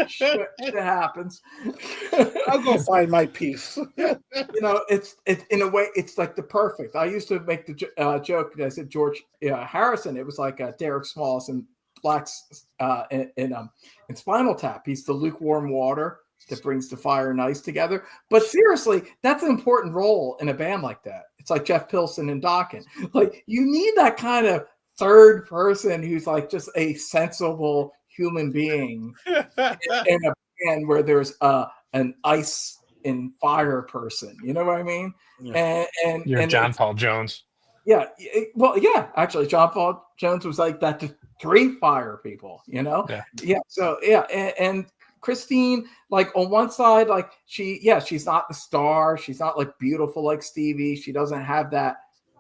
Shit happens. I'll go find my peace. It's in a way, it's like the perfect. I used to make the joke that I said George Harrison. It was like Derek Smalls and Black's in Spinal Tap. He's the lukewarm water that brings the fire and ice together. But seriously, that's an important role in a band like that. It's like Jeff Pilson and Dokken. Like you need that kind of third person who's like just a sensible human being in a band where there's an ice and fire person. You know what I mean? Yeah. And you're John Paul Jones. Yeah. Well, yeah, actually John Paul Jones was like that to 3 fire people, Yeah. So yeah. And Christine, like on one side, like she's not the star. She's not like beautiful like Stevie. She doesn't have that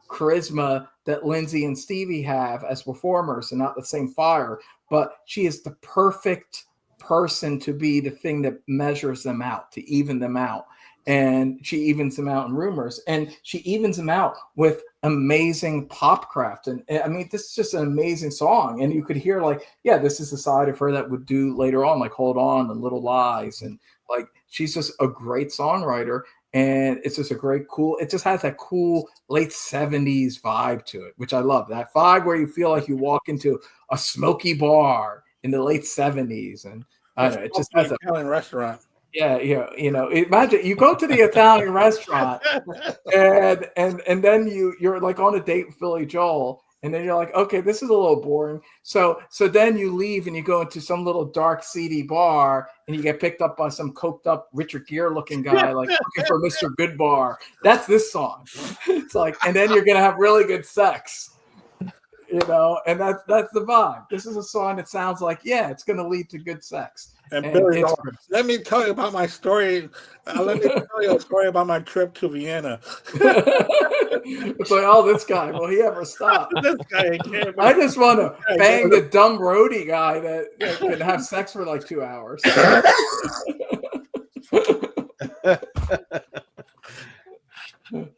charisma that Lindsay and Stevie have as performers and not the same fire, but she is the perfect person to be the thing that measures them out, to even them out. And she evens them out in Rumours, and she evens them out with amazing pop craft. And I mean, this is just an amazing song. And you could hear like, yeah, this is the side of her that would do later on, like Hold On and Little Lies. And like, she's just a great songwriter. And it's just it just has that cool late 70s vibe to it, which I love. That vibe where you feel like you walk into a smoky bar in the late 70s. And I don't know, it just has a Italian restaurant. Yeah, imagine you go to the Italian restaurant and then you're like on a date with Billy Joel, and then you're like, okay, this is a little boring. So then you leave and you go into some little dark, seedy bar, and you get picked up by some coked up Richard Gere looking guy, like looking for Mr. Goodbar. That's this song. It's like, and then you're gonna have really good sex. And that's the vibe. This is a song that sounds like, yeah, it's gonna lead to good sex. And Billy, let me tell you about my story. Let me tell you a story about my trip to Vienna. It's like, oh, this guy, will he ever stop? This guy can't. I just want to bang the dumb roadie guy that can have sex for like 2 hours.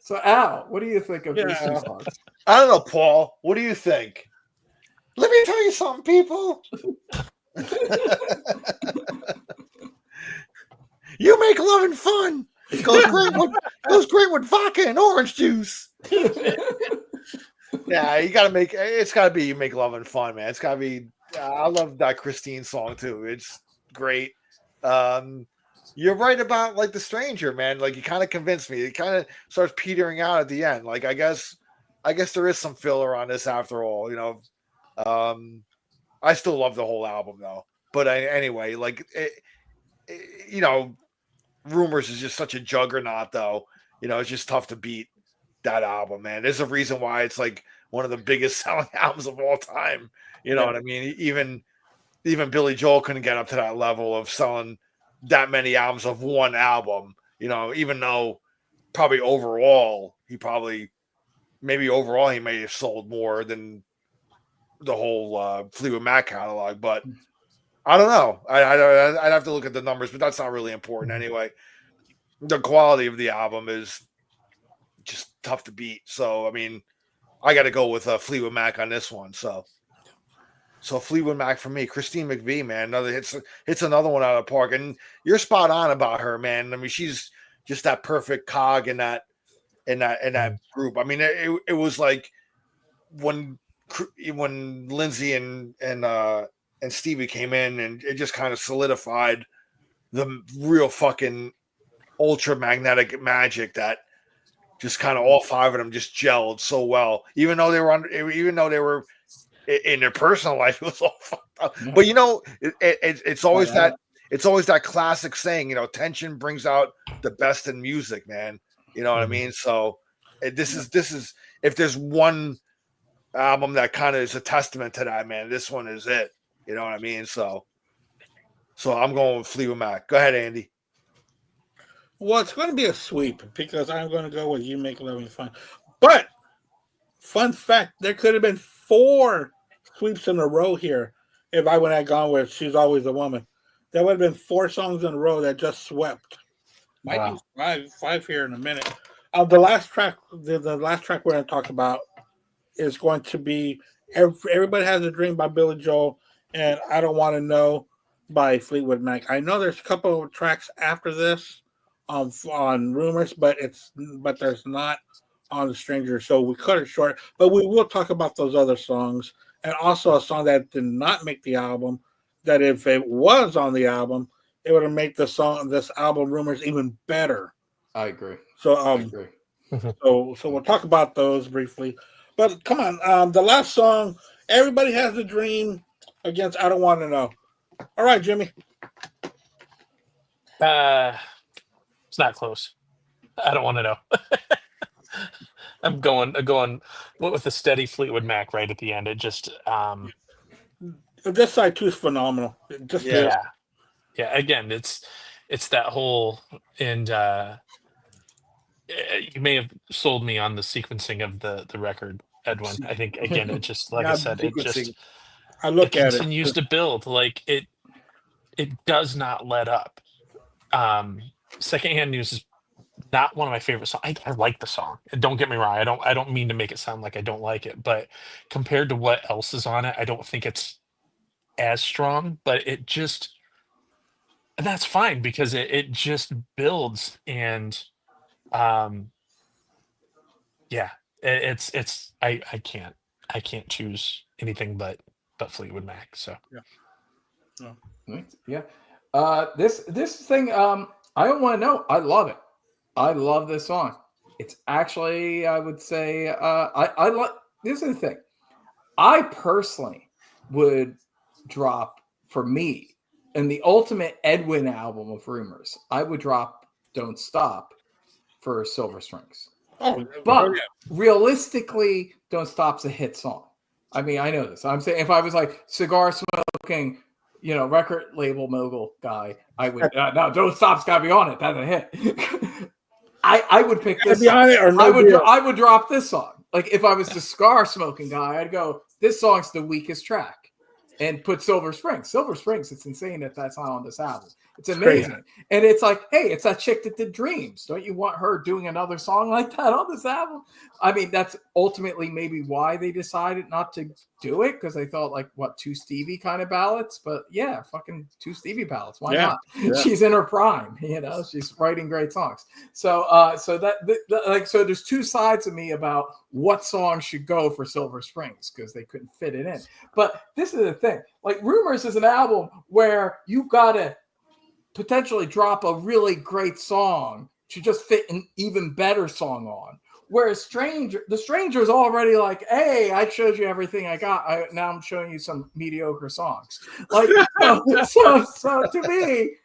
So, Al, what do you think of these 2 songs? I don't know, Paul. What do you think? Let me tell you something, people. You make loving fun. It goes great with vodka and orange juice. Yeah, you gotta make it's gotta be you make love and fun, man. It's gotta be. I love that Christine song too. It's great. You're right about like the stranger, man. Like you kind of convinced me. It kind of starts petering out at the end. Like I guess there is some filler on this after all. You know, I still love the whole album though. But anyway, like you know, Rumors is just such a juggernaut though. You know, it's just tough to beat that album, man. There's a reason why it's like one of the biggest selling albums of all time. You know what I mean? Even Billy Joel couldn't get up to that level of selling that many albums of one album. You know, even though probably overall he may have sold more than the whole Fleetwood Mac catalog, but I don't know. I'd have to look at the numbers, but that's not really important anyway. The quality of the album is just tough to beat. So, I mean, I got to go with Fleetwood Mac on this one. So Fleetwood Mac for me. Christine McVie, man, hits another one out of the park. And you're spot on about her, man. I mean, she's just that perfect cog in that group. I mean, it was like when Lindsay and Stevie came in, and it just kind of solidified the real fucking ultra magnetic magic that just kind of all five of them just gelled so well. Even though they were in their personal life, it was all fucked up. Yeah. But you know, it's always that classic saying, you know, tension brings out the best in music, man. You know what I mean? So this is if there's one album that kind of is a testament to that, man, this one is it. You know what I mean? So I'm going with Fleetwood Mac. Go ahead, Andy. Well, it's going to be a sweep because I'm going to go with You Make Loving Fun. But, fun fact, there could have been 4 sweeps in a row here if I would have gone with She's Always a Woman. There would have been 4 songs in a row that just swept. Might be five here in a minute. The last track we're going to talk about is going to be Everybody Has a Dream by Billy Joel and I Don't Want to Know by Fleetwood Mac. I know there's a couple of tracks after this on Rumours, but there's not on The Stranger, so we cut it short. But we will talk about those other songs, and also a song that did not make the album, that if it was on the album, it would have made this album Rumours even better. I agree. So so we'll talk about those briefly. But come on, the last song, Everybody Has a Dream against I Don't Want to Know. All right, Jimmy. It's not close. I don't want to know. I'm going with a steady Fleetwood Mac right at the end. It just this side too is phenomenal. Yeah. Again, it's that whole, and you may have sold me on the sequencing of the record, Edwin. I think again, it just like I said, it continues to build. Like it does not let up. Secondhand News is not one of my favorite songs. I like the song. Don't get me wrong. I don't mean to make it sound like I don't like it, but compared to what else is on it, I don't think it's as strong. But and that's fine because it just builds, and it's I can't choose anything but Fleetwood Mac. So this thing I Don't Want to Know. I love it. I love this song. It's actually, I would say, I love. This is the thing. I personally would drop, for me, in the ultimate Edwin album of Rumours, I would drop Don't Stop for Silver Strings. But realistically, Don't Stop's a hit song. I mean, I know this. I'm saying if I was like cigar smoking, record label mogul guy, I would no, Don't Stop's got to be on it. That's a hit. I would pick this song. I would drop this song. Like if I was the cigar smoking guy, I'd go, this song's the weakest track. and put Silver Springs. Silver Springs, it's insane that that's not on this album. It's amazing. And it's like, hey, it's that chick that did Dreams. Don't you want her doing another song like that on this album? I mean, that's ultimately maybe why they decided not to do it, because they thought like, what, 2 Stevie kind of ballads? But yeah, fucking 2 Stevie ballads. Why not? Yeah. She's in her prime, she's writing great songs. So so there's 2 sides of me about what songs should go for Silver Springs, because they couldn't fit it in. But this is the thing. Like, Rumours is an album where you gotta potentially drop a really great song to just fit an even better song on. Whereas the Stranger is already like, hey, I showed you everything I got. Now I'm showing you some mediocre songs. Like, so to me,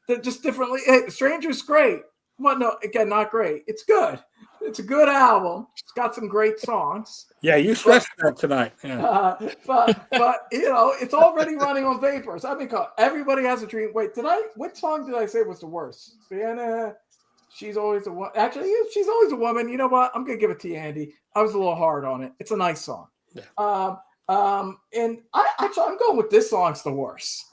they're just differently. Hey, Stranger's great. Well, no, again, not great. It's good. It's a good album. It's got some great songs. Yeah, you stressed that tonight. Yeah. But it's already running on vapors. I mean, Everybody Has a Dream. Wait, what song did I say was the worst? Vienna. She's always a woman. Actually, She's Always a Woman. You know what? I'm gonna give it to you, Andy. I was a little hard on it. It's a nice song. Yeah. And I'm going with this song's the worst.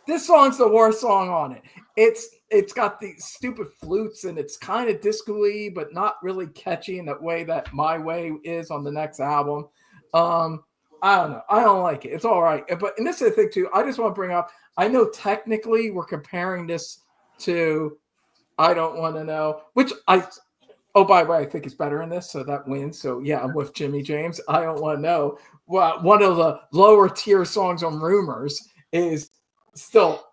This song's the worst song on it. It's got these stupid flutes and it's kind of disco-y, but not really catchy in that way that My Way is on the next album. I don't know. I don't like it. It's all right. But and this is the thing too. I just want to bring up, I know technically we're comparing this to I Don't Want to Know, which by the way, I think it's better in this, so that wins. So yeah, I'm with Jimmy James. I Don't Want to Know. Well, one of the lower tier songs on Rumours is still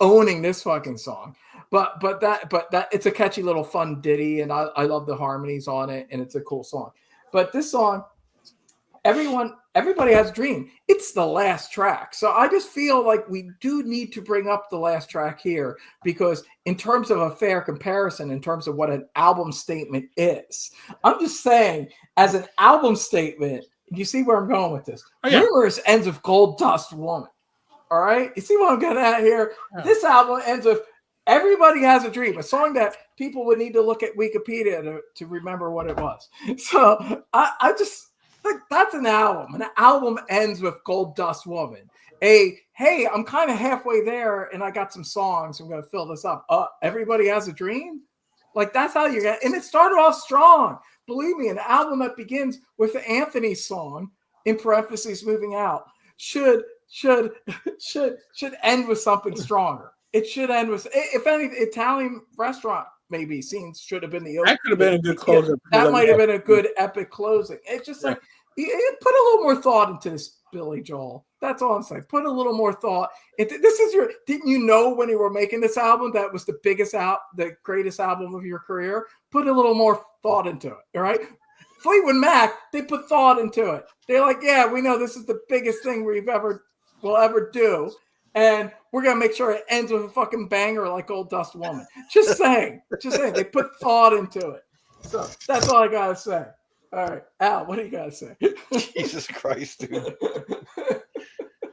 owning this fucking song. But that it's a catchy little fun ditty, and I love the harmonies on it, and it's a cool song. But this song, Everybody Has a Dream, it's the last track. So I just feel like we do need to bring up the last track here, because in terms of a fair comparison, in terms of what an album statement is, I'm just saying, as an album statement, you see where I'm going with this. Oh, yeah. Rumours ends with Gold Dust Woman. All right? You see what I'm getting at here? Yeah. This album ends with Everybody Has a Dream, a song that people would need to look at Wikipedia to remember what it was. So I just think that's an album. An album ends with Gold Dust Woman. Hey, I'm kind of halfway there and I got some songs. I'm going to fill this up. Everybody Has a Dream? Like, that's how you get. And it started off strong. Believe me, an album that begins with the Anthony song, in parentheses, Moving Out, should end with something stronger. It should end with, if any, Italian restaurant maybe scenes should have been the. That could have been a good closer. That might have been a good epic closing. It's just like, you put a little more thought into this, Billy Joel. That's all I'm saying. Put a little more thought. Didn't you know when you were making this album that was the greatest album of your career? Put a little more thought into it. All right. Fleetwood Mac, they put thought into it. They're like, yeah, we know this is the biggest thing we'll ever do. And we're going to make sure it ends with a fucking banger like Gold Dust Woman. Just saying. They put thought into it. So that's all I got to say. All right. Al, what do you got to say? Jesus Christ, dude.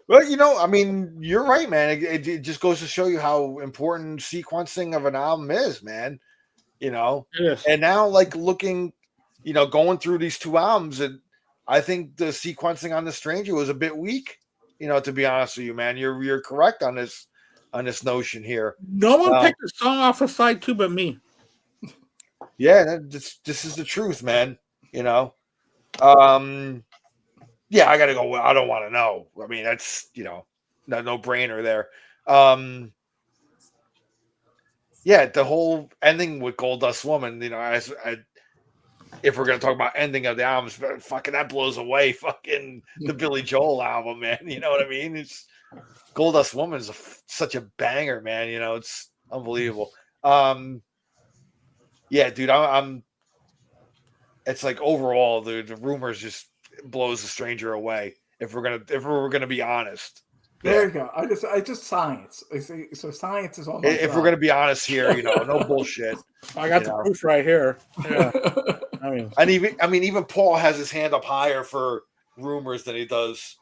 Well, I mean, you're right, man. It just goes to show you how important sequencing of an album is, man. Yes. And now, like, looking, going through these 2 albums, and I think the sequencing on The Stranger was a bit weak. To be honest with you, man, you're correct on this notion here. No one picked a song off of side 2 but me. Yeah, this is the truth, man. Yeah, I gotta go. I Don't Want to Know. I mean, that's no brainer there. Yeah, the whole ending with Gold Dust Woman. If we're gonna talk about ending of the albums, fucking that blows away fucking the Billy Joel album, man. You know what I mean? It's Gold Dust Woman is such a banger, man. It's unbelievable. Yeah, dude, I'm. It's like overall, the Rumours just blows The Stranger away. If we're gonna be honest. There you go. I just science. So science is on my If we're gonna be honest here, no bullshit. I got the proof right here. Yeah. Even Paul has his hand up higher for Rumours than he does.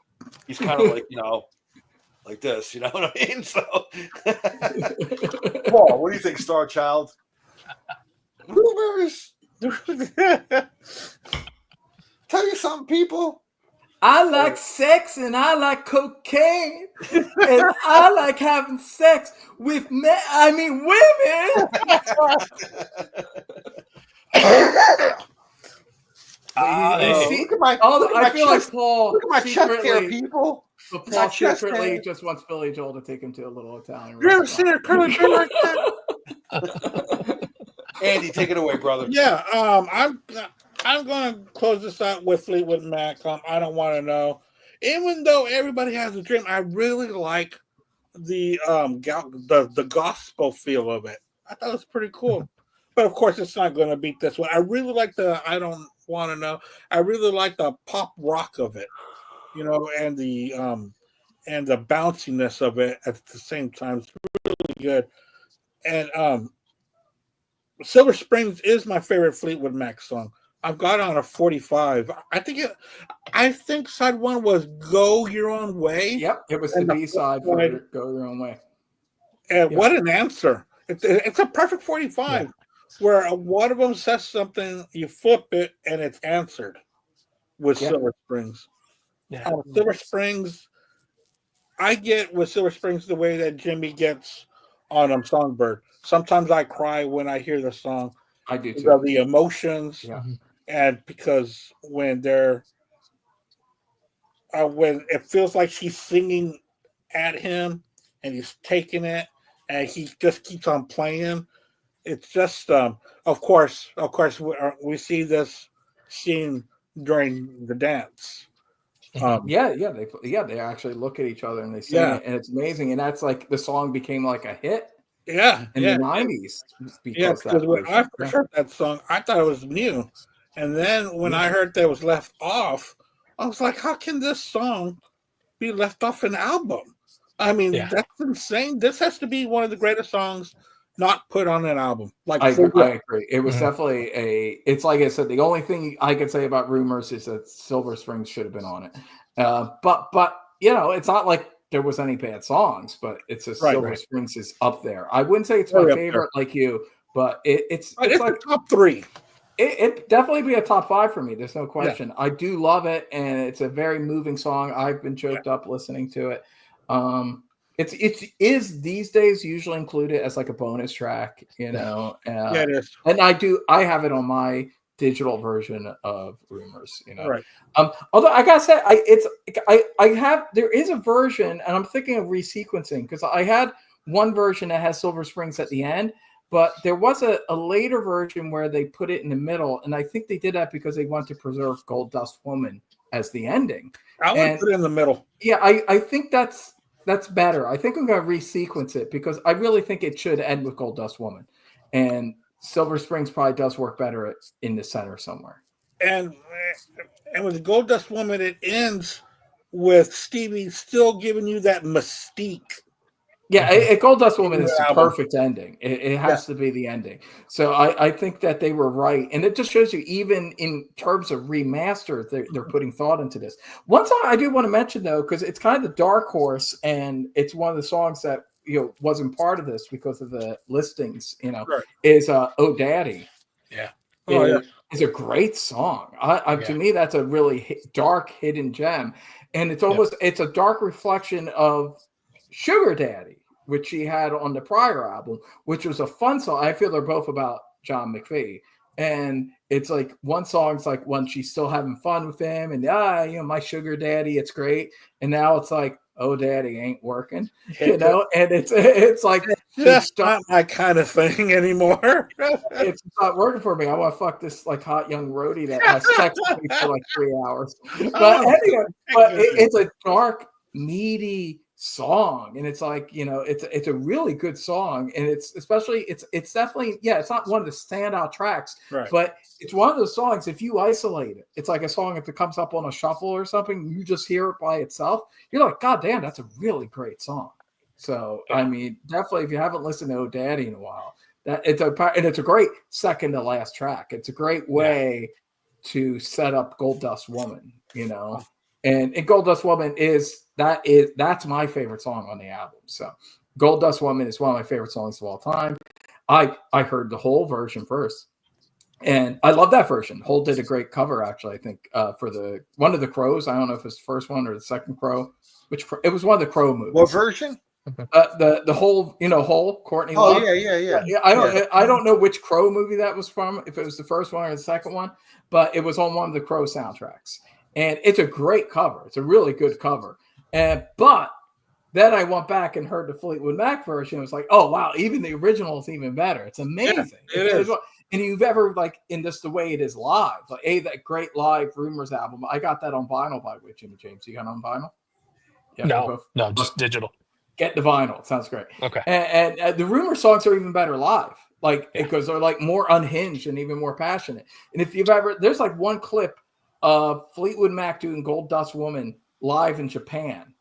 He's kind of like, like this. You know what I mean? So, Paul, what do you think, Star Child? Rumours. Tell you something, people. I like sex and I like cocaine and I like having sex with men. I mean women. Hey. Look at my, I feel chest. like Paul Look at my chest hair, secretly, people. but My Paul chest secretly hair. just wants Billy Joel to take him to a little Italian You ever seen restaurant. her curly hair like that? Andy, take it away, brother. Yeah. I'm going to close this out with Fleetwood Mac. I don't want to know. Even though everybody has a dream, I really like the the gospel feel of it. I thought it was pretty cool. But of course, it's not going to beat this one. I really like the I don't want to know. I really like the pop rock of it, you know, and the bounciness of it at the same time. It's really good. And Silver Springs is my favorite Fleetwood Mac song. I've got it on a 45. I think side one was "Go Your Own Way." Yep, it was the And the B-side for Go Your Own Way. And what an answer! It's a perfect 45, Yeah. where one of them says something, you flip it, and it's answered with Silver Springs. Yeah. Silver Springs, I get with Silver Springs the way that Jimmy gets on Songbird. Sometimes I cry when I hear the song. I do Because too. of the emotions, Yeah. and because when they're when it feels like she's singing at him and he's taking it and he just keeps on playing. It's just of course we see this scene during the dance. They actually look at each other and they sing it, and it's amazing. And that's like the song became like a hit in the 90s because when I first heard that song, I thought it was new, and then when I heard that it was left off, I was like, how can this song be left off an album? I mean, that's insane. This has to be one of the greatest songs not put on an album. Like I agree. It was definitely it's like I said, the only thing I could say about Rumours is that Silver Springs should have been on it. But you know, it's not like there was any bad songs, but it's just Silver Springs is up there. I wouldn't say it's my favorite like you, but it's like top 3. It definitely be a top 5 for me. There's no question. I do love it, and it's a very moving song. I've been choked up listening to it. It is these days usually included as like a bonus track, you know. It is. And I have it on my digital version of Rumours, you know. Right. Although I gotta say, there is a version, and I'm thinking of resequencing because I had one version that has Silver Springs at the end. But there was a later version where they put it in the middle, and I think they did that because they wanted to preserve Gold Dust Woman as the ending. I would put it in the middle. Yeah, I think that's better. I think I'm going to resequence it because I really think it should end with Gold Dust Woman, and Silver Springs probably does work better in the center somewhere. And with Gold Dust Woman, it ends with Stevie still giving you that mystique. Yeah, Gold Dust Woman is the perfect ending. It has to be the ending. So I think that they were right. And it just shows you, even in terms of remaster, they're putting thought into this. One song I do want to mention, though, because it's kind of the dark horse, and it's one of the songs that, you know, wasn't part of this because of the listings, you know, is Oh Daddy. Yeah. Is a great song. To me, that's a really dark hidden gem. And it's almost, it's a dark reflection of Sugar Daddy, which she had on the prior album, which was a fun song. I feel they're both about John McVie. And it's like one song's like when she's still having fun with him and you know, my sugar daddy, it's great. And now it's like, oh daddy ain't working. You know, and it's like that's not my kind of thing anymore. It's not working for me. I want to fuck this like hot young roadie that has sex with me for like 3 hours. But anyway, it's a dark, meaty song, and it's like, you know, it's a really good song, and it's especially it's definitely it's not one of the standout tracks, but it's one of those songs, if you isolate it, it's like a song if it comes up on a shuffle or something, you just hear it by itself, you're like, god damn, that's a really great song. So I mean, definitely if you haven't listened to Oh Daddy in a while, that it's a great second to last track. It's a great way to set up Gold Dust Woman, you know. And Gold Dust Woman that's my favorite song on the album. So Gold Dust Woman is one of my favorite songs of all time. I heard the whole version first, And I love that version. Hole did a great cover, actually. I think for the one of the Crows. I don't know if it's the first one or the second Crow. It was one of the Crow movies. What version? The whole, Hole, Courtney Love. Yeah. I don't know which Crow movie that was from, if it was the first one or the second one, but it was on one of the Crow soundtracks. And it's a great cover. It's a really good cover. But then I went back and heard the Fleetwood Mac version. It was like, oh wow, even the original is even better. It's amazing. Yeah, it is. And you've ever, like, in this the way it is live, like that great live Rumours album. I got that on vinyl, by the way, Jimmy James. You got it on vinyl? Yeah, no, just digital. Get the vinyl. It sounds great. Okay. And the Rumours songs are even better live, because they're like more unhinged and even more passionate. And if you've ever, there's like one clip of Fleetwood Mac doing Gold Dust Woman live in Japan,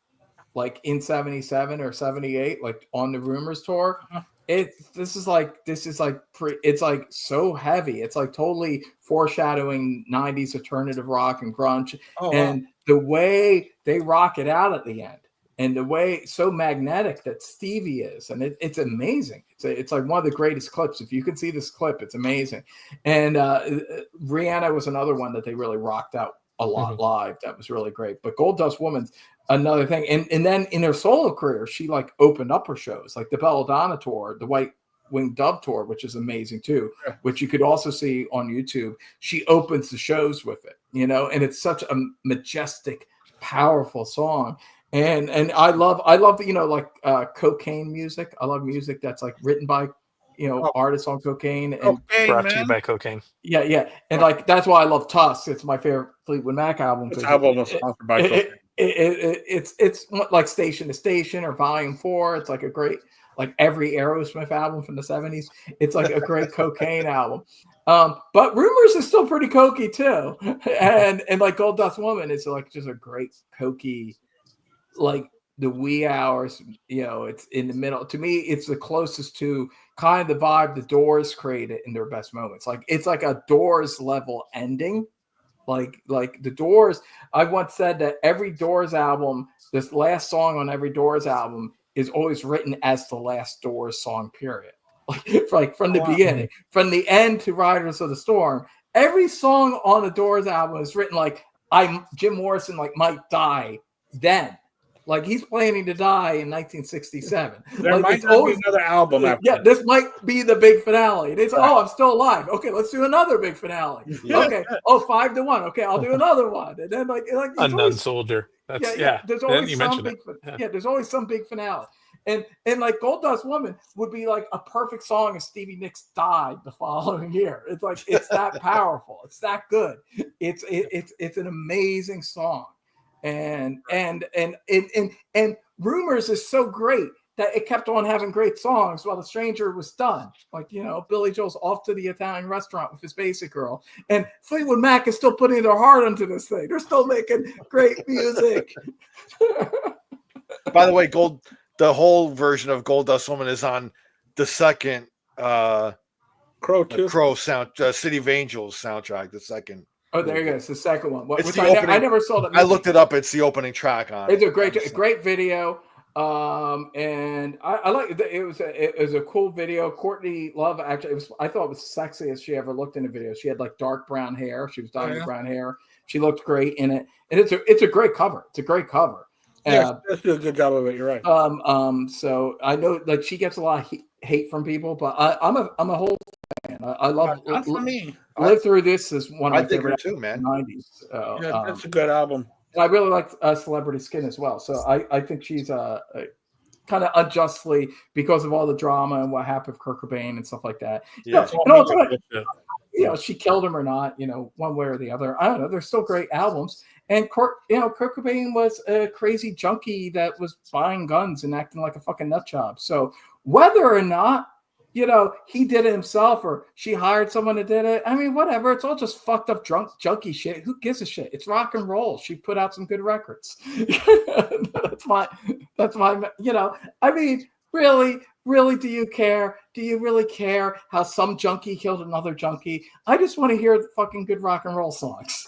like in 77 or 78, like on the Rumours tour. This is like it's like so heavy. It's like totally foreshadowing 90s alternative rock and grunge. And the way they rock it out at the end, and the way so magnetic that Stevie is, and it's amazing. It's like one of the greatest clips. If you can see this clip, it's amazing. And Rihanna was another one that they really rocked out a lot live. That was really great. But Gold Dust Woman's another thing. And then in her solo career, she like opened up her shows, like the Belladonna tour, the White Winged Dove tour, which is amazing too, which you could also see on YouTube. She opens the shows with it, and it's such a majestic, powerful song. And I love like cocaine music. I love music that's like written by artists on cocaine and brought to you by cocaine. Yeah. And like that's why I love Tusk. It's my favorite Fleetwood Mac album. This album was sponsored by cocaine. It's like Station to Station or Volume 4. It's like a great, like every Aerosmith album from the 70s. It's like a great cocaine album. But Rumours is still pretty cokey too. And like Gold Dust Woman is like just a great cokey, like the wee hours, it's in the middle. To me, it's the closest to kind of the vibe the Doors created in their best moments. Like it's like a Doors level ending. Like the Doors, I once said that every Doors album, this last song on every Doors album is always written as the last Doors song, period. Like from the beginning, from the end to Riders of the Storm, every song on the Doors album is written like Jim Morrison might die then. Like he's planning to die in 1967. There might not be another album after. Yeah, this might be the big finale. And it's I'm still alive. Okay, let's do another big finale. Yeah. Okay, 5-1. Okay, I'll do another one. And then like Unknown Soldier. That's, There's always some big. There's always some big finale. And like Gold Dust Woman would be like a perfect song if Stevie Nicks died the following year. It's like it's that powerful. It's that good. It's an amazing song. And Rumours is so great that it kept on having great songs while The Stranger was done. Like, Billy Joel's off to the Italian restaurant with his basic girl. And Fleetwood Mac is still putting their heart into this thing. They're still making great music. By the way, the whole version of Gold Dust Woman is on the second Crow sound, City of Angels soundtrack, the second. Oh, there you go. It's the second one. I never saw that. I looked it up. It's the opening track on. It's a great video. And I like it. It was a cool video. Courtney Love, actually, I thought it was sexiest she ever looked in a video. She had like dark brown hair. She was dyed brown hair. She looked great in it. And it's a great cover. It's a great cover. Yeah, let's do a good job of it. You're right. So I know like she gets a lot of hate from people, but I'm a whole fan. I love not for me. Live Through This is one of my favorite too, man. 90s. That's a good album. I really like Celebrity Skin as well. So I think she's kind of unjustly, because of all the drama and what happened with Kurt Cobain and stup like that. Yeah. She killed him or not, one way or the other. I don't know. They're still great albums. And Kurt Cobain was a crazy junkie that was buying guns and acting like a fucking nut job. So whether or not, he did it himself or she hired someone that did it, I mean, whatever. It's all just fucked up junkie shit. Who gives a shit? It's rock and roll. She put out some good records. That's my, I mean, really, do you care? Do you really care how some junkie killed another junkie? I just want to hear the fucking good rock and roll songs.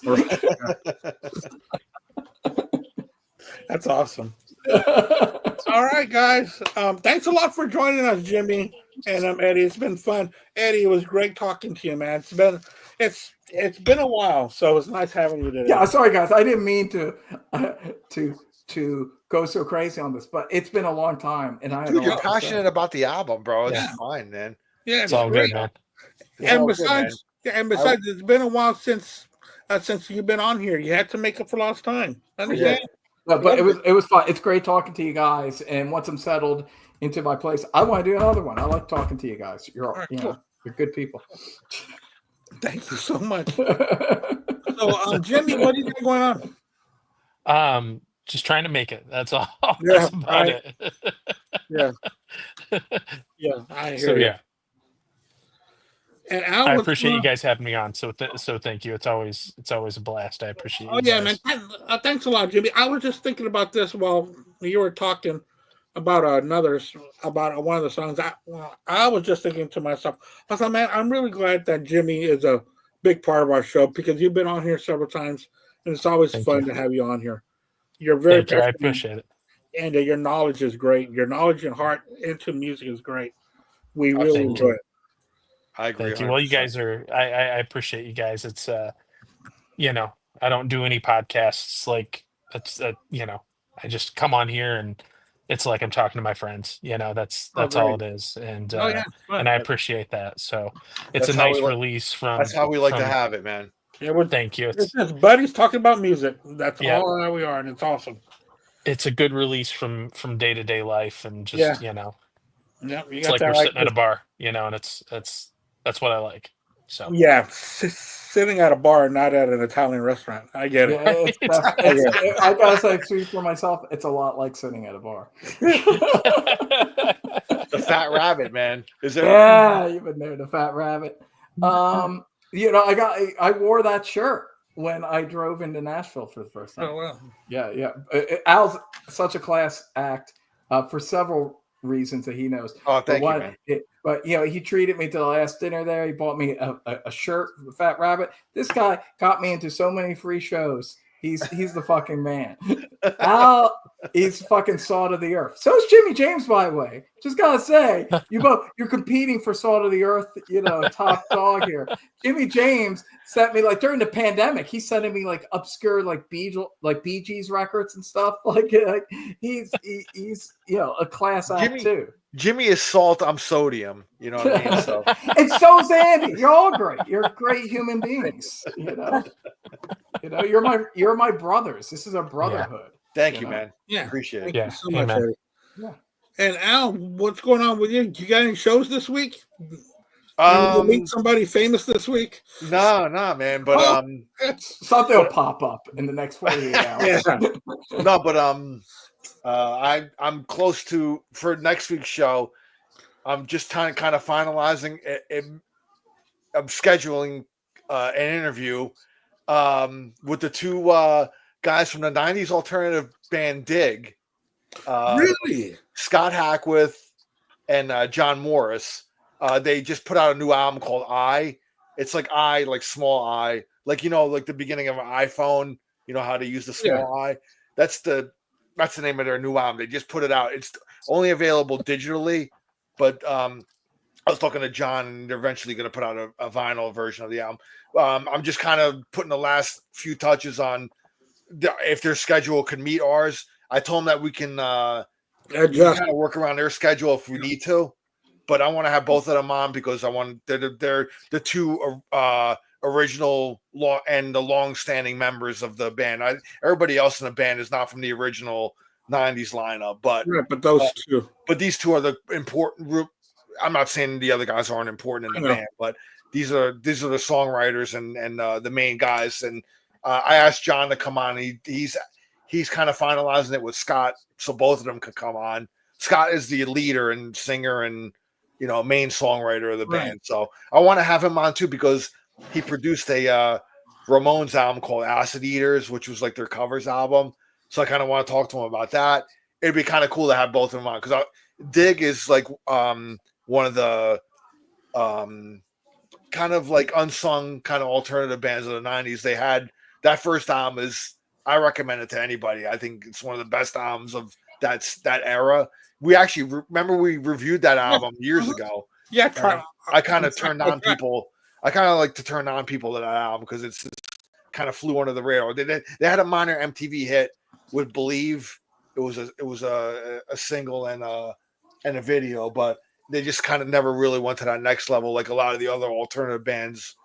That's awesome. All right, guys. Thanks a lot for joining us, Jimmy. And Eddie, it's been fun. Eddie, it was great talking to you, man. It's been a while, so it's nice having you today. Yeah, sorry guys, I didn't mean to go so crazy on this, but it's been a long time, and I had Dude, a you're lot to say. passionate about the album, bro. It's Yeah. fine, man. Yeah, It's all great. good, man. And besides, it's been a while since you've been on here. You had to make up for lost time. Understand? No, but it was fun. It's great talking to you guys. And once I'm settled into my place, I want to do another one. I like talking to you guys. You're right, you cool. know, you're good people. Thank you so much. So, Jimmy, what do you got going on? Just trying to make it. That's all. Yeah, That's about it. Yeah. Yeah, I hear So you. yeah, And Al, I what's appreciate going you on? guys having me on. So thank you. It's always a blast. I appreciate Oh you yeah, guys. man. Thanks a lot, Jimmy. I was just thinking about this while you were talking about about one of the songs. I was just thinking to myself, I thought, man, I'm really glad that Jimmy is a big part of our show because you've been on here several times, and it's always Thank fun you. to have you on here. You're very Thank you. I passionate, appreciate it. and your knowledge is great. Your knowledge and heart into music is great. We Oh, really thank enjoy you. it. I agree. Thank you. Well, you 100%. guys are. I appreciate you guys. It's I don't do any podcasts like that's I just come on here and it's like I'm talking to my friends. That's Oh, all great. it is, and Oh yeah, fun. I appreciate that. So it's That's a how we nice like. release That's how we like to have it, man. Yeah, we're Thank you. it's just buddies talking about music. That's Yeah. all that we are, and it's awesome. It's a good release from day-to-day life, and Yeah. just Yeah, you it's got like that we're right. sitting at a bar, and that's what I like. So Yeah, sitting at a bar, not at an Italian restaurant. I get it. Yeah, I gotta say, speak for myself, it's a lot like sitting at a bar. The Fat Rabbit, man. Is there? Yeah, you've been there, the Fat Rabbit. I wore that shirt when I drove into Nashville for the first time. Oh wow. Yeah. Al's such a class act for several reasons that he knows. Oh, thank you, man. But he treated me to the last dinner there. He bought me a shirt for the Fat Rabbit. This guy got me into so many free shows. He's the fucking man. Al, he's fucking salt of the earth. So is Jimmy James, by the way. Just gotta say, you're competing for salt of the earth, top dog here. Jimmy James sent me, like, during the pandemic, he's sending me like obscure Bee Gees records and stuff. Like he's a class act too. Jimmy is salt. I'm sodium. You know what I mean? So And so's Andy. You're all great. You're great human beings. You're my brothers. This is a brotherhood. thank you, man. Yeah, Appreciate it. thank you so much, Amen. Eddie. Yeah. And Al, what's going on with you? You got any shows this week? You meet somebody famous this week? No, man. But something will pop up in the next 48 hours. Yeah. No, but I'm close to, for next week's show. I'm just kind of finalizing it. I'm scheduling an interview with the two guys from the '90s alternative band Dig. Really? Scott Hackworth and John Morris. They just put out a new album called I. It's like I, like small I, like like the beginning of an iPhone. You know how to use the small I. That's the name of their new album. They just put it out. It's only available digitally, but I was talking to John, and they're eventually going to put out a vinyl version of the album. I'm just kind of putting the last few touches on if their schedule could meet ours. I told them that we can kind of work around their schedule if we need to, but I want to have both of them on because they're the two original and the long-standing members of the band. Everybody else in the band is not from the original '90s lineup, but those two. But these two are the important group. I'm not saying the other guys aren't important in the band, but these are the songwriters and the main guys. And I asked John to come on. He's kind of finalizing it with Scott, so both of them could come on. Scott is the leader and singer and main songwriter of the band. So I want to have him on too because he produced a Ramones album called Acid Eaters, which was like their covers album. So I kind of want to talk to him about that. It'd be kind of cool to have both of them on because Dig is like one of the kind of like unsung kind of alternative bands of the '90s. They had that first album I recommend it to anybody. I think it's one of the best albums of that era. we actually remember we reviewed that album years ago. Yeah, I kind of turned on people. I kind of like to turn on people to that album because it's kind of flew under the radar. They had a minor MTV hit with "Believe." It was a single and a video, but they just kind of never really went to that next level like a lot of the other alternative bands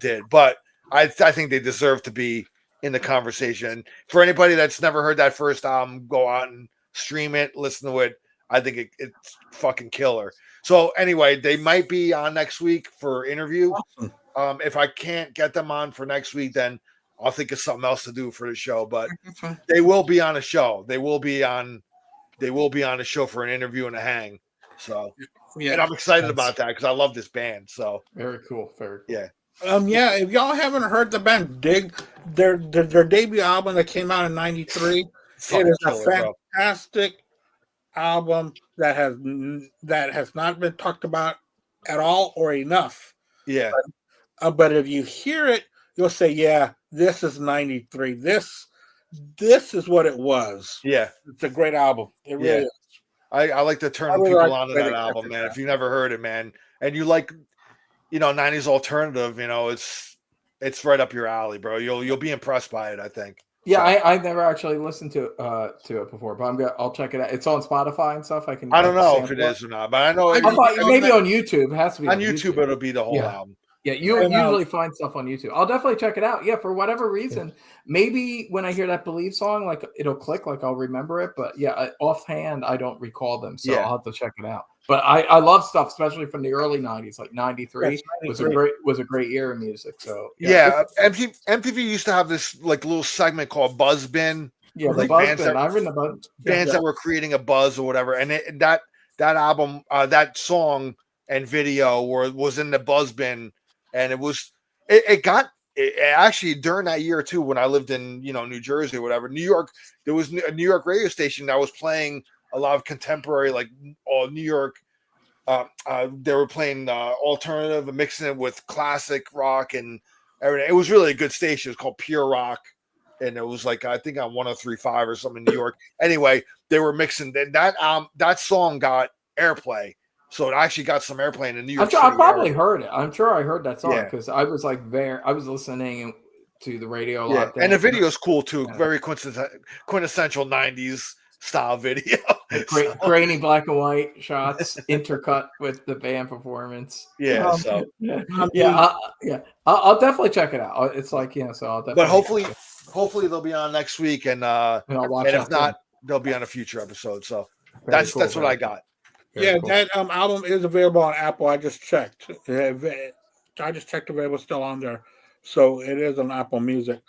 did. But I think they deserve to be in the conversation. For anybody that's never heard that first album, go out and stream it, listen to it. I think it's fucking killer. So anyway, they might be on next week for interview. Awesome. If I can't get them on for next week, then I'll think of something else to do for the show. But they will be on a show. They will be on a show for an interview and a hang. So and I'm excited about that because I love this band. So very cool. Very cool. Yeah. If y'all haven't heard the band, dig their debut album that came out in '93. It is a fantastic album that has not been talked about at all or enough. Yeah. But if you hear it, you'll say, "Yeah, this is '93. This is what it was." Yeah, it's a great album. It really is. I like to turn people onto that album, man. If you never heard it, man, and you like, 90s alternative, it's right up your alley, bro. You'll be impressed by it, I think. Yeah, I've never actually listened to it before, but I'll check it out. It's on Spotify and stuff. I don't know if it is or not, but I know maybe on YouTube. It has to be on YouTube. It'll be the whole album. Yeah, you usually find stuff on YouTube. I'll definitely check it out. Yeah, for whatever reason, maybe when I hear that "Believe" song, like it'll click, like I'll remember it. But yeah, offhand, I don't recall them, so I'll have to check it out. But I love stuff, especially from the early '90s, like '93 was a great year of music. So MTV used to have this like little segment called Buzz Bin. Yeah, like bands that were creating a buzz or whatever, and that album, that song and video was in the Buzz Bin. And it actually during that year too, when I lived in, New Jersey or whatever, New York, there was a New York radio station that was playing a lot of contemporary, like New York. They were playing alternative and mixing it with classic rock and everything. It was really a good station. It was called Pure Rock. And it was like, I think on 103.5 or something in New York. Anyway, they were mixing that song got airplay. So it actually got some airplay in New York City. I probably heard it. I'm sure I heard that song because I was I was listening to the radio a lot. And the video's cool too. Very quintessential 90s style video. Grainy black and white shots intercut with the band performance. Yeah. I'll definitely check it out. It's like, so I'll definitely. But hopefully they'll be on next week, and I'll watch. And if not, they'll be on a future episode. So that's what I got. That album is available on Apple. I just checked. I just checked if it was still on there. So it is on Apple Music.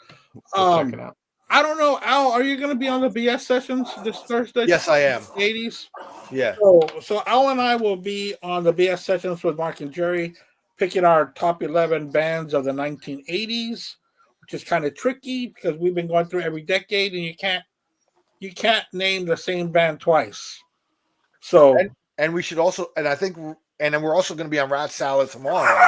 Check it out. I don't know, Al, are you going to be on the BS sessions this Thursday? Yes, I am. 80s? Yeah. So Al and I will be on the BS sessions with Mark and Jerry, picking our top 11 bands of the 1980s, which is kind of tricky because we've been going through every decade and you can't name the same band twice. So... And we should also, and then we're also going to be on Rat Salad tomorrow.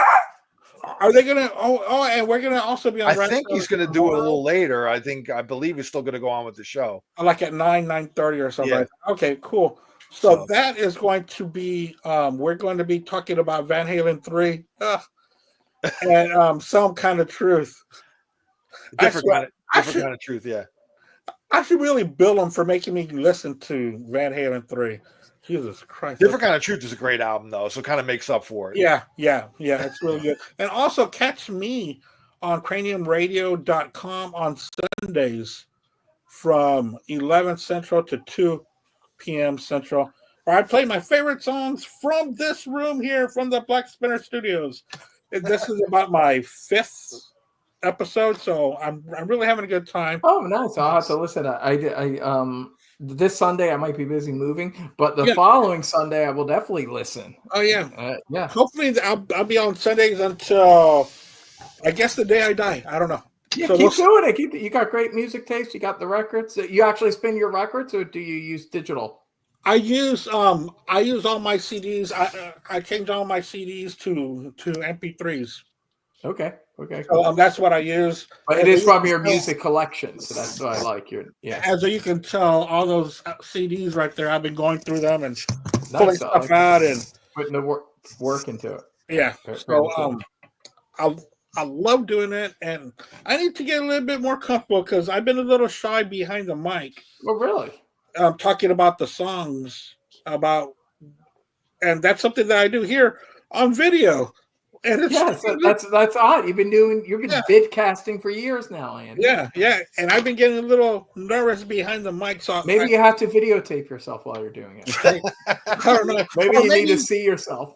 Are they going to? And we're going to also be on. I think he's going to do it a little later. I believe he's still going to go on with the show, like at 9:30 or something. Yeah. Okay, cool. So that is going to be. We're going to be talking about Van Halen 3, and Some Kind of Truth. Different kind of truth. Yeah. I should really bill them for making me listen to Van Halen 3. Jesus Christ. Different Kind of Truth is a great album, though, so it kind of makes up for it. Yeah, it's really good. And also catch me on craniumradio.com on Sundays from 11 Central to 2 p.m. Central, where I play my favorite songs from this room here from the Black Spinner Studios. This is about my 5th episode, so I'm really having a good time. Oh, nice. I'll have to listen. I this Sunday I might be busy moving, but the following Sunday I will definitely listen. Oh yeah, yeah. Hopefully I'll be on Sundays until I guess the day I die. I don't know. Yeah, so keep doing it. You got great music taste. You got the records. You actually spin your records, or do you use digital? I use all my CDs. I change all my CDs to MP3s. Okay. Okay. So Cool. that's what I use. But it is from your music collection, so that's what I like. As you can tell, all those CDs right there, I've been going through them and pulling Nice. stuff out and putting the work into it. yeah. Very So cool. I love doing it, and I need to get a little bit more comfortable because I've been a little shy behind the mic. Oh, really? Talking about the songs and that's something that I do here on video. And it's that's odd. You've been vidcasting for years now, Andy. Yeah. And I've been getting a little nervous behind the mic. So maybe you have to videotape yourself while you're doing it. I don't know. maybe you need to see yourself.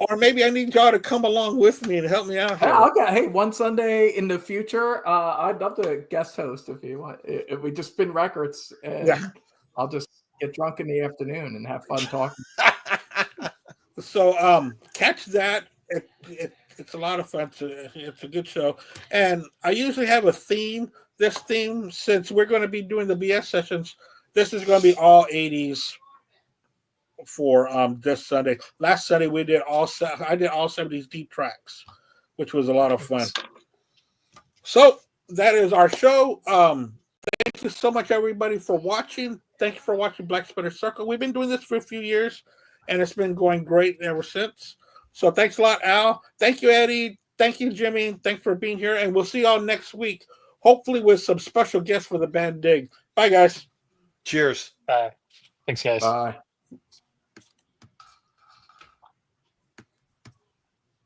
Or maybe I need y'all to come along with me and help me out here. Hey, one Sunday in the future, I'd love to guest host if you want. If we just spin records, and I'll just get drunk in the afternoon and have fun talking. So catch that. It's a lot of fun. It's a good show. And I usually have a theme. This theme, since we're going to be doing the BS sessions, this is going to be all 80s for this Sunday. Last Sunday I did all 70s deep tracks, which was a lot of fun. So that is our show. Thank you so much, everybody, for watching. Thank you for watching Black Spider Circle. We've been doing this for a few years, and it's been going great ever since. So thanks a lot, Al. Thank you, Eddie. Thank you, Jimmy. Thanks for being here. And we'll see y'all next week, hopefully with some special guests for the band Dig. Bye, guys. Cheers. Bye. Thanks, guys. Bye.